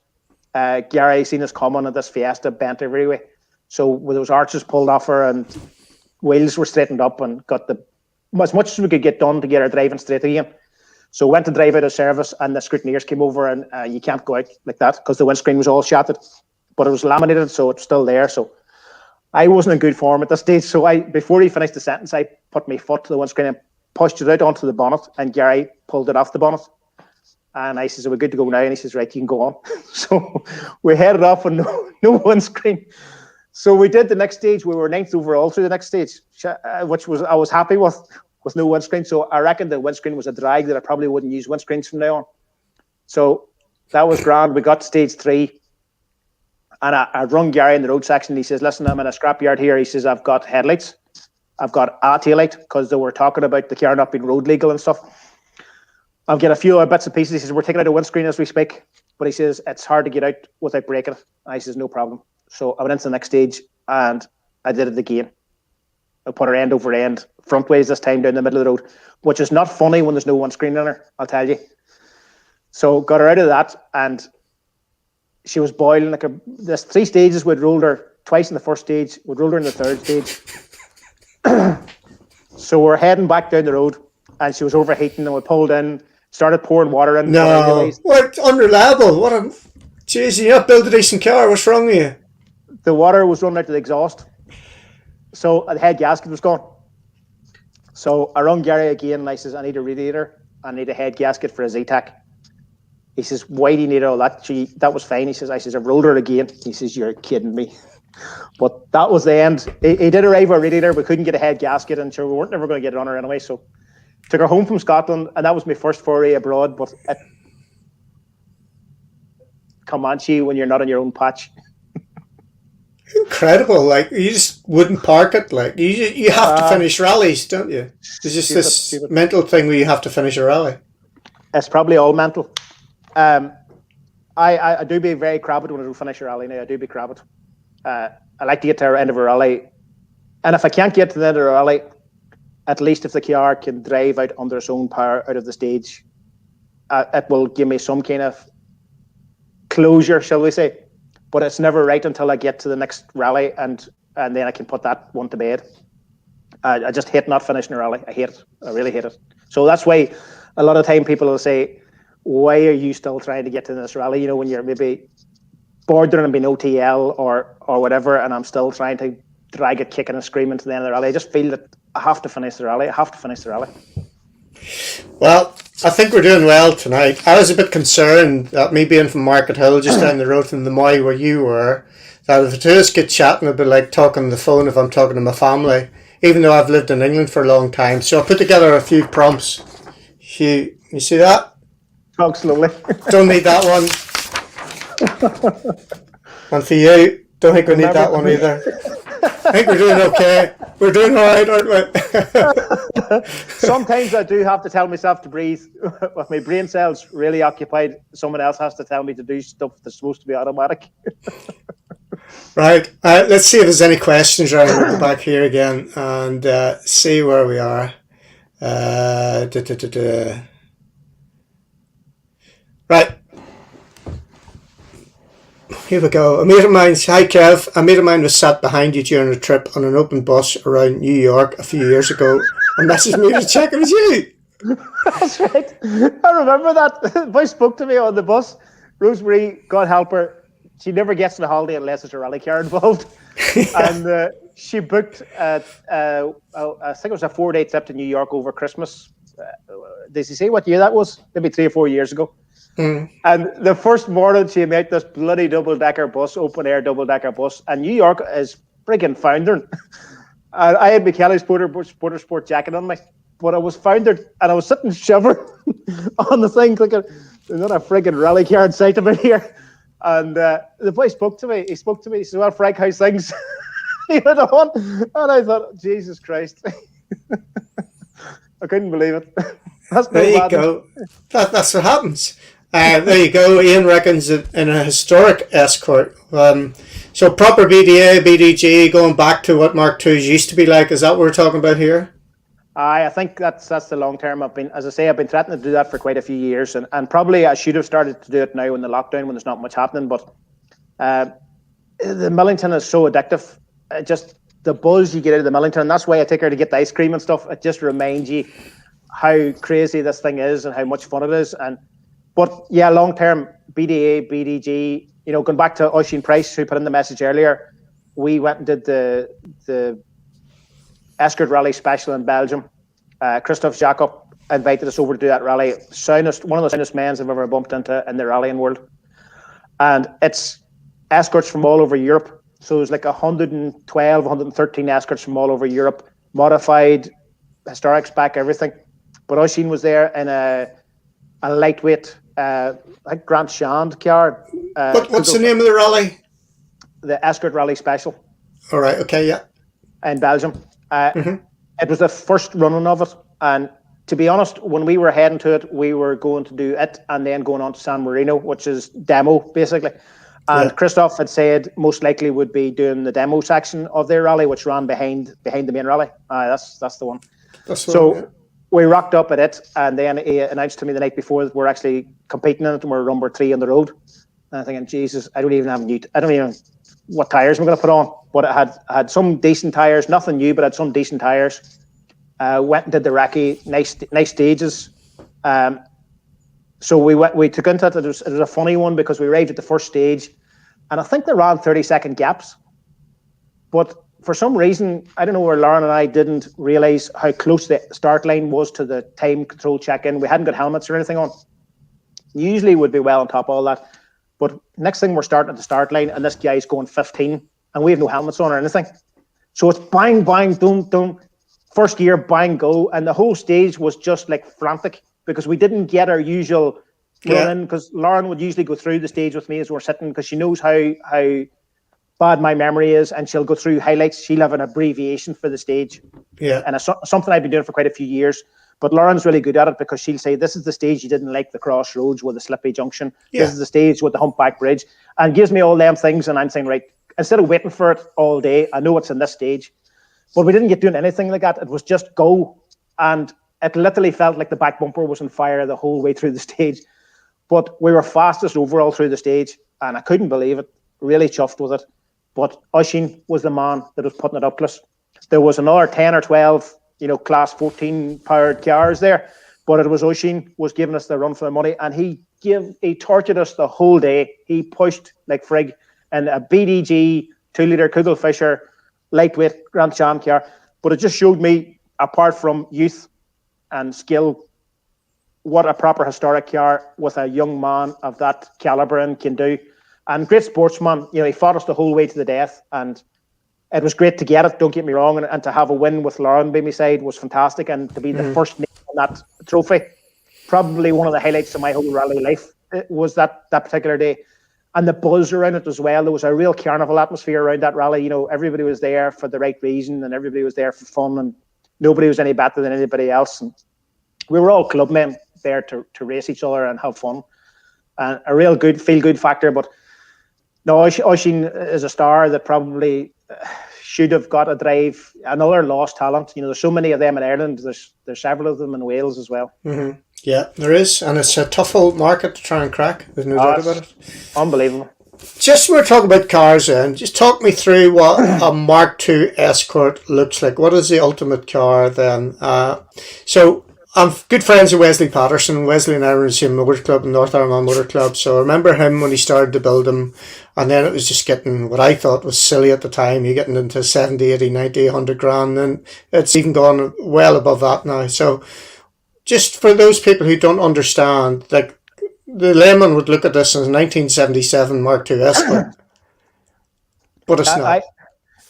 Gary seen us coming at this Fiesta, bent every way. So with those arches pulled off her and wheels were straightened up and got as much as we could get done to get her driving straight again. So went to drive out of service and the scrutineers came over and you can't go out like that because the windscreen was all shattered. But it was laminated, so it's still there. So I wasn't in good form at this stage. So before he finished the sentence, I put my foot to the windscreen and pushed it out onto the bonnet and Gary pulled it off the bonnet. And I says, "Are we good to go now?" And he says, "Right, you can go on." So we headed off with no windscreen. So we did the next stage. We were 9th overall through the next stage, which I was happy with no windscreen. So I reckon the windscreen was a drag that I probably wouldn't use windscreens from now on. So that was grand. We got to stage 3. And I rung Gary in the road section. He says, listen, I'm in a scrapyard here. He says, I've got headlights. I've got a taillight because they were talking about the car not being road legal and stuff. I've got a few other bits and pieces. He says, we're taking out a windscreen as we speak. But he says, it's hard to get out without breaking it. And I says, no problem. So I went into the next stage and I did it again. I put her end over end, front ways this time down the middle of the road, which is not funny when there's no windscreen in her, I'll tell you. So got her out of that and she was boiling. There's 3 stages. We'd rolled her twice in the first stage. We'd rolled her in the third stage. So we're heading back down the road and she was overheating and we pulled in, started pouring water in. No, what unreliable. What a... Jeez, you not build a decent car. What's wrong with you? The water was running out to the exhaust. So the head gasket was gone. So I rung Gary again and I says, I need a radiator. I need a head gasket for a Z-Tac. He says, why do you need all that? That was fine. He says, I've rolled her again. He says, you're kidding me. But that was the end. He did arrive with a radiator. We couldn't get a head gasket and sure we weren't never going to get it on her anyway. So took her home from Scotland and that was my first foray abroad. But Comanche when you're not in your own patch. Incredible. Like, you just wouldn't park it. Like, you have to finish rallies, don't you? There's just stupid mental thing where you have to finish a rally. It's probably all mental. I do be very crabbed when I do finish a rally now. I do be crabbed. I like to get to the end of a rally. And if I can't get to the end of a rally, at least if the car can drive out under its own power out of the stage, it will give me some kind of closure, shall we say. But it's never right until I get to the next rally and then I can put that one to bed. I just hate not finishing a rally. I hate it. I really hate it. So that's why a lot of time people will say, why are you still trying to get to this rally? You know, when you're maybe bordering on being OTL or whatever, and I'm still trying to drag it kicking and screaming to the end of the rally. I just feel that I have to finish the rally. Well, I think we're doing well tonight. I was a bit concerned that me being from Market Hill, just down the road from the Moy where you were, that if the two of us get chatting, it'd be like talking on the phone if I'm talking to my family, even though I've lived in England for a long time. So I put together a few prompts. You see that? Talk slowly. Don't need that one. And for you, don't think we need that one either. I think we're doing okay. We're doing all right, aren't we? Sometimes I do have to tell myself to breathe. With my brain cells really occupied, someone else has to tell me to do stuff that's supposed to be automatic. Right. Let's see if there's any questions. Right, we'll go back here again and see where we are. Right. Here we go. Hi Kev. A mate of mine was sat behind you during a trip on an open bus around New York a few years ago and messaged me to check it was you. That's right. I remember that. The boy spoke to me on the bus. Rosemary, God help her, she never gets on a holiday unless there's a rally car involved. Yeah. And she booked, I think it was a 4-day trip to New York over Christmas. Did she say what year that was? Maybe 3 or 4 years ago. Mm. And the first morning she met this bloody double-decker bus, open-air double-decker bus, and New York is friggin' foundering. And I had my Kelly's Porter Sport jacket on me, but I was foundered, and I was sitting shivering on the thing, thinking, there's not a friggin' rally car in sight of it here. And the boy spoke to me. He said, well, Frank, how's things? He went on, and I thought, Jesus Christ. I couldn't believe it. That's there you go. That's what happens. There you go. Ian reckons it in a historic Escort. So proper BDA, BDG, going back to what Mark IIs used to be like. Is that what we're talking about here? I think that's the long term. I've been threatening to do that for quite a few years, and probably I should have started to do it now in the lockdown when there's not much happening. But the Millington is so addictive. Just the buzz you get out of the Millington, and that's why I take her to get the ice cream and stuff. It just reminds you how crazy this thing is and how much fun it is. But yeah, long term, BDA, BDG, you know, going back to Oisin Price, who put in the message earlier, we went and did the Escort Rally Special in Belgium. Christophe Jacob invited us over to do that rally. One of the soundest men I've ever bumped into in the rallying world. And it's escorts from all over Europe. So there's like 112, 113 escorts from all over Europe, modified, historic spec, everything. But Oisin was there in a lightweight think Grant Shand car. What's the name of the rally? The Escort Rally Special. All right. Okay. Yeah. In Belgium. It was the first running of it, and to be honest, when we were heading to it, we were going to do it and then going on to San Marino, which is demo basically. And Christoph had said most likely would be doing the demo section of their rally, which ran behind the main rally. That's the one. We rocked up at it, and then he announced to me the night before that we're actually competing in it, and we're number 3 on the road. And I'm thinking, Jesus, I don't even know what tires I'm going to put on. But it had some decent tires, nothing new, but had some decent tires. Went and did the recce, nice stages. So we took into it. It was a funny one because we arrived at the first stage, and I think they ran 30-second gaps. But for some reason, I don't know where Lauren and I didn't realise how close the start line was to the time control check-in. We hadn't got helmets or anything on. Usually would be well on top of all that. But next thing, we're starting at the start line, and this guy's going 15, and we have no helmets on or anything. So it's bang, bang, boom, boom. First gear, bang, go. And the whole stage was just like frantic because we didn't get our usual run in, because Lauren would usually go through the stage with me as we're sitting, because she knows how bad my memory is, and she'll go through highlights. She'll have an abbreviation for the stage. Yeah. And it's something I've been doing for quite a few years. But Lauren's really good at it, because she'll say, this is the stage you didn't like, the crossroads with the slippy junction. Yeah. This is the stage with the humpback bridge. And gives me all them things, and I'm saying, right, instead of waiting for it all day, I know it's in this stage. But we didn't get doing anything like that. It was just go. And it literally felt like the back bumper was on fire the whole way through the stage. But we were fastest overall through the stage, and I couldn't believe it. Really chuffed with it. But Oisin was the man that was putting it up to us. There was another 10 or 12, class 14 powered cars there, but it was Oisin was giving us the run for the money, and he tortured us the whole day. He pushed like frig, and a BDG 2-litre Kugelfischer lightweight Grand Cham car. But it just showed me, apart from youth and skill, what a proper historic car with a young man of that calibre and can do. And great sportsman. He fought us the whole way to the death, and it was great to get it, don't get me wrong, and to have a win with Lauren by my side was fantastic, and to be the first name on that trophy, probably one of the highlights of my whole rally life, it was that particular day. And the buzz around it as well. There was a real carnival atmosphere around that rally. Everybody was there for the right reason, and everybody was there for fun, and nobody was any better than anybody else. And we were all clubmen there to race each other and have fun. And a real good feel-good factor. But no, Oisin is a star that probably should have got a drive. Another lost talent. There's so many of them in Ireland. There's several of them in Wales as well. Mm-hmm. Yeah, there is, and it's a tough old market to try and crack. There's no doubt about it. Unbelievable. Just we're talking about cars, then. Just talk me through what a Mk2 Escort looks like. What is the ultimate car then? So I'm good friends with Wesley Patterson. Wesley and I were in the same motor club, North Armagh Motor Club. So I remember him when he started to build them, and then it was just getting what I thought was silly at the time. You're getting into 70, 80, 90, 100 grand, and it's even gone well above that now. So just for those people who don't understand, like the layman would look at this as a 1977 Mk2 Escort, but it's not.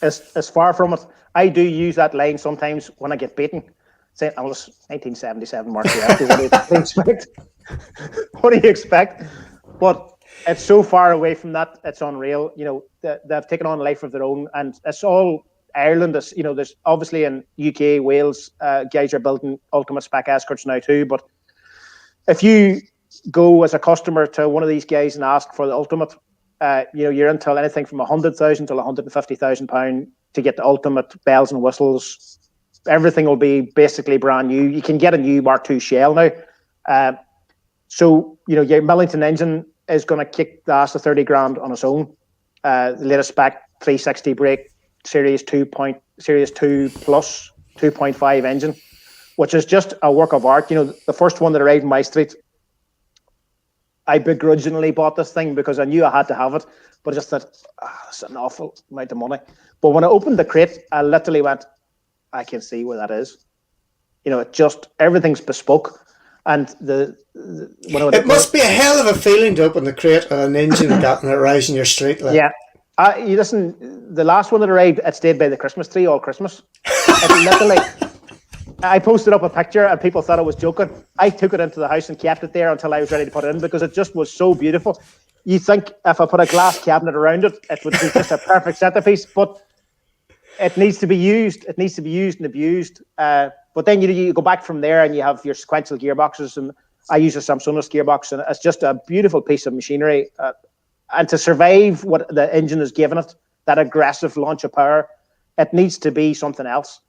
It's far from it. I do use that line sometimes when I get beaten, saying, "I was 1977 Mk2 Escort." What do you expect? What do you expect? But it's so far away from that. It's unreal. They've taken on a life of their own, and it's all Ireland. There's obviously in UK, Wales, guys are building ultimate spec Escorts now too. But if you go as a customer to one of these guys and ask for the ultimate, you're into anything from 100,000 to 150,000 £150,000 to get the ultimate bells and whistles. Everything will be basically brand new. You can get a new Mk2 shell now. So your Millington engine is going to kick the ass of 30 grand on its own. The latest spec 360 brake. Series 2 plus 2.5 engine, which is just a work of art. The first one that arrived in my street, I begrudgingly bought this thing because I knew I had to have it, but I just thought, it's an awful amount of money. But when I opened the crate, I literally went, I can see where that is. It just, everything's bespoke. And it must be a hell of a feeling to open the crate and an engine and it arrives in your street. Like. Yeah. You listen, the last one that arrived, it stayed by the Christmas tree all Christmas. It literally, I posted up a picture and people thought I was joking. I took it into the house and kept it there until I was ready to put it in because it just was so beautiful. You think if I put a glass cabinet around it, it would be just a perfect centerpiece, but it needs to be used. It needs to be used and abused. But then you go back from there and you have your sequential gearboxes, and I use a Samsonite gearbox, and it's just a beautiful piece of machinery. And to survive what the engine has given it, that aggressive launch of power, it needs to be something else.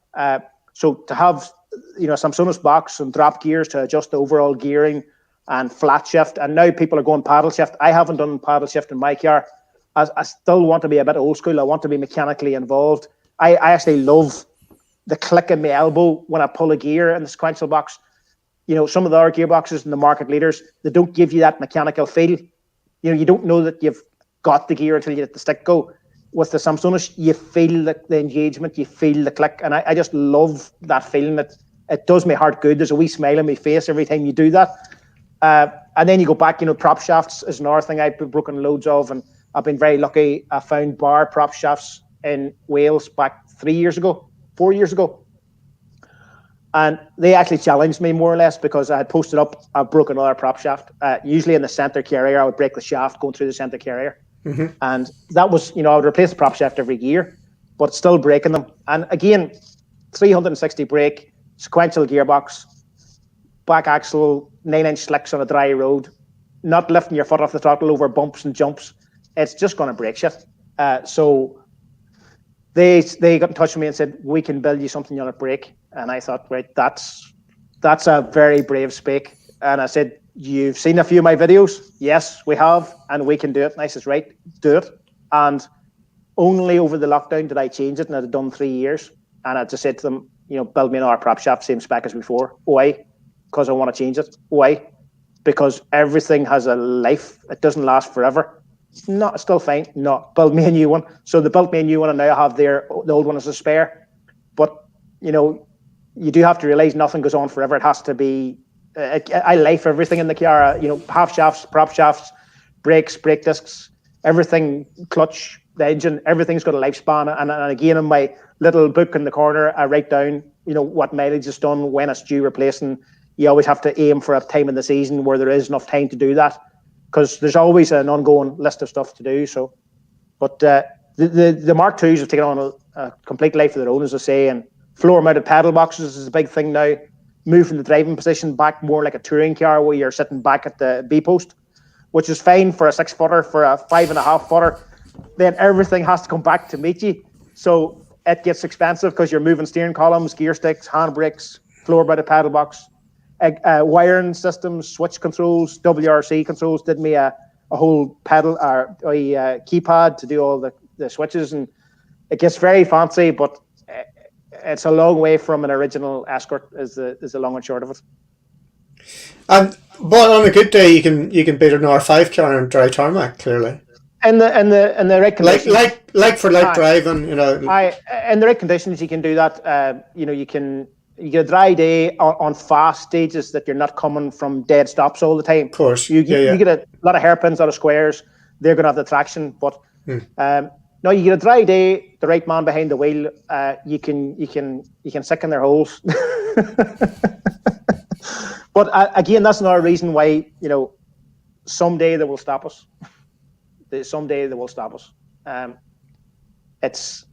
So to have Samsonite box and drop gears to adjust the overall gearing and flat shift, and now people are going paddle shift. I haven't done paddle shift in my car. I still want to be a bit old school. I want to be mechanically involved. I actually love the click in my elbow when I pull a gear in the sequential box. Some of the other gearboxes and the market leaders, they don't give you that mechanical feel. You don't know that you've got the gear until you let the stick go. With the Samsonite, you feel the engagement, you feel the click, and I just love that feeling. That it does my heart good. There's a wee smile on my face every time you do that. And then you go back, prop shafts is another thing I've been broken loads of, and I've been very lucky. I found bar prop shafts in Wales back 4 years ago, and they actually challenged me more or less because I had posted up a broken another prop shaft. Usually in the center carrier, I would break the shaft going through the center carrier, and that was, I would replace the prop shaft every year, but still breaking them. And again, 360 brake, sequential gearbox, back axle, 9-inch slicks on a dry road, not lifting your foot off the throttle over bumps and jumps. It's just going to break shit. So they got in touch with me and said, we can build you something on a brake. And I thought, right, that's a very brave speak. And I said, you've seen a few of my videos? Yes, we have, and we can do it. And I said, right, do it. And only over the lockdown did I change it, and I'd done 3 years. And I just said to them, build me another prop shaft, same spec as before. Why? Because I want to change it. Why? Because everything has a life. It doesn't last forever. No, it's still fine. No, build me a new one. So they built me a new one, and now I have the old one as a spare. But, you do have to realize nothing goes on forever. It has to be, I life everything in the car, half shafts, prop shafts, brakes, brake discs, everything, clutch, the engine, everything's got a lifespan. And again, in my little book in the corner, I write down, what mileage is done, when it's due replacing. You always have to aim for a time in the season where there is enough time to do that, because there's always an ongoing list of stuff to do. So, but the Mark IIs have taken on a complete life of their own, as I say, and floor-mounted pedal boxes is a big thing now. Move from the driving position back more like a touring car, where you're sitting back at the B-post, which is fine for a 6-footer. For a 5.5-footer, then everything has to come back to meet you. So it gets expensive because you're moving steering columns, gear sticks, handbrakes, floor-mounted pedal box, wiring systems, switch controls, WRC controls. Did me a whole pedal or a keypad to do all the switches, and it gets very fancy, but it's a long way from an original Escort. Is the long and short of it. But on a good day, you can beat an R5 car on dry tarmac, clearly. And the right conditions, like driving, in the right conditions, you can do that. You get a dry day on fast stages that you're not coming from dead stops all the time. Of course, you get a lot of hairpins, a lot of squares. They're going to have the traction, but no, you get a dry day. The right man behind the wheel, you can sick in their holes. But again, that's another reason why someday they will stop us. Someday they will stop us. It's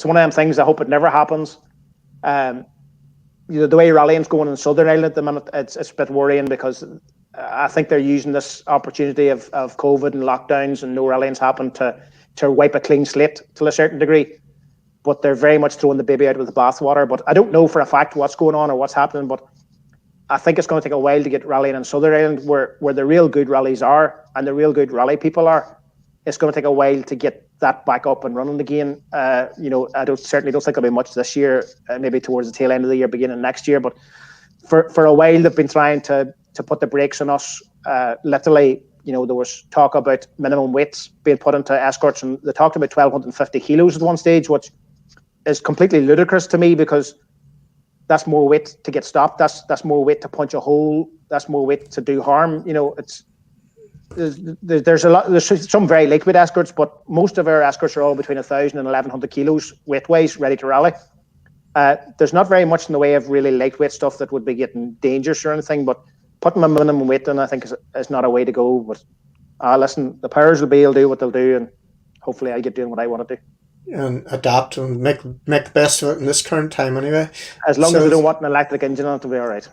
one of them things. I hope it never happens. The way rallying's going in Southern Ireland at the minute, it's a bit worrying, because I think they're using this opportunity of COVID and lockdowns and no rallying's happened to wipe a clean slate to a certain degree. But they're very much throwing the baby out with the bathwater. But I don't know for a fact what's going on or what's happening. But I think it's going to take a while to get rallying in Southern Ireland, where the real good rallies are and the real good rally people are. It's going to take a while to get that back up and running again. I certainly don't think it'll be much this year. Maybe towards the tail end of the year, beginning next year. But for a while, they've been trying to put the brakes on us. Literally, there was talk about minimum weights being put into Escorts, and they talked about 1,250 kilos at one stage, which is completely ludicrous to me, because that's more weight to get stopped. That's more weight to punch a hole. That's more weight to do harm. There's some very lightweight Escorts, but most of our Escorts are all between 1,000 and 1,100 kilos weight-wise, ready to rally. There's not very much in the way of really lightweight stuff that would be getting dangerous or anything, but putting my minimum weight in, I think, is not a way to go. But listen, the powers will be, will do what they'll do, and hopefully I'll get doing what I want to do. And adapt and make the best of it in this current time anyway. As long as I don't want an electric engine on it, it'll be all right.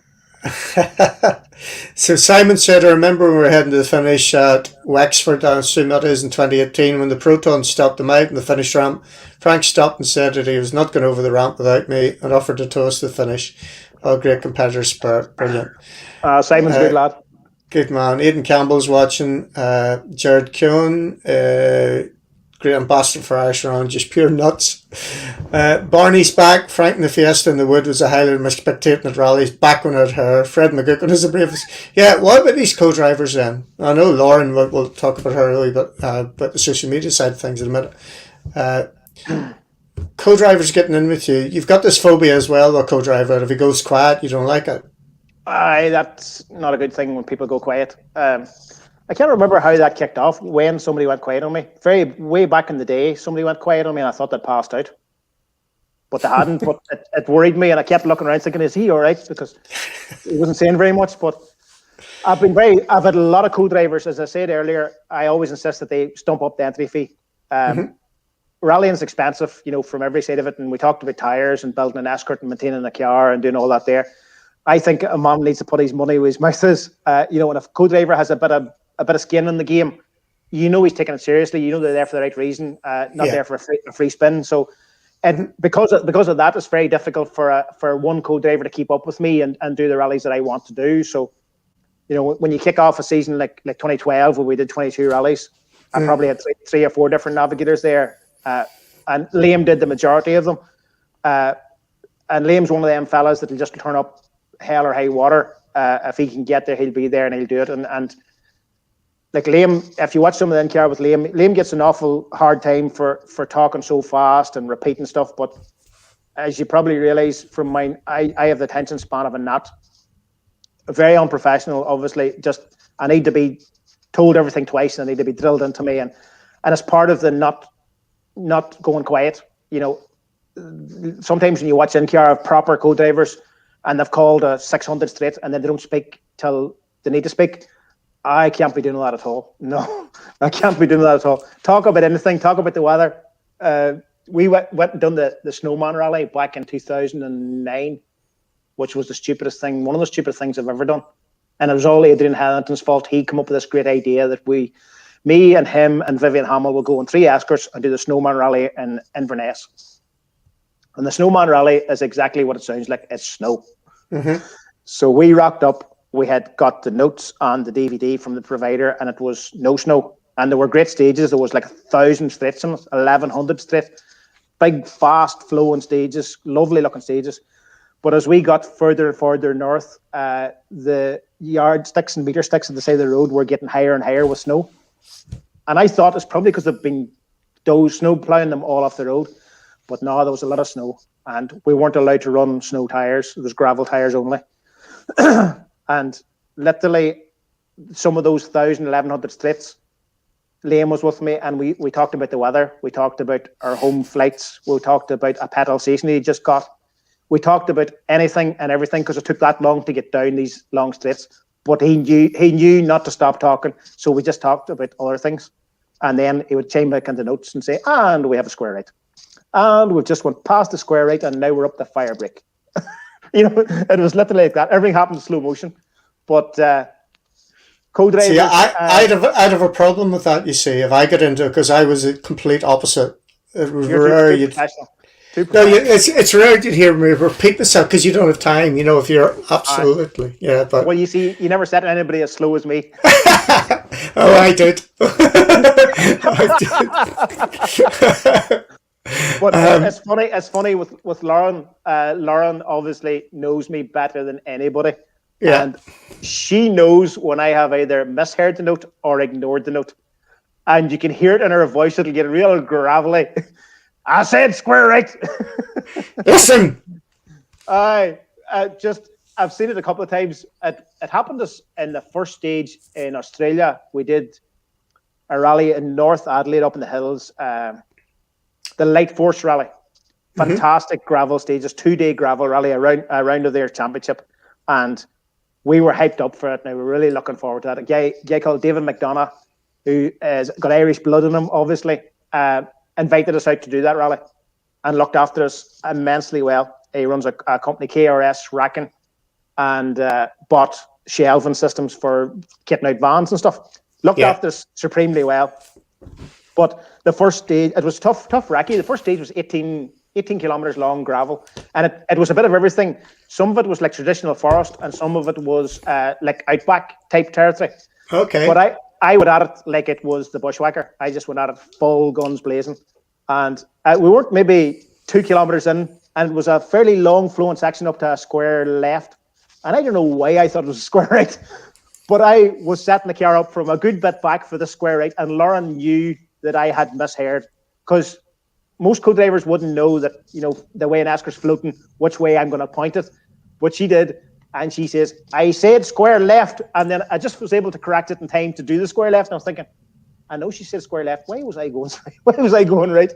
So Simon said, I remember we were heading to the finish at Wexford, I assume that is in 2018, when the Proton stopped them out in the finish ramp. Frank stopped and said that he was not going over the ramp without me and offered to tow us to the finish. Oh, great competitor spirit. Brilliant. Simon's a good lad. Good man. Aidan Campbell's watching. Jared Keown, great ambassador for Irish Round, just pure nuts. Barney's back. Frank in the Fiesta in the Wood was a highlight of my spectating at rallies. Back when I'd her. Fred McGuckin is the bravest. Yeah, what about these co-drivers then? I know Lauren, we'll talk about her really, but about the social media side of things in a minute. Co-drivers getting in with you. You've got this phobia as well, a co-driver. If he goes quiet, you don't like it. That's not a good thing when people go quiet. I can't remember how that kicked off, when somebody went quiet on me. Way back in the day, somebody went quiet on me and I thought they'd passed out. But they hadn't, but it worried me and I kept looking around thinking, is he all right? Because he wasn't saying very much. But I've had a lot of co-drivers, as I said earlier. I always insist that they stump up the entry fee. Rallying is expensive, from every side of it. And we talked about tyres and building an Escort and maintaining a car and doing all that there. I think a man needs to put his money where his mouth is. And if a co-driver has a bit of skin in the game, he's taking it seriously. They're there for the right reason, not there for a free spin. So, and because of that, it's very difficult for one co-driver to keep up with me and do the rallies that I want to do. So, when you kick off a season like 2012, where we did 22 rallies, I probably had three or four different navigators there, and Liam did the majority of them. And Liam's one of them fellas that'll just turn up hell or high water. If he can get there, he'll be there and he'll do it. And like Liam, if you watch some of the NCR with Liam gets an awful hard time for talking so fast and repeating stuff. But as you probably realise from mine, I have the attention span of a gnat. Very unprofessional, obviously. Just I need to be told everything twice and I need to be drilled into me. And it's part of the not going quiet. Sometimes when you watch NCR of proper co-drivers and they've called a 600 straight and then they don't speak till they need to speak, I can't be doing that at all. No, I can't be doing that at all. Talk about anything. Talk about the weather. We went and done the Snowman Rally back in 2009, which was the stupidest thing, one of the stupidest things I've ever done. And it was all Adrian Hamilton's fault. He came up with this great idea that me and him and Vivian Hamill will go on 3 Escorts and do the Snowman Rally in Inverness. And the Snowman Rally is exactly what it sounds like. It's snow. Mm-hmm. So we rocked up. We had got the notes on the DVD from the provider, and it was no snow. And there were great stages. There was like 1,000 straights in it, 1,100 straight. Big, fast flowing stages, lovely looking stages. But as we got further and further north, the yardsticks and meter sticks at the side of the road were getting higher and higher with snow. And I thought it's probably because they've been snow plowing them all off the road. But no, there was a lot of snow. And we weren't allowed to run snow tyres. It was gravel tyres only. And literally, some of those 1,000, 1,100 straights, Liam was with me, and we talked about the weather. We talked about our home flights. We talked about a petrol station he just got. We talked about anything and everything because it took that long to get down these long straights. But he knew not to stop talking, so we just talked about other things. And then he would chime back into notes and say, and we have a square right. And we've just went past the square right, and now we're up the fire break. It was literally like that. Everything happened in slow motion. But co-drivers... See, I'd have a problem with that, you see, if I get into it, because I was a complete opposite. It was rare. No, it's rare you'd hear me repeat myself because you don't have time, if you're absolutely... yeah. But well, you see, you never said anybody as slow as me. Oh, I did. But it's funny with Lauren. Lauren obviously knows me better than anybody. Yeah. And she knows when I have either misheard the note or ignored the note. And you can hear it in her voice. It'll get real gravelly. I said square right. Listen. I've seen it a couple of times. It happened to us in the first stage in Australia. We did a rally in North Adelaide up in the hills. The Light Force Rally. fantastic gravel stages, 2-day gravel rally, around of their championship, and we were hyped up for it. Now we're really looking forward to that. A guy called David McDonough, who has got Irish blood in him, obviously, invited us out to do that rally and looked after us immensely well. He runs a company, KRS Racking, and bought shelving systems for kitting out vans and stuff. Looked after us supremely well. But the first stage, it was tough recce. The first stage was 18 kilometers long gravel, and it was a bit of everything. Some of it was like traditional forest, and some of it was like outback type territory. Okay. But I went at it like it was the bushwhacker. I just went at it full guns blazing, and we weren't maybe 2 kilometers in, and it was a fairly long flowing section up to a square left, and I don't know why I thought it was a square right, but I was setting the car up from a good bit back for the square right, and Lauren knew that I had misheard, because most co-drivers wouldn't know that, the way an Escort's floating, which way I'm going to point it. But she did, and she says, I said square left, and then I just was able to correct it in time to do the square left, and I was thinking, I know she said square left, why was I going right?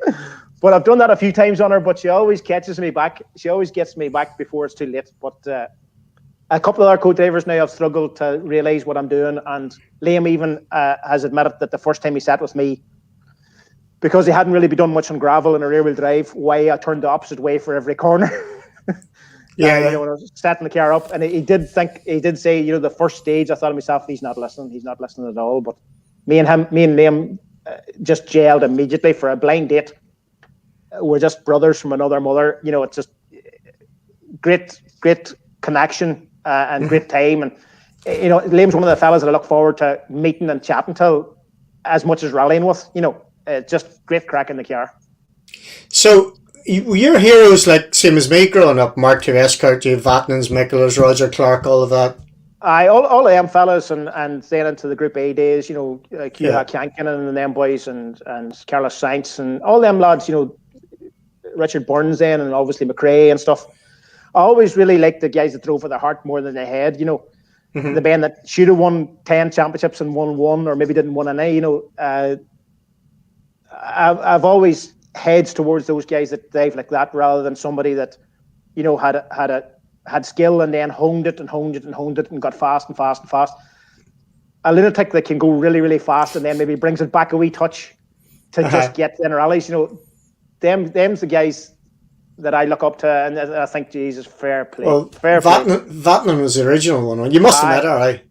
But I've done that a few times on her, but she always catches me back. She always gets me back before it's too late. But a couple of our co-drivers now have struggled to realise what I'm doing, and Liam even has admitted that the first time he sat with me, because he hadn't really been done much on gravel and a rear-wheel drive, why I turned the opposite way for every corner. When I was setting the car up, and he did say, the first stage, I thought to myself, he's not listening at all. But me and Liam just gelled immediately for a blind date. We're just brothers from another mother. It's just great connection and great time. And Liam's one of the fellas that I look forward to meeting and chatting to as much as rallying with. Just great crack in the car. So your heroes, like same as me growing up, Mk2 Escort, you Vatnans, Mickles, Roger Clark, all of that. All them fellas, and then into the Group A days, Kankin and them boys, and Carlos Sainz and all them lads, Richard Burns then, and obviously McRae and stuff. I always really liked the guys that drove with their heart more than their head. The band that should have won 10 championships and won one, or maybe didn't win any. I've always heads towards those guys that drive like that, rather than somebody that had skill and then honed it and got fast and fast and fast. A lunatic that can go really, really fast and then maybe brings it back a wee touch to just get in rallies. Them's the guys that I look up to, and I think, Jesus, fair play. Well, Vatnan was the original one. You must have met her, right?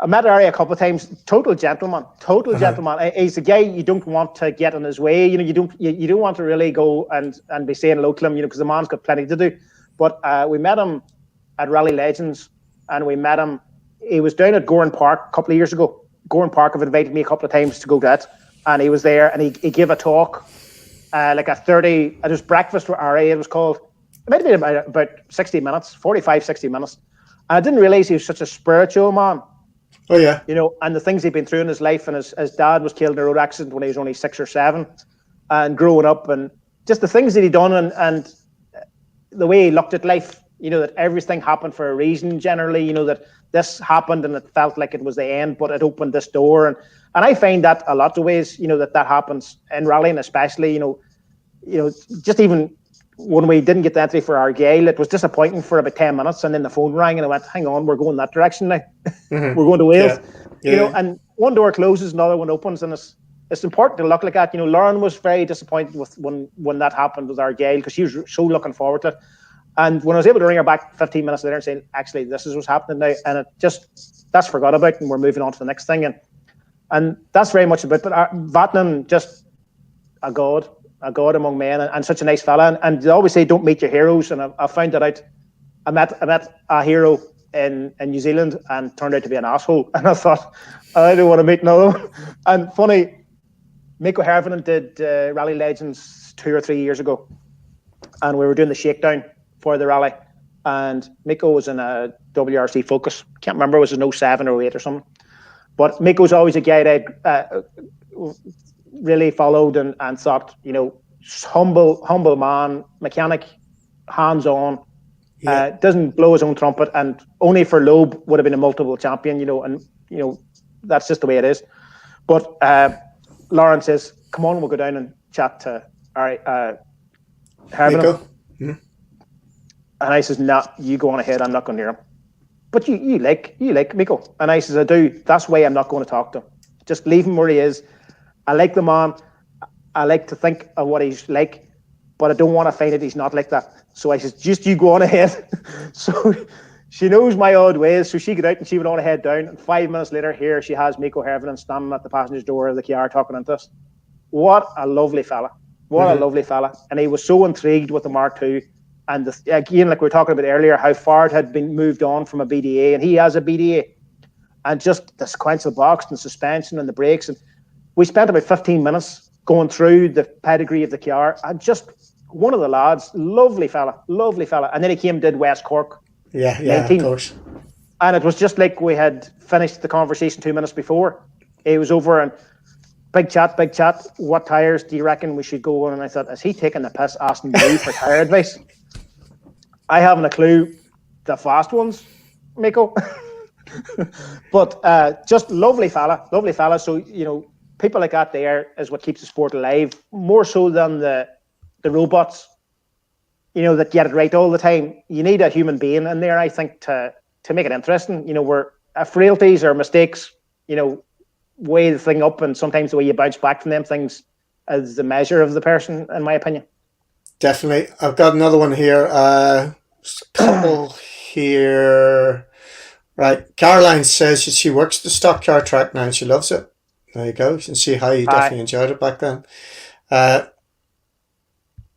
I met Ari a couple of times. Total gentleman. Gentleman. He's a guy you don't want to get in his way. You don't want to really go and be saying hello to him, because the man's got plenty to do. But we met him at Rally Legends, and we met him. He was down at Goran Park a couple of years ago. Goran Park have invited me a couple of times to go to that, and he was there, and he gave a talk, like a 30. It was breakfast with Ari. It was called. It might have been about 60 minutes, 45, 60 minutes. And I didn't realize he was such a spiritual man. Oh, yeah. And the things he'd been through in his life, and his dad was killed in a road accident when he was only 6 or 7, and growing up, and just the things that he'd done, and the way he looked at life, that everything happened for a reason generally, that this happened and it felt like it was the end, but it opened this door. And I find that a lot of ways, that happens in rallying, especially, just even when we didn't get the entry for Argyll, it was disappointing for about 10 minutes, and then the phone rang and I went, hang on, we're going that direction now. We're going to Wales. Yeah. And one door closes, another one opens, and it's important to look like that. Lauren was very disappointed with when that happened with Argyll, because she was so looking forward to it. And when I was able to ring her back 15 minutes later and say, actually, this is what's happening now, and that's forgot about, and we're moving on to the next thing. And that's very much about it. But Vatnan, just a god among men, and such a nice fella. And they always say, don't meet your heroes. And I found that out. I met a hero in New Zealand and turned out to be an asshole. And I thought, I don't want to meet another one. And funny, Miko Hervinen did Rally Legends 2 or 3 years ago. And we were doing the shakedown for the rally. And Miko was in a WRC Focus. Can't remember, it was an 07 or 08 or something. But Miko's always a guy that really followed and thought, humble man, mechanic, hands-on, doesn't blow his own trumpet, and only for Loeb would have been a multiple champion, and that's just the way it is. But Lauren says, come on, we'll go down and chat to having him. Miko? And I says, nah, you go on ahead. I'm not going near him. But you like Miko. And I says, I do. That's why I'm not going to talk to him. Just leave him where he is. I like the man. I like to think of what he's like, but I don't want to find that he's not like that. So I says, just you go on ahead. So she knows my odd ways. So she got out and she went on ahead down. And 5 minutes later, here she has Miko Hervinen standing at the passenger door of the car talking to us. What a lovely fella. What a lovely fella. And he was so intrigued with the Mark II. And again, like we were talking about earlier, how far it had been moved on from a BDA, and he has a BDA. And just the sequential box and suspension and the brakes. And we spent about 15 minutes going through the pedigree of the car. And just one of the lads, lovely fella. And then he came and did West Cork. Yeah, 19. of course. And it was just like we had finished the conversation 2 minutes before. He was over and big chat. What tyres do you reckon we should go on? And I thought, is he taking the piss asking me for tyre advice? I haven't a clue. The fast ones, Miko. But just lovely fella. So, people like that there is what keeps the sport alive, more so than the robots, that get it right all the time. You need a human being in there, I think, to make it interesting. Where frailties or mistakes, weigh the thing up, and sometimes the way you bounce back from them things is the measure of the person, in my opinion. Definitely. I've got another one here. Couple here. Right. Caroline says that she works the stock car track now and she loves it. There you go. You can see how you definitely enjoyed it back then.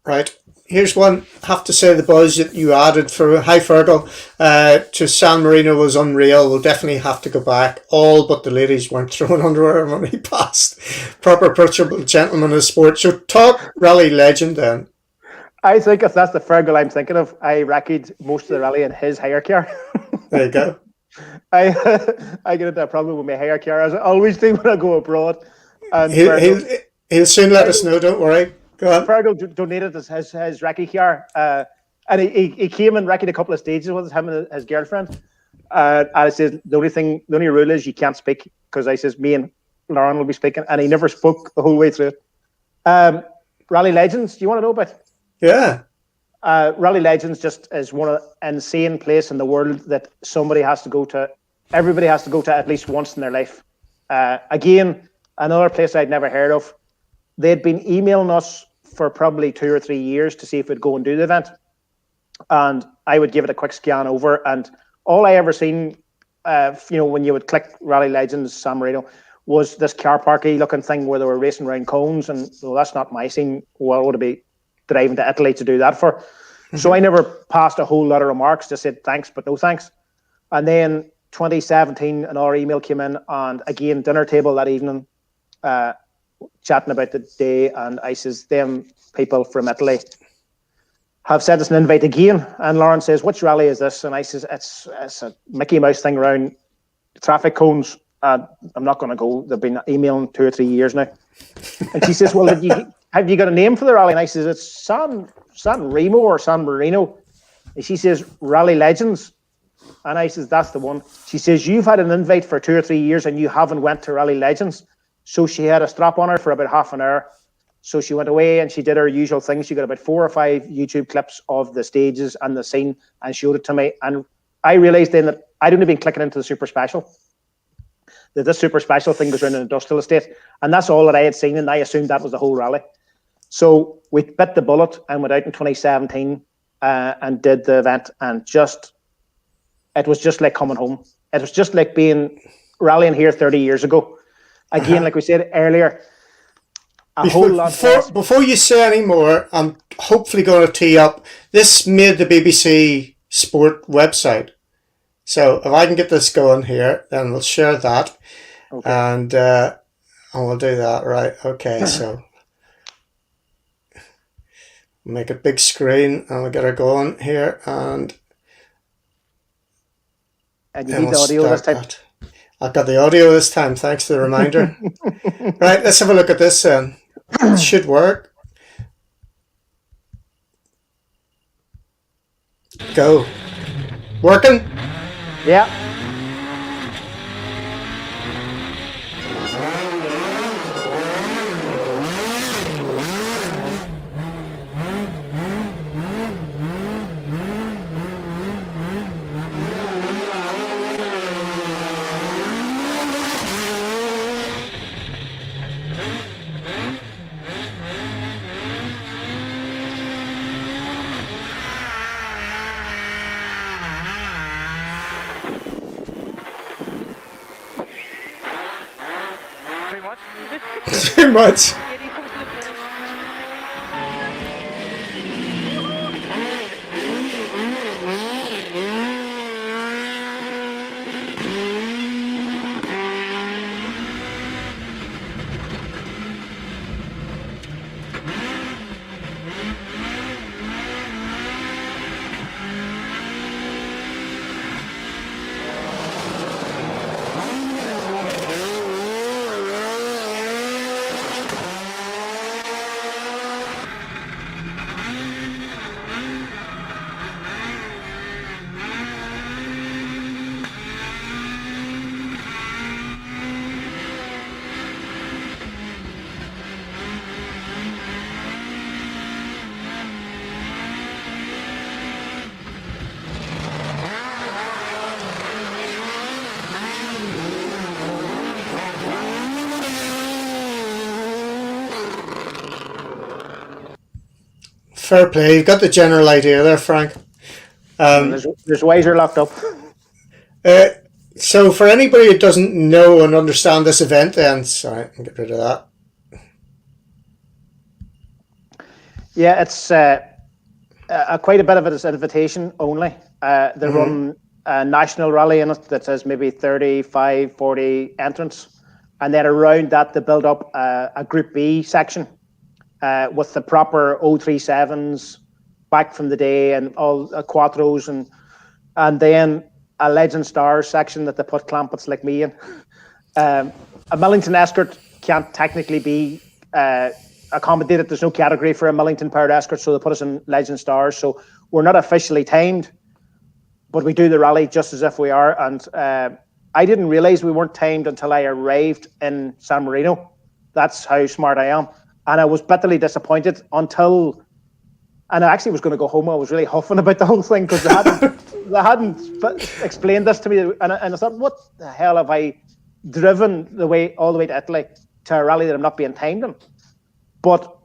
Right. Here's one. I have to say the buzz that you added for Hi Fergal to San Marino was unreal. We'll definitely have to go back. All but the ladies weren't throwing underwear when he passed. Proper approachable gentleman of sport. So talk rally legend then. I think if that's the Fergal I'm thinking of, I wrecked most of the rally in his hire car. There you go. I get into a problem with my hire car, as I always do when I go abroad. And he'll soon let us know, don't worry. Go on. Fergal donated his recce car. And he came and wrecked a couple of stages with him and his girlfriend. And I said, the only rule is you can't speak, because I says, me and Lauren will be speaking. And he never spoke the whole way through it. Rally Legends, do you want to know about it? Yeah. Rally Legends just is one of the insane place in the world that somebody has to go to. Everybody has to go to at least once in their life. Again, another place I'd never heard of. They'd been emailing us for probably 2 or 3 years to see if we'd go and do the event. And I would give it a quick scan over. And all I ever seen, when you would click Rally Legends San Marino, was this car parky looking thing where they were racing around cones. And well, that's not my scene. What would it be driving to Italy to do that for? Mm-hmm. So I never passed a whole lot of remarks, just said thanks, but no thanks. And then 2017, another email came in, and again, dinner table that evening, chatting about the day. And I says, them people from Italy have sent us an invite again. And Lauren says, which rally is this? And I says, it's a Mickey Mouse thing around traffic cones. I'm not going to go. They've been emailing 2 or 3 years now. And she says, well, have you got a name for the rally? And I says, it's San Remo or San Marino. And she says, Rally Legends. And I says, that's the one. She says, you've had an invite for 2 or 3 years and you haven't went to Rally Legends. So she had a strap on her for about half an hour. So she went away and she did her usual thing. She got about 4 or 5 YouTube clips of the stages and the scene and showed it to me. And I realised then that I'd only been clicking into the super special. That this super special thing goes around an industrial estate. And that's all that I had seen. And I assumed that was the whole rally. So we bit the bullet and went out in 2017 and did the event. And it was just like coming home. It was just like being rallying here 30 years ago. Again, like we said earlier, Before you say any more, I'm hopefully going to tee up. This made the BBC Sport website. So if I can get this going here, then we'll share that. Okay. And we'll do that. Right. Okay. So make a big screen and we'll get her going here. And you need the audio this time. I've got the audio this time. Thanks for the reminder. Right. Let's have a look at this then. It should work. Go. Working? Yeah. much. Too much. Getting close to the finish. Fair play. You've got the general idea there, Frank. There's wiser locked up. So for anybody who doesn't know and understand this event, then sorry, I'll get rid of that. Yeah, it's quite a bit of it is invitation only. They run a national rally in it that says maybe 35, 40 entrants. And then around that, they build up a Group B section with the proper 037s back from the day and all Quattros and then a Legend Stars section that they put clampets like me in. A Mk2 Escort can't technically be accommodated. There's no category for a Mk2 powered Escort, so they put us in Legend Stars. So we're not officially timed, but we do the rally just as if we are. And I didn't realize we weren't timed until I arrived in San Marino. That's how smart I am. And I was bitterly disappointed until, and I actually was going to go home. I was really huffing about the whole thing because they hadn't explained this to me. And I thought, what the hell have I driven all the way to Italy to a rally that I'm not being timed in? But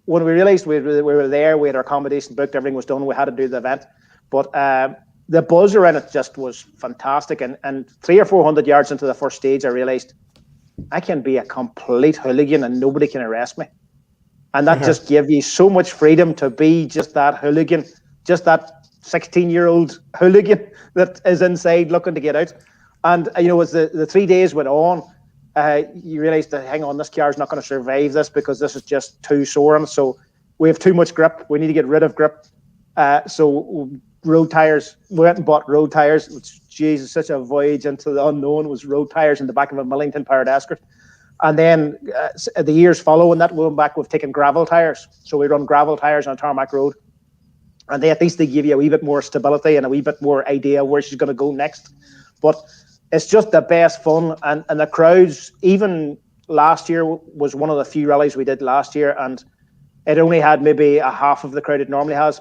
when we realized we were there, we had our accommodation booked, everything was done, we had to do the event. But the buzz around it just was fantastic. And 300 or 400 yards into the first stage, I realized I can be a complete hooligan and nobody can arrest me. And that just gave you so much freedom to be just that hooligan, just that 16-year-old hooligan that is inside looking to get out. And, you know, as the 3 days went on, you realize that, hang on, this car is not going to survive this because this is just too soaring. So we have too much grip. We need to get rid of grip. So road tires, we went and bought road tires, which, Jesus, such a voyage into the unknown, was road tires in the back of a Mk2 powered Escort. And then the years following that, we went back, we've taken gravel tires. So we run gravel tires on a tarmac road. And at least they give you a wee bit more stability and a wee bit more idea where she's going to go next. But it's just the best fun. And the crowds, even last year was one of the few rallies we did last year. And it only had maybe a half of the crowd it normally has.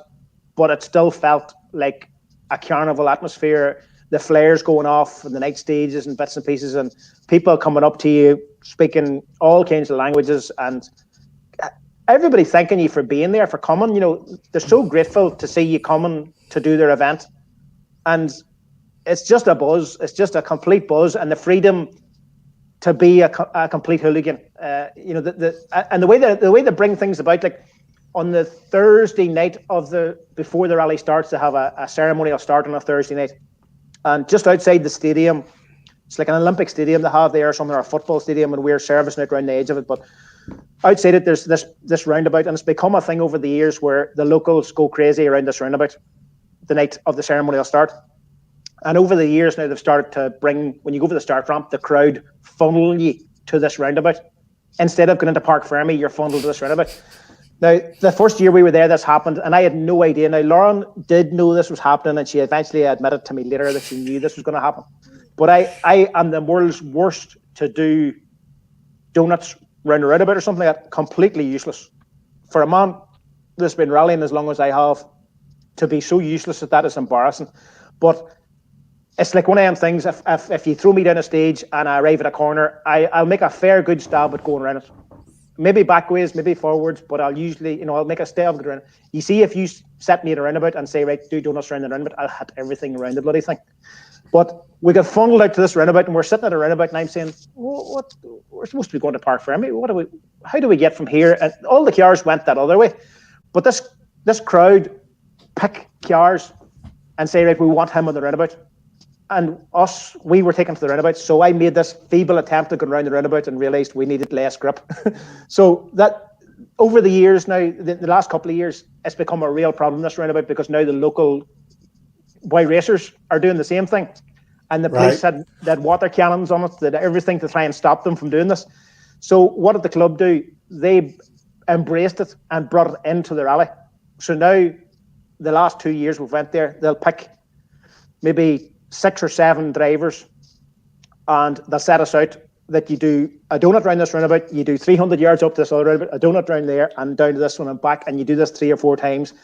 But it still felt like a carnival atmosphere. The flares going off and the night stages and bits and pieces and people coming up to you speaking all kinds of languages and everybody thanking you for being there, for coming. You know, they're so grateful to see you coming to do their event. And it's just a buzz. It's just a complete buzz and the freedom to be a complete hooligan. You know, and the way they bring things about, like on the Thursday night before the rally starts, they have a ceremonial start on a Thursday night. And just outside the stadium, it's like an Olympic stadium they have there, somewhere, a football stadium, and we're servicing it around the edge of it. But outside it, there's this roundabout, and it's become a thing over the years where the locals go crazy around this roundabout the night of the ceremonial start. And over the years now, they've started to bring, when you go for the start ramp, the crowd funnel you to this roundabout. Instead of going into Park Fermi, you're funneled to this roundabout. Now, the first year we were there, this happened, and I had no idea. Now, Lauren did know this was happening, and she eventually admitted to me later that she knew this was going to happen. But I am the world's worst to do donuts round a roundabout or something like that. Completely useless. For a man that's been rallying as long as I have, to be so useless at that is embarrassing. But it's like one of them things, if you throw me down a stage and I arrive at a corner, I'll make a fair good stab at going around it. Maybe backways, maybe forwards, but I'll usually, I'll make a stab around. You see, if you set me at a roundabout and say, right, do donuts around the roundabout, I'll hit everything around the bloody thing. But we got funneled out to this roundabout, and we're sitting at a roundabout, and I'm saying, "What? We're supposed to be going to Park Fermi. How do we get from here?" And all the cars went that other way, but this crowd pick cars and say, "Right, we want him on the roundabout." And we were taken to the roundabout. So I made this feeble attempt to go around the roundabout and realised we needed less grip. So that over the years now, the last couple of years, it's become a real problem, this roundabout, because now the local boy racers are doing the same thing. And the police had water cannons on it, did everything to try and stop them from doing this. So what did the club do? They embraced it and brought it into the rally. So now, the last 2 years we've went there, they'll pick maybe 6 or 7 drivers, and they'll set us out that you do a donut round this roundabout, you do 300 yards up this other roundabout, a donut round there, and down to this one and back, and you do this 3 or 4 times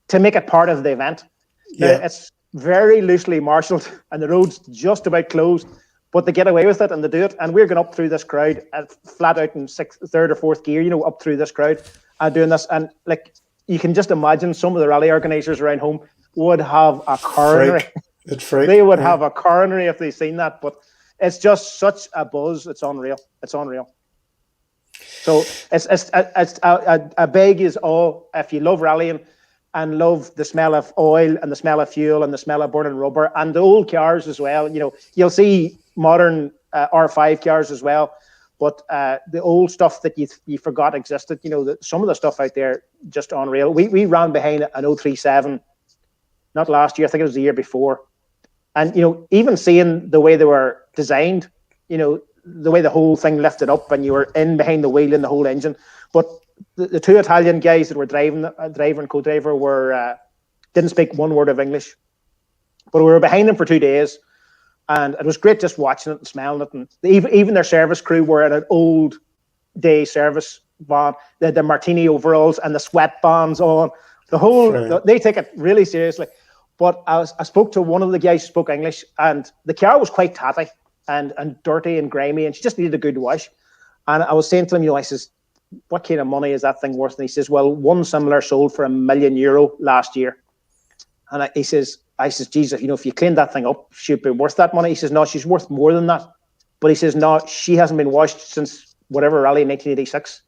to make it part of the event. Yeah. Now, it's very loosely marshalled, and the road's just about closed, but they get away with it and they do it. And we're going up through this crowd, flat out in 3rd or 4th gear, up through this crowd and doing this. And like, you can just imagine some of the rally organisers around home would have a coronary. They would have a coronary if they seen that. But it's just such a buzz. It's unreal. So it's a beg is all, if you love rallying and love the smell of oil and the smell of fuel and the smell of burning rubber and the old cars as well. You'll see modern R5 cars as well, but the old stuff that you forgot existed. Some of the stuff out there just unreal. We ran behind an 037, not last year. I think it was the year before. And even seeing the way they were designed, the way the whole thing lifted up and you were in behind the wheel in the whole engine, but the 2 Italian guys that were driving, driver and co-driver, didn't speak one word of English, but we were behind them for 2 days, and it was great just watching it and smelling it. And even their service crew were in an old day service van. They had the martini overalls and the sweatbands on. They take it really seriously. But I spoke to one of the guys who spoke English, and the car was quite tatty and dirty and grimy, and she just needed a good wash. And I was saying to him, I says, "What kind of money is that thing worth?" And he says, "Well, one similar sold for €1 million last year." And I says, "Jesus, if you cleaned that thing up, she'd be worth that money." He says, "No, she's worth more than that." But he says, "No, she hasn't been washed since whatever rally in 1986.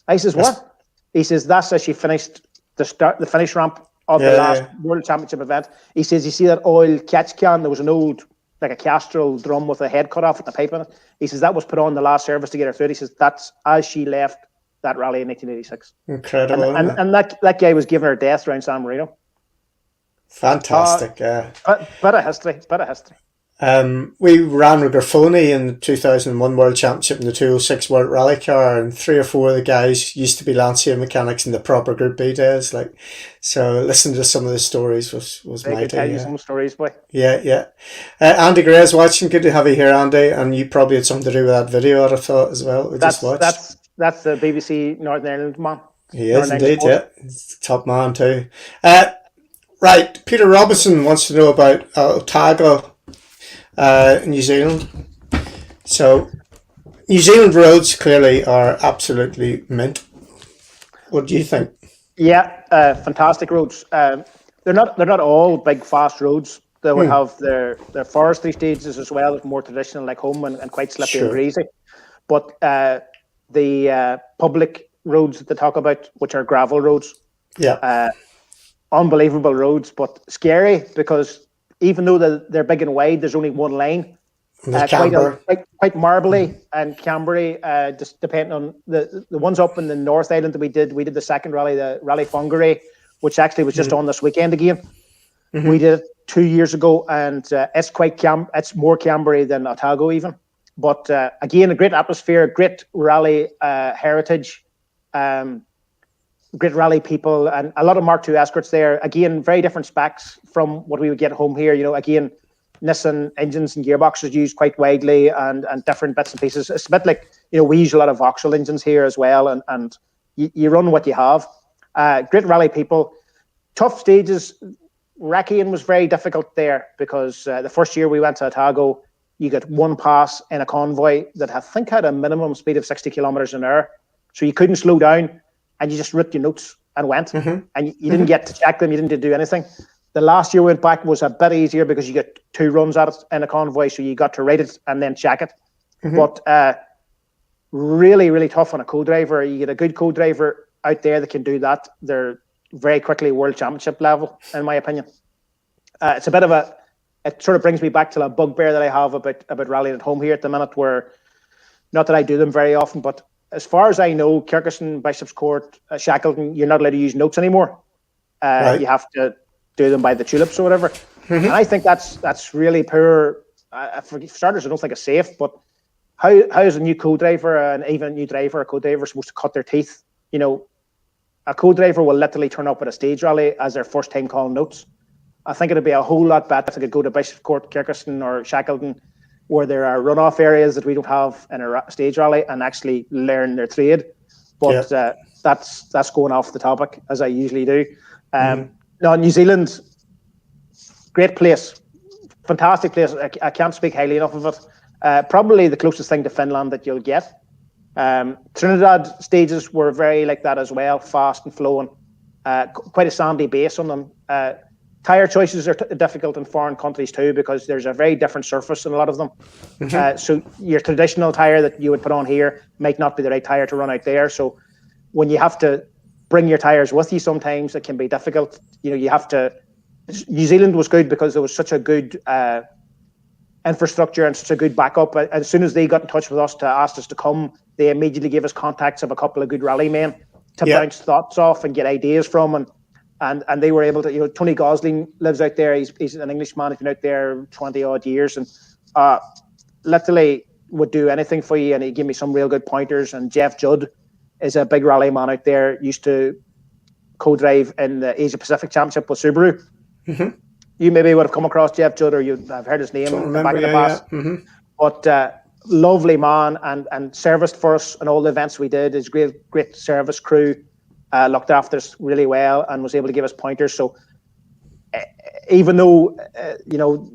I says, "What?" He says, "That's as she finished the finish ramp of the last World Championship event." He says, "You see that oil catch can? There was an old, like a Castrol drum with a head cut off with the pipe in it." He says, "That was put on the last service to get her through." He says, "That's as she left that rally in 1986. Incredible. And that guy was giving her death around San Marino. Fantastic, yeah. Bit of history. We ran with Grafoni in the 2001 World Championship in the 206 World Rally Car, and 3 or 4 of the guys used to be Lancia mechanics in the proper Group B days. So listening to some of the stories was they mighty. Could tell you some stories, boy. Yeah. Andy Gray's watching. Good to have you here, Andy. And you probably had something to do with that video, I'd have thought, as well. That's the BBC Northern Ireland man. He is indeed, yeah. He's a top man too. Right, Peter Robinson wants to know about Otago, New Zealand. So, New Zealand roads clearly are absolutely mint. What do you think? Yeah, fantastic roads. They're not all big fast roads. They would have their forestry stages as well as more traditional, like home and quite slippy and greasy. But the public roads that they talk about, which are gravel roads, unbelievable roads, but scary because even though they're big and wide, there's only one lane. Quite marbly and cambery, just depending on the ones up in the North Island that we did the second rally, the Rally Whangarei, which actually was just on this weekend again. Mm-hmm. We did it 2 years ago, and it's quite it's more cambery than Otago even. But again, a great atmosphere, great rally heritage, great rally people, and a lot of Mk2 Escorts there. Again, very different specs from what we would get home here. Again, Nissan engines and gearboxes used quite widely, and different bits and pieces. It's a bit like, we use a lot of Vauxhall engines here as well, and you run what you have. Great rally people, tough stages. Wrecking was very difficult there because the first year we went to Otago, you got one pass in a convoy that I think had a minimum speed of 60 kilometers an hour, so you couldn't slow down, and you just ripped your notes and went, and you didn't get to check them. You didn't do anything. The last year we went back was a bit easier because you get 2 runs at it in a convoy, so you got to rate it and then check it. But really, really tough on a co-driver. You get a good co-driver out there that can do that. They're very quickly world championship level, in my opinion. It's a bit of it sort of brings me back to a bugbear that I have about rallying at home here at the minute, where, not that I do them very often, but as far as I know, Kirkuson, Bishop's Court, Shackleton, you're not allowed to use notes anymore. Right. You have to do them by the tulips or whatever. And I think that's really poor. For starters, I don't think it's safe, but how is a new co-driver and even a new driver or co-driver supposed to cut their teeth? You know, a co-driver will literally turn up at a stage rally as their first time calling notes. I think it'd be a whole lot better if they could go to Bishop's Court, Kirkuson or Shackleton, where there are runoff areas that we don't have in a stage rally, and actually learn their trade. But that's going off the topic, as I usually do. Now, New Zealand, great place, fantastic place. I can't speak highly enough of it. Probably the closest thing to Finland that you'll get. Trinidad stages were very like that as well, fast and flowing. Quite a sandy base on them. Tyre choices are difficult in foreign countries too, because there's a very different surface in a lot of them. So your traditional tyre that you would put on here might not be the right tyre to run out there. So when you have to bring your tyres with you, sometimes it can be difficult. You know, you have to. New Zealand was good because there was such a good infrastructure and such a good backup. As soon as they got in touch with us to ask us to come, they immediately gave us contacts of a couple of good rally men to bounce thoughts off and get ideas from. And they were able to, you know, Tony Gosling lives out there. He's an Englishman. He's been out there 20 odd years, and literally would do anything for you. And he gave me some real good pointers. And Jeff Judd is a big rally man out there. Used to co-drive in the Asia Pacific Championship with Subaru. You maybe would have come across Jeff Judd, or I've heard his name back in the past. But lovely man, and serviced for us in all the events we did. His great service crew. Looked after us really well and was able to give us pointers. So even though, you know,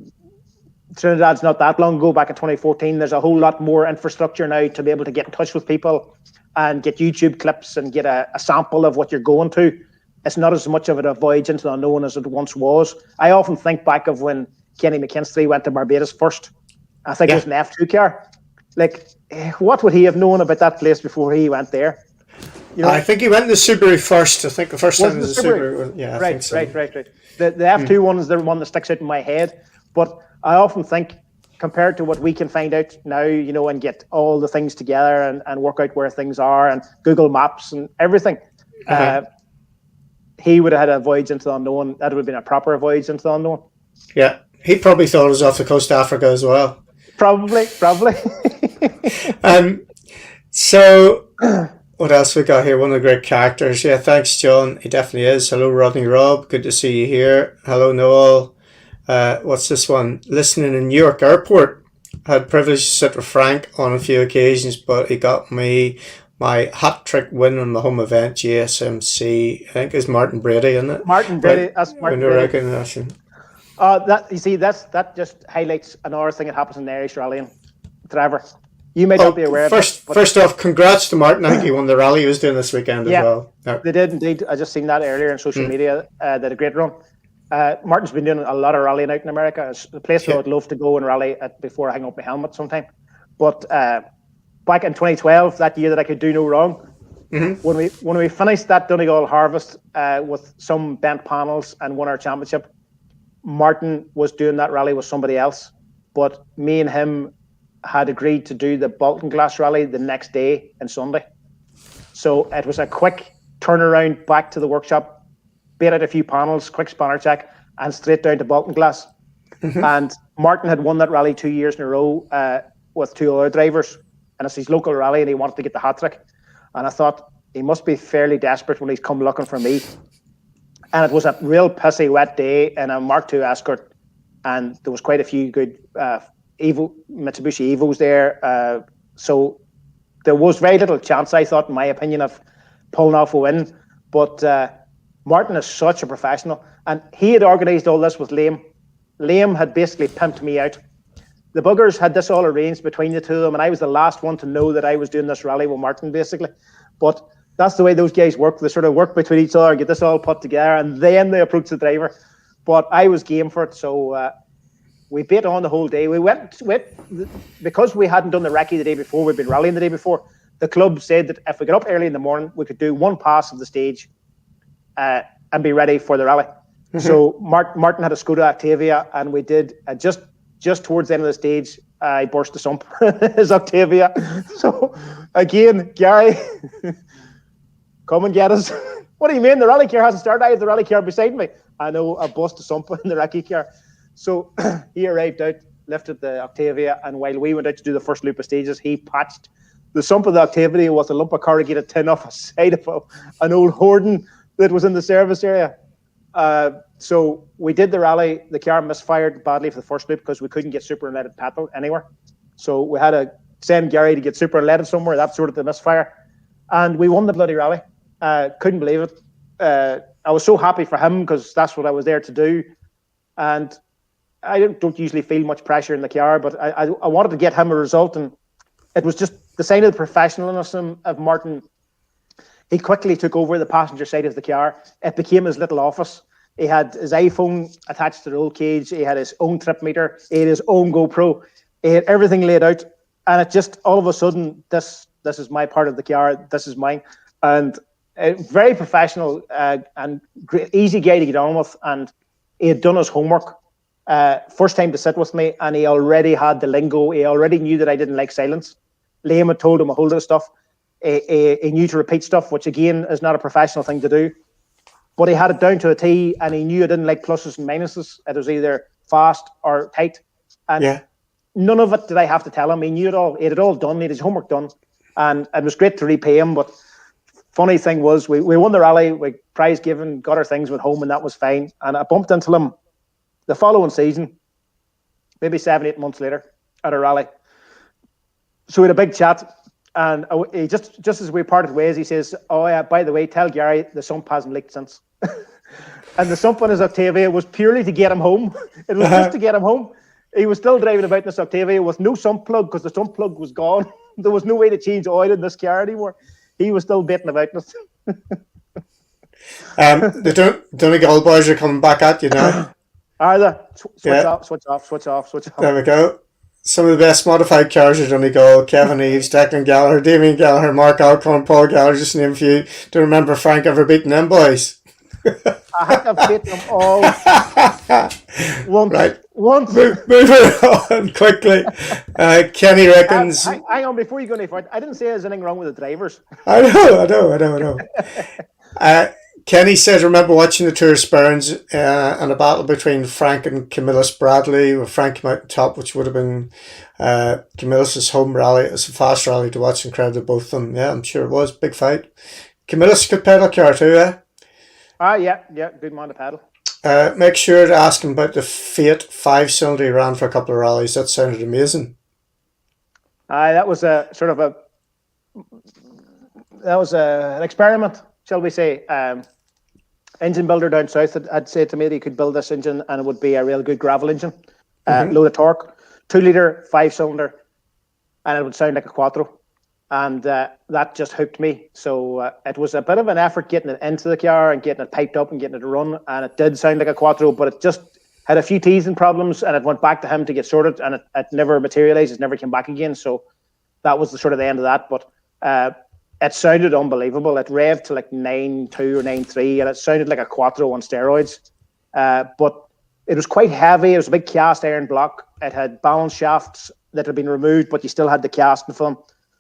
Trinidad's not that long ago, back in 2014, there's a whole lot more infrastructure now to be able to get in touch with people and get YouTube clips and get a sample of what you're going to. It's not as much of a voyage into the unknown as it once was. I often think back of when Kenny McKinstry went to Barbados first. I think it was an F2 car. Like, what would he have known about that place before he went there? You know, I think he went in the Subaru first. I think the first time was the Subaru. Yeah, right, I think so. Right. The F2 one is the one that sticks out in my head. But I often think, compared to what we can find out now, you know, and get all the things together and work out where things are and Google Maps and everything, he would have had a voyage into the unknown. That would have been a proper voyage into the unknown. Yeah, he probably thought it was off the coast of Africa as well. Probably. So... What else we got here? One of the great characters. Yeah, thanks, John. He definitely is. Hello, Rodney Robb. Good to see you here. Hello, Noel. What's this one? Listening in New York Airport. I had privilege to sit with Frank on a few occasions, but he got me my hat-trick win on the home event, GSMC. I think it's Martin Brady, isn't it? Martin Brady. That's Martin Brady. Recognition. That just highlights another thing that happens in the Irish rallying. Trevor. You may not be aware of it. First off, congrats to Martin. I think he won the rally he was doing this weekend as well. They did indeed. I just seen that earlier on social media. They had a great run. Martin's been doing a lot of rallying out in America. It's a place where I'd love to go and rally at before I hang up my helmet sometime. But back in 2012, that year that I could do no wrong, when we finished that Donegal Harvest with some bent panels and won our championship, Martin was doing that rally with somebody else. But me and him had agreed to do the Bolton Glass rally the next day and Sunday. So it was a quick turnaround back to the workshop, bait out a few panels, quick spanner check, and straight down to Bolton Glass. And Martin had won that rally 2 years in a row with 2 other drivers. And it's his local rally and he wanted to get the hat-trick. And I thought, he must be fairly desperate when he's come looking for me. And it was a real pissy wet day in a Mk2 Escort. And there was quite a few good Mitsubishi Evos there. So there was very little chance, I thought, in my opinion, of pulling off a win. But Martin is such a professional. And he had organised all this with Liam. Liam had basically pimped me out. The buggers had this all arranged between the two of them, and I was the last one to know that I was doing this rally with Martin, basically. But that's the way those guys work. They sort of work between each other, get this all put together, and then they approach the driver. but I was game for it. So we bait on the whole day. We went because we hadn't done the recce the day before. We'd been rallying the day before. The club said that if we got up early in the morning, we could do one pass of the stage and be ready for the rally. Mm-hmm. So Martin had a Skoda Octavia, and we did just towards the end of the stage, I burst the sump his Octavia. So again, Gary, come and get us. What do you mean? The rally car hasn't started. I have the rally car beside me. I know, I bust the sump in the recce car. So he arrived out, lifted the Octavia, and while we went out to do the first loop of stages, he patched the sump of the Octavia with a lump of corrugated tin off the side of an old Horden that was in the service area. So we did the rally. The car misfired badly for the first loop because we couldn't get super unleaded petrol anywhere. So we had to send Gary to get super unleaded somewhere. That sort of the misfire. And we won the bloody rally. Couldn't believe it. I was so happy for him because that's what I was there to do. And I don't usually feel much pressure in the car, but I wanted to get him a result. And it was just the sign of the professionalism of Martin. He quickly took over the passenger side of the car. It became his little office. He had his iPhone attached to the roll cage. He had his own trip meter. He had his own GoPro. He had everything laid out. And it just, all of a sudden, this is my part of the car. This is mine. And very professional and great, easy guy to get on with. And he had done his homework. First time to sit with me, and he already had the lingo. He already knew that I didn't like silence. Liam had told him a whole lot of stuff. He knew to repeat stuff, which again is not a professional thing to do. But he had it down to a T, and he knew I didn't like pluses and minuses. It was either fast or tight. And none of it did I have to tell him. He knew it all. He had it all done. He had his homework done. And it was great to repay him. But funny thing was, we won the rally, we prize given, got our things, went home, and that was fine. And I bumped into him the following season, maybe 7-8 months later, at a rally. So we had a big chat. And he just as we parted ways, he says, "Oh yeah, by the way, tell Gary the sump hasn't leaked since." And the sump on his Octavia was purely to get him home. It was just to get him home. He was still driving about in this Octavia with no sump plug because the sump plug was gone. There was no way to change oil in this car anymore. He was still baiting about in it. The Donegal boys are coming back at you now. Are they? Switch off. There we go. Some of the best modified cars are Donegal: Kevin Eves, Declan Gallagher, Damien Gallagher, Mark Alcorn, Paul Gallagher, just to name a few. Don't remember Frank ever beating them boys. I think I've beaten them all. Once. Moving on quickly. Kenny reckons... Hang on, before you go any further, I didn't say there's anything wrong with the drivers. I know. Kenny says, remember watching the Tour of Sperrins and a battle between Frank and Camillus Bradley, with Frank came out on top, which would have been Camillus' home rally. It was a fast rally to watch and crowded both of them. Yeah, I'm sure it was. Big fight. Camillus could pedal car too, eh? Yeah, good man to pedal. Make sure to ask him about the Fiat 5-cylinder he ran for a couple of rallies. That sounded amazing. That was a sort of an experiment, shall we say. Engine builder down south had said to me that he could build this engine and it would be a real good gravel engine, load of torque, 2-litre, 5-cylinder, and it would sound like a Quattro. And that just hooked me. So it was a bit of an effort getting it into the car and getting it piped up and getting it to run. And it did sound like a Quattro, but it just had a few teething problems, and it went back to him to get sorted, and it never materialized. It never came back again. So that was the sort of the end of that. But it sounded unbelievable. It revved to like 9.2 or 9.3, and it sounded like a Quattro on steroids. But it was quite heavy. It was a big cast iron block. It had balance shafts that had been removed, but you still had the casting for them.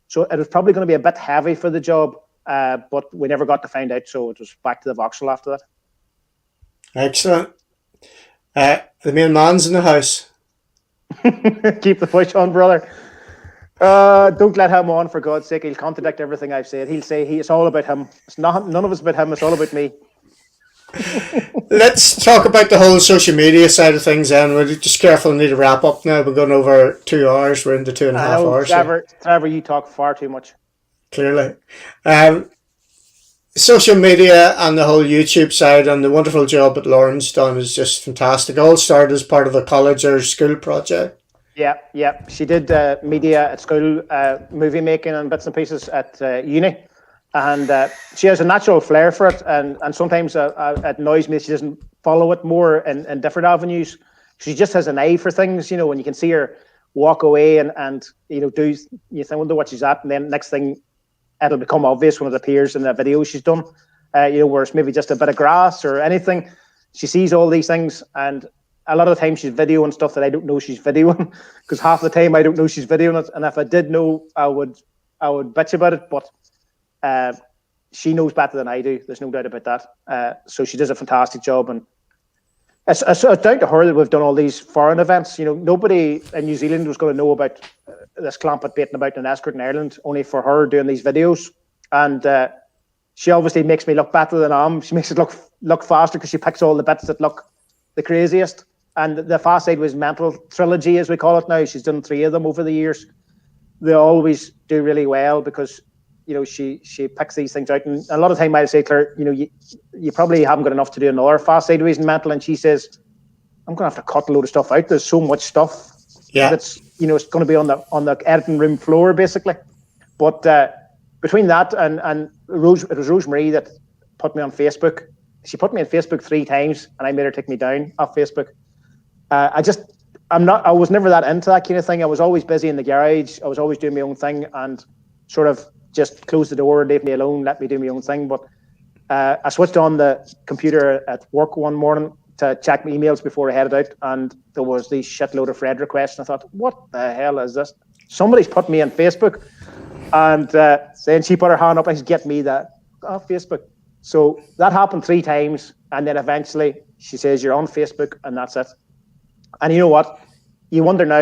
So it was probably going to be a bit heavy for the job, but we never got to find out. So it was back to the Vauxhall after that. Excellent. The main man's in the house. Keep the push on, brother. Don't let him on, for God's sake. He'll contradict everything I've said. He'll say it's all about him. It's not. None of it's about him. It's all about me. Let's talk about the whole social media side of things, and we're just careful. Need to wrap up now. We're going over 2 hours. We're into 2.5 hours. Trevor, you talk far too much. Clearly. Social media and the whole YouTube side and the wonderful job that Lauren's done is just fantastic. All started as part of a college or school project. Yeah. She did media at school, movie making and bits and pieces at uni. And she has a natural flair for it, and sometimes it annoys me she doesn't follow it more in different avenues. She just has an eye for things, you know, when you can see her walk away and you know, you think, wonder what she's at, and then next thing it'll become obvious when it appears in the video she's done. You know, where it's maybe just a bit of grass or anything. She sees all these things, and a lot of the time she's videoing stuff that I don't know she's videoing, because half the time I don't know she's videoing it, and if I did know, I would bitch about it. But she knows better than I do. There's no doubt about that. So she does a fantastic job, and it's down to her that we've done all these foreign events. You know, nobody in New Zealand was going to know about this clampet baiting about an escort in Ireland, only for her doing these videos. And she obviously makes me look better than I am. She makes it look faster because she picks all the bits that look the craziest. And the Fast Side was Mental trilogy, as we call it now. She's done 3 of them over the years. They always do really well because, you know, she picks these things out. And a lot of time I'll say to her, you know, you probably haven't got enough to do another Fast Sideways and Mental. And she says, I'm going to have to cut a load of stuff out. There's so much stuff that's, you know, it's going to be on the editing room floor, basically. But between that and it was Rosemary that put me on Facebook. She put me on Facebook 3 times, and I made her take me down off Facebook. I was never that into that kind of thing. I was always busy in the garage. I was always doing my own thing and sort of just closed the door, leave me alone, let me do my own thing. But I switched on the computer at work one morning to check my emails before I headed out, and there was these shitload of friend requests. And I thought, what the hell is this? Somebody's put me on Facebook, and saying she put her hand up and she's get me that off Facebook. So that happened 3 times, and then eventually she says, you're on Facebook, and that's it. And you know what? You wonder now,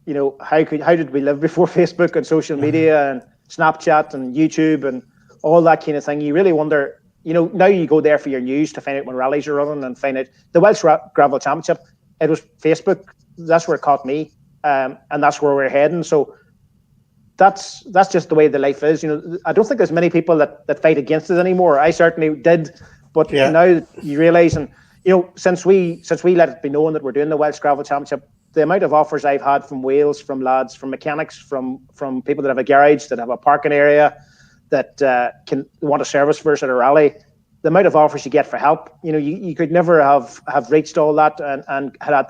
you know, how did we live before Facebook and social media and Snapchat and YouTube and all that kind of thing? You really wonder, you know, now you go there for your news to find out when rallies are running and find out the Welsh Gravel Championship. It was Facebook. That's where it caught me, and that's where we're heading. So that's just the way the life is. You know, I don't think there's many people that fight against it anymore. I certainly did, but now you realise, and you know, since we let it be known that we're doing the Welsh Gravel Championship, the amount of offers I've had from Wales, from lads, from mechanics, from people that have a garage, that have a parking area, that can want a service for us at a rally, the amount of offers you get for help, you know, you could never have reached all that and had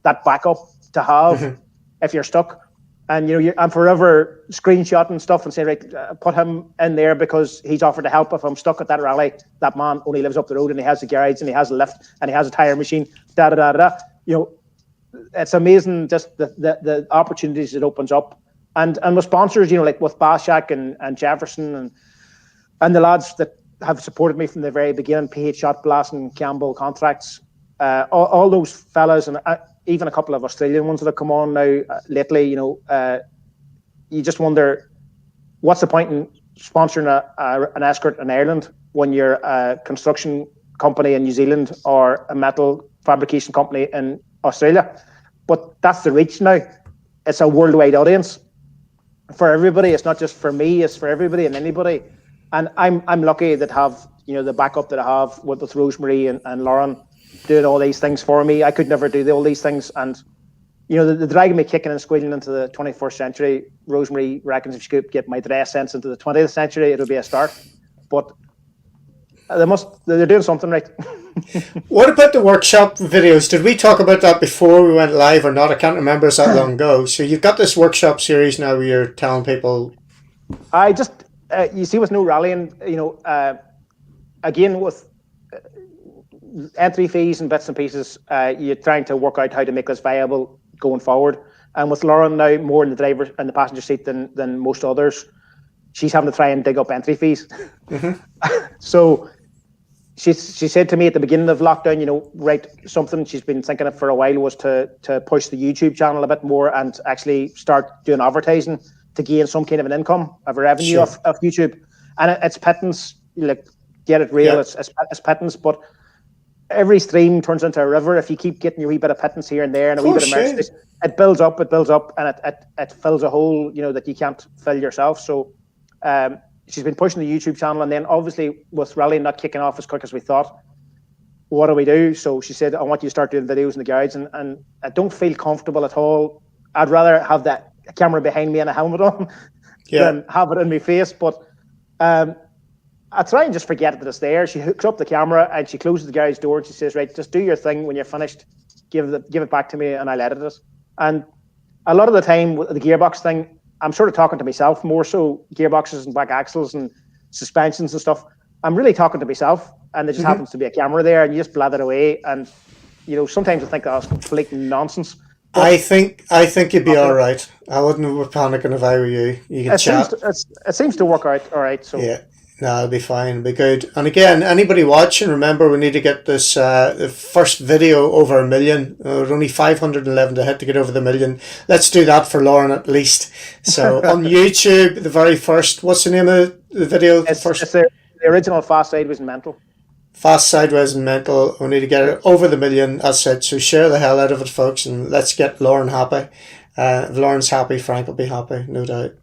that backup to have if you're stuck. And you know, I'm forever screenshotting stuff and saying, right, put him in there because he's offered to help if I'm stuck at that rally. That man only lives up the road and he has a garage and he has a lift and he has a tire machine. Da da da da. You know, it's amazing just the opportunities it opens up. And with sponsors, you know, like with Bashak and Jefferson and the lads that have supported me from the very beginning, PH Shot Blast and Campbell Contracts, all those fellas, and even a couple of Australian ones that have come on now lately, you know, you just wonder what's the point in sponsoring an escort in Ireland when you're a construction company in New Zealand or a metal fabrication company in Australia. But that's the reach now. It's a worldwide audience for everybody. It's not just for me, it's for everybody and anybody. And I'm lucky that have, you know, the backup that I have with Rosemary and Lauren doing all these things for me. I could never do all these things. And, you know, the dragging me kicking and squealing into the 21st century, Rosemary reckons if she could get my dress sense into the 20th century, it'll be a start. But they're doing something right. What about the workshop videos? Did we talk about that before we went live or not? I can't remember, it's that long ago. So you've got this workshop series now where you're telling people. I just, you see, with no rallying, you know, again, with entry fees and bits and pieces, you're trying to work out how to make this viable going forward. And with Lauren now more in the driver and the passenger seat than most others, she's having to try and dig up entry fees. So she said to me at the beginning of lockdown, you know, right, something she's been thinking of for a while was to push the YouTube channel a bit more and actually start doing advertising to gain some kind of an income of a revenue of YouTube. And it's pittance, like, get it real, it's pittance, but every stream turns into a river if you keep getting your wee bit of pittance here and there and a wee bit of merchandise. It builds up, and it fills a hole, you know, that you can't fill yourself. So she's been pushing the YouTube channel, and then obviously with rally not kicking off as quick as we thought, what do we do? So she said, I want you to start doing videos in the garage, and I don't feel comfortable at all. I'd rather have that camera behind me and a helmet on than have it in my face. But I try and just forget that it's there. She hooks up the camera and she closes the garage door and she says, right, just do your thing. When you're finished, give it back to me and I'll edit it. And a lot of the time with the gearbox thing, I'm sort of talking to myself more so, gearboxes and back axles and suspensions and stuff. I'm really talking to myself, and there just happens to be a camera there and you just blather away. And, sometimes I think that's complete nonsense. But I think you'd be all right. I wouldn't be panicking if I were you. You can chat. It seems to work out all right. So yeah. No, it'll be fine. It'll be good. And again, anybody watching, remember we need to get this the first video over 1 million. We're only 511 to hit to get over the 1 million. Let's do that for Lauren at least. So on YouTube, the very first, what's the name of the video? It's the original Fast Sideways and Mental. Fast, Sideways and Mental. We need to get it over the 1 million, as said. So share the hell out of it, folks, and let's get Lauren happy. If Lauren's happy, Frank will be happy, no doubt.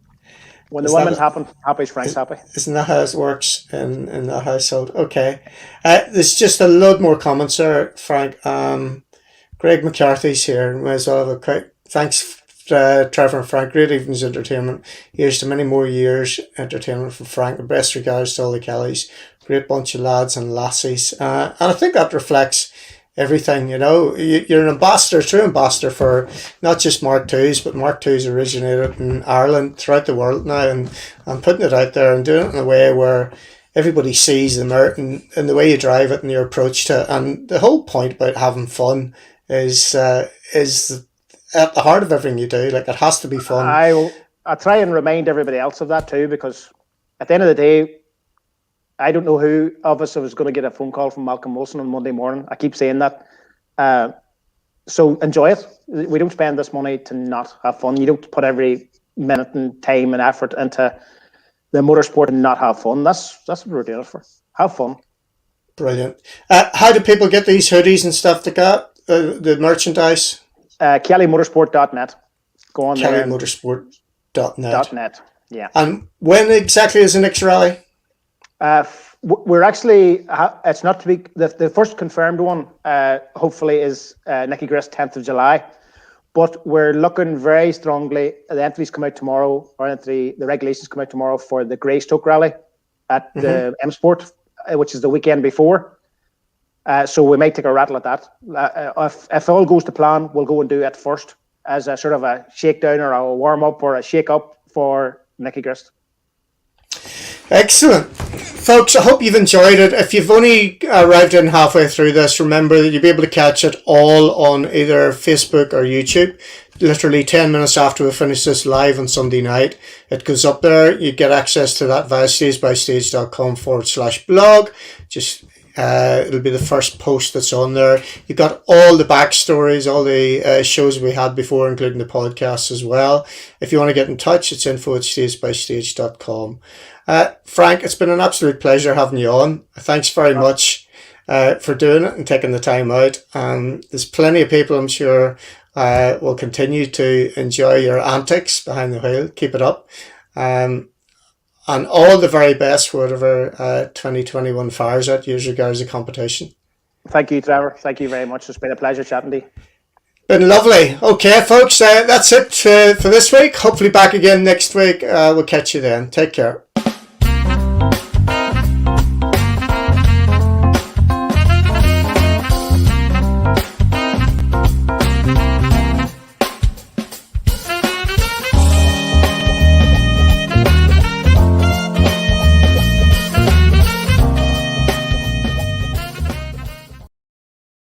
When the woman's happy, Frank's happy. Isn't that how it works in that household? Okay. There's just a load more comments there, Frank. Greg McCarthy's here. Might as well have a quick thanks, Trevor and Frank. Great evening's entertainment. Here's to many more years entertainment from Frank. The best regards to all the Kellys. Great bunch of lads and lassies. And I think that reflects everything, you're an ambassador, true ambassador for not just Mark IIs, but Mark IIs originated in Ireland throughout the world now, and putting it out there and doing it in a way where everybody sees the merit and the way you drive it and your approach to it. And the whole point about having fun is at the heart of everything you do. Like, it has to be fun. I try and remind everybody else of that too, because at the end of the day, I don't know who of us was going to get a phone call from Malcolm Wilson on Monday morning. I keep saying that. So enjoy it. We don't spend this money to not have fun. You don't put every minute and time and effort into the motorsport and not have fun. That's what we're doing it for. Have fun. Brilliant. How do people get these hoodies and stuff like that? The merchandise? KellyMotorsport.net. Go on there. KellyMotorsport.net. Yeah. And when exactly is the next rally? We're actually, it's not to be, the first confirmed one, hopefully is Nicky Grist, 10th of July. But we're looking very strongly, the entries come out tomorrow, or the regulations come out tomorrow for the Greystoke Rally at the M Sport, which is the weekend before. So we might take a rattle at that. If all goes to plan, we'll go and do it first as a sort of a shakedown or a warm-up or a shake-up for Nicky Grist. Excellent. Folks, I hope you've enjoyed it. If you've only arrived in halfway through this, remember that you'll be able to catch it all on either Facebook or YouTube. Literally 10 minutes after we finish this live on Sunday night, it goes up there. You get access to that via stagebystage.com/blog. Just it'll be the first post that's on there. You've got all the backstories, all the shows we had before, including the podcasts as well. If you want to get in touch, it's info@stagebystage.com. Frank, it's been an absolute pleasure having you on. Thanks very much for doing it and taking the time out. There's plenty of people, I'm sure, will continue to enjoy your antics behind the wheel. Keep it up. And all the very best for whatever 2021 fires at you as regards the competition. Thank you, Trevor. Thank you very much. It's been a pleasure chatting to you. Been lovely. Okay, folks, that's it for this week. Hopefully back again next week. We'll catch you then. Take care.